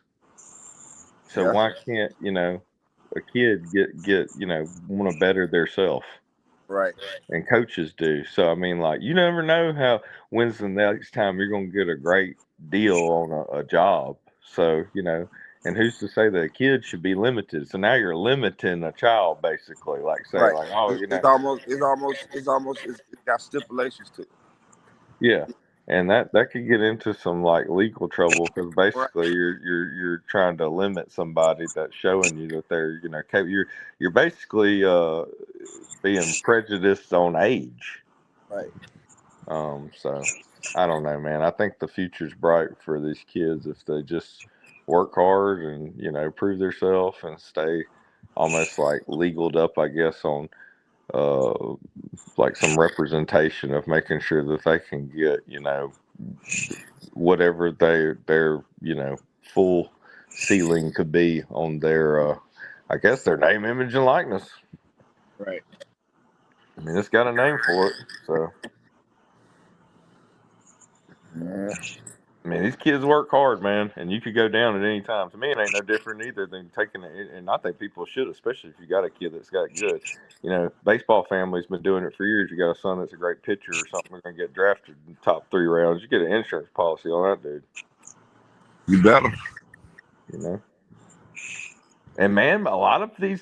So why can't, a kid get want to better theirself? Right. And coaches do. So, I mean, like, you never know when's the next time you're going to get a great deal on a job. So, and who's to say that a kid should be limited? So now you're limiting a child, basically, like saying, right. like, oh, it's got stipulations to it. Yeah. And that could get into some like legal trouble because basically you're trying to limit somebody that's showing you that they're you're basically being prejudiced on age. Right. So I don't know, man. I think the future's bright for these kids if they just work hard and prove themselves and stay almost like legaled up, I guess, on like some representation of making sure that they can get whatever their full ceiling could be on their I guess their name, image, and likeness. Right. I mean, it's got a name for it, so. Yeah. I mean, these kids work hard, man, and you could go down at any time. To me, it ain't no different either than taking it. And I think people should, especially if you got a kid that's got good. Baseball family's been doing it for years. You got a son that's a great pitcher or something, they're going to get drafted in the top 3 rounds. You get an insurance policy on that dude. You better. And man,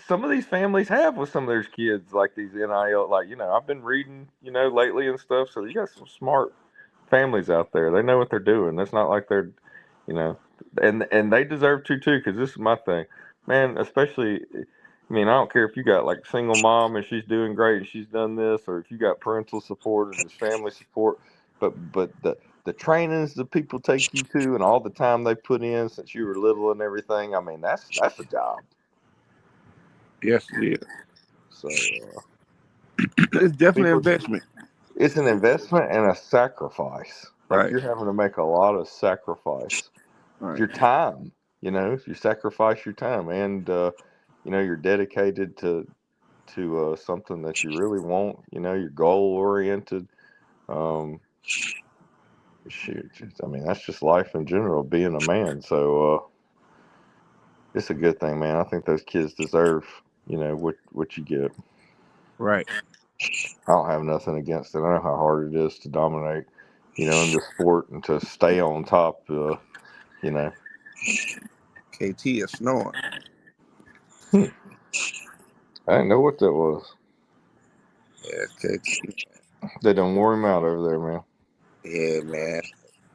some of these families have with some of their kids, like these NIL, like, I've been reading, lately and stuff. So you got some smart families out there. They know what they're doing. That's not like they're, and they deserve to too. Because this is my thing, man. Especially, I mean, I don't care if you got like a single mom and she's doing great and she's done this, or if you got parental support and there's family support. But the trainings that people take you to and all the time they put in since you were little and everything. I mean, that's a job. Yes, it is. So It's definitely an people, investment. it's an investment and a sacrifice. Like Right. you're having to make a lot of sacrifice. Right. Your time, if you sacrifice your time and you're dedicated to something that you really want, you're goal oriented. Shoot, I mean that's just life in general, being a man. So it's a good thing, man. I think those kids deserve, what you get. Right. I don't have nothing against it. I know how hard it is to dominate, in the sport and to stay on top. KT is snoring. I didn't know what that was. Yeah, KT. They done wore him out over there, man. Yeah, man.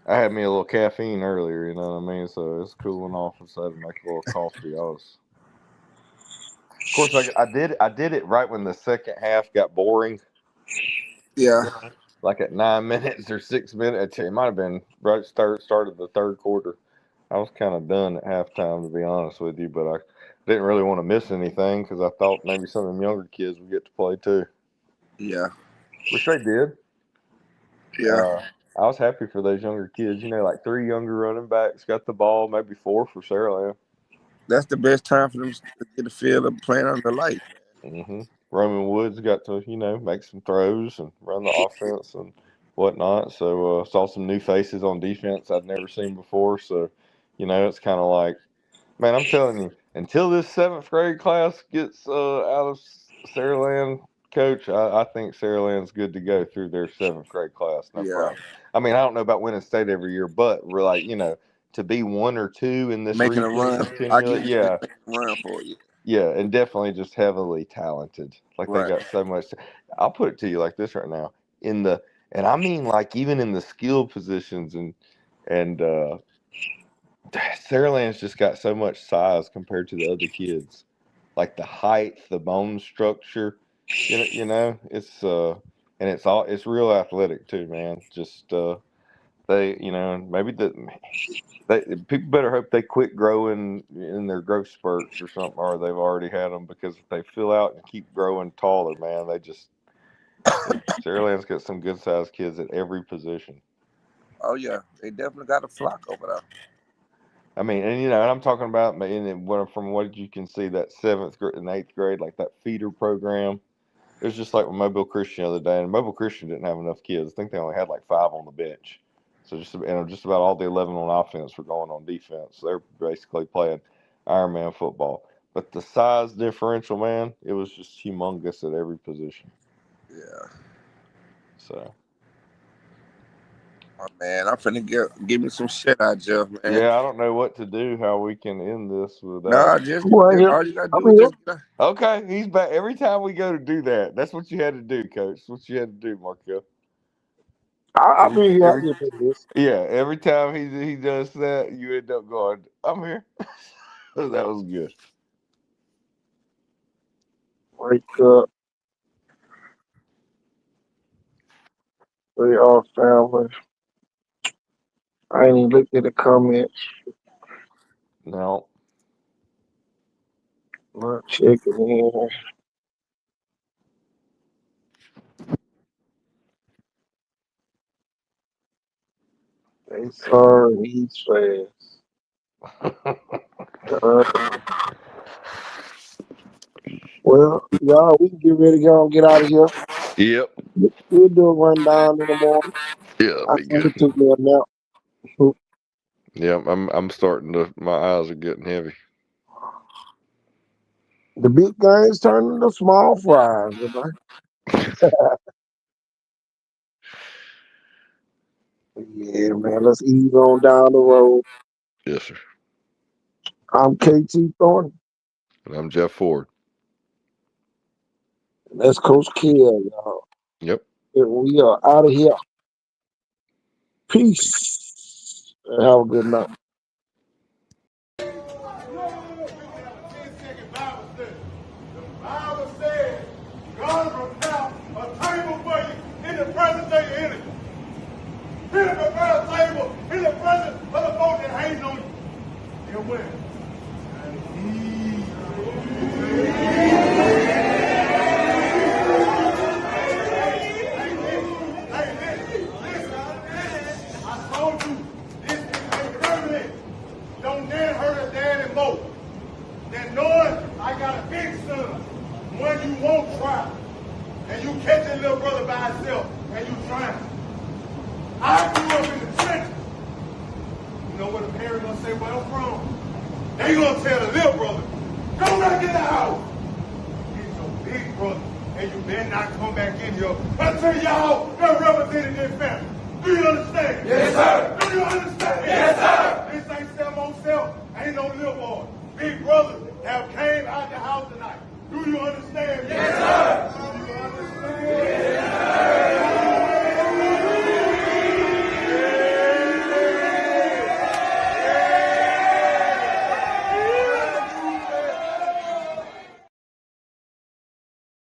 I had me a little caffeine earlier, you know what I mean? So it's cooling off. So I had to make a little coffee. Of course, I did it right when the second half got boring. Yeah. Like at 9 minutes or 6 minutes. It might have been right start of the third quarter. I was kind of done at halftime, to be honest with you, but I didn't really want to miss anything because I thought maybe some of them younger kids would get to play too. Yeah. Which they did. Yeah. I was happy for those younger kids. Like 3 younger running backs got the ball, maybe 4 for Saraland. That's the best time for them to get a feel of playing under the light. Mm-hmm. Roman Woods got to, make some throws and run the offense and whatnot. So saw some new faces on defense I'd never seen before. So, it's kind of like, man, I'm telling you, until this 7th grade class gets out of Saraland, Coach, I think Saraland's good to go through their 7th grade class. No Yeah. problem. I mean, I don't know about winning state every year, but we're like, to be 1 or 2 in this Making a region run. I continually, get yeah. making a run for you. Yeah, and definitely just heavily talented. Like they Right. got so much. I'll put it to you like this right now. And I mean like even in the skill positions and Saraland's just got so much size compared to the other kids. Like the height, the bone structure, it's and it's real athletic too, man. Just they, maybe people better hope they quit growing in their growth spurts or something, or they've already had them, because if they fill out and keep growing taller, man, Saraland's got some good sized kids at every position. Oh yeah, they definitely got a flock over there. I mean, and I'm talking about from what you can see, that 7th and 8th grade, like that feeder program. It was just like with Mobile Christian the other day, and Mobile Christian didn't have enough kids. I think they only had like 5 on the bench. So just about all the 11 on offense were going on defense. They're basically playing Ironman football. But the size differential, man, it was just humongous at every position. Yeah. So. Oh man, I'm finna give me some shit out, Jeff, man. Yeah, I don't know what to do, how we can end this without. Nah, just all you gotta do is just. Okay, he's back. Every time we go to do that, that's what you had to do, Coach. That's what you had to do, Marco. I'll be here after this. Yeah, every time he does that, you end up going, I'm here. That was good. Wake up. We all family. I ain't even looked at the comments. No. Not checking in. They sorry, he's fast. Well, y'all, we can get ready to go and get out of here. Yep. We'll do a rundown in the morning. Yeah, that'd I be think good. it took me a nap. Yeah, I'm starting to. My eyes are getting heavy. The big things turn into small fries, you know. Yeah, man, let's ease on down the road. Yes, sir. I'm KT Thornton. And I'm Jeff Ford. That's Coach Kill, y'all. Yep. And we are out of here. Peace. And have a good night. and you trying. I grew up in the trenches. You know what a parent gonna say where I'm from? They gonna tell the little brother, go back in the house. He's your big brother, and you better not come back in here until y'all are representing their family. Do you understand? Yes, sir. Do you understand? Yes, sir. This ain't self on self. Ain't no little boy. Big brothers have came out the house tonight. Do you understand? Yes, sir.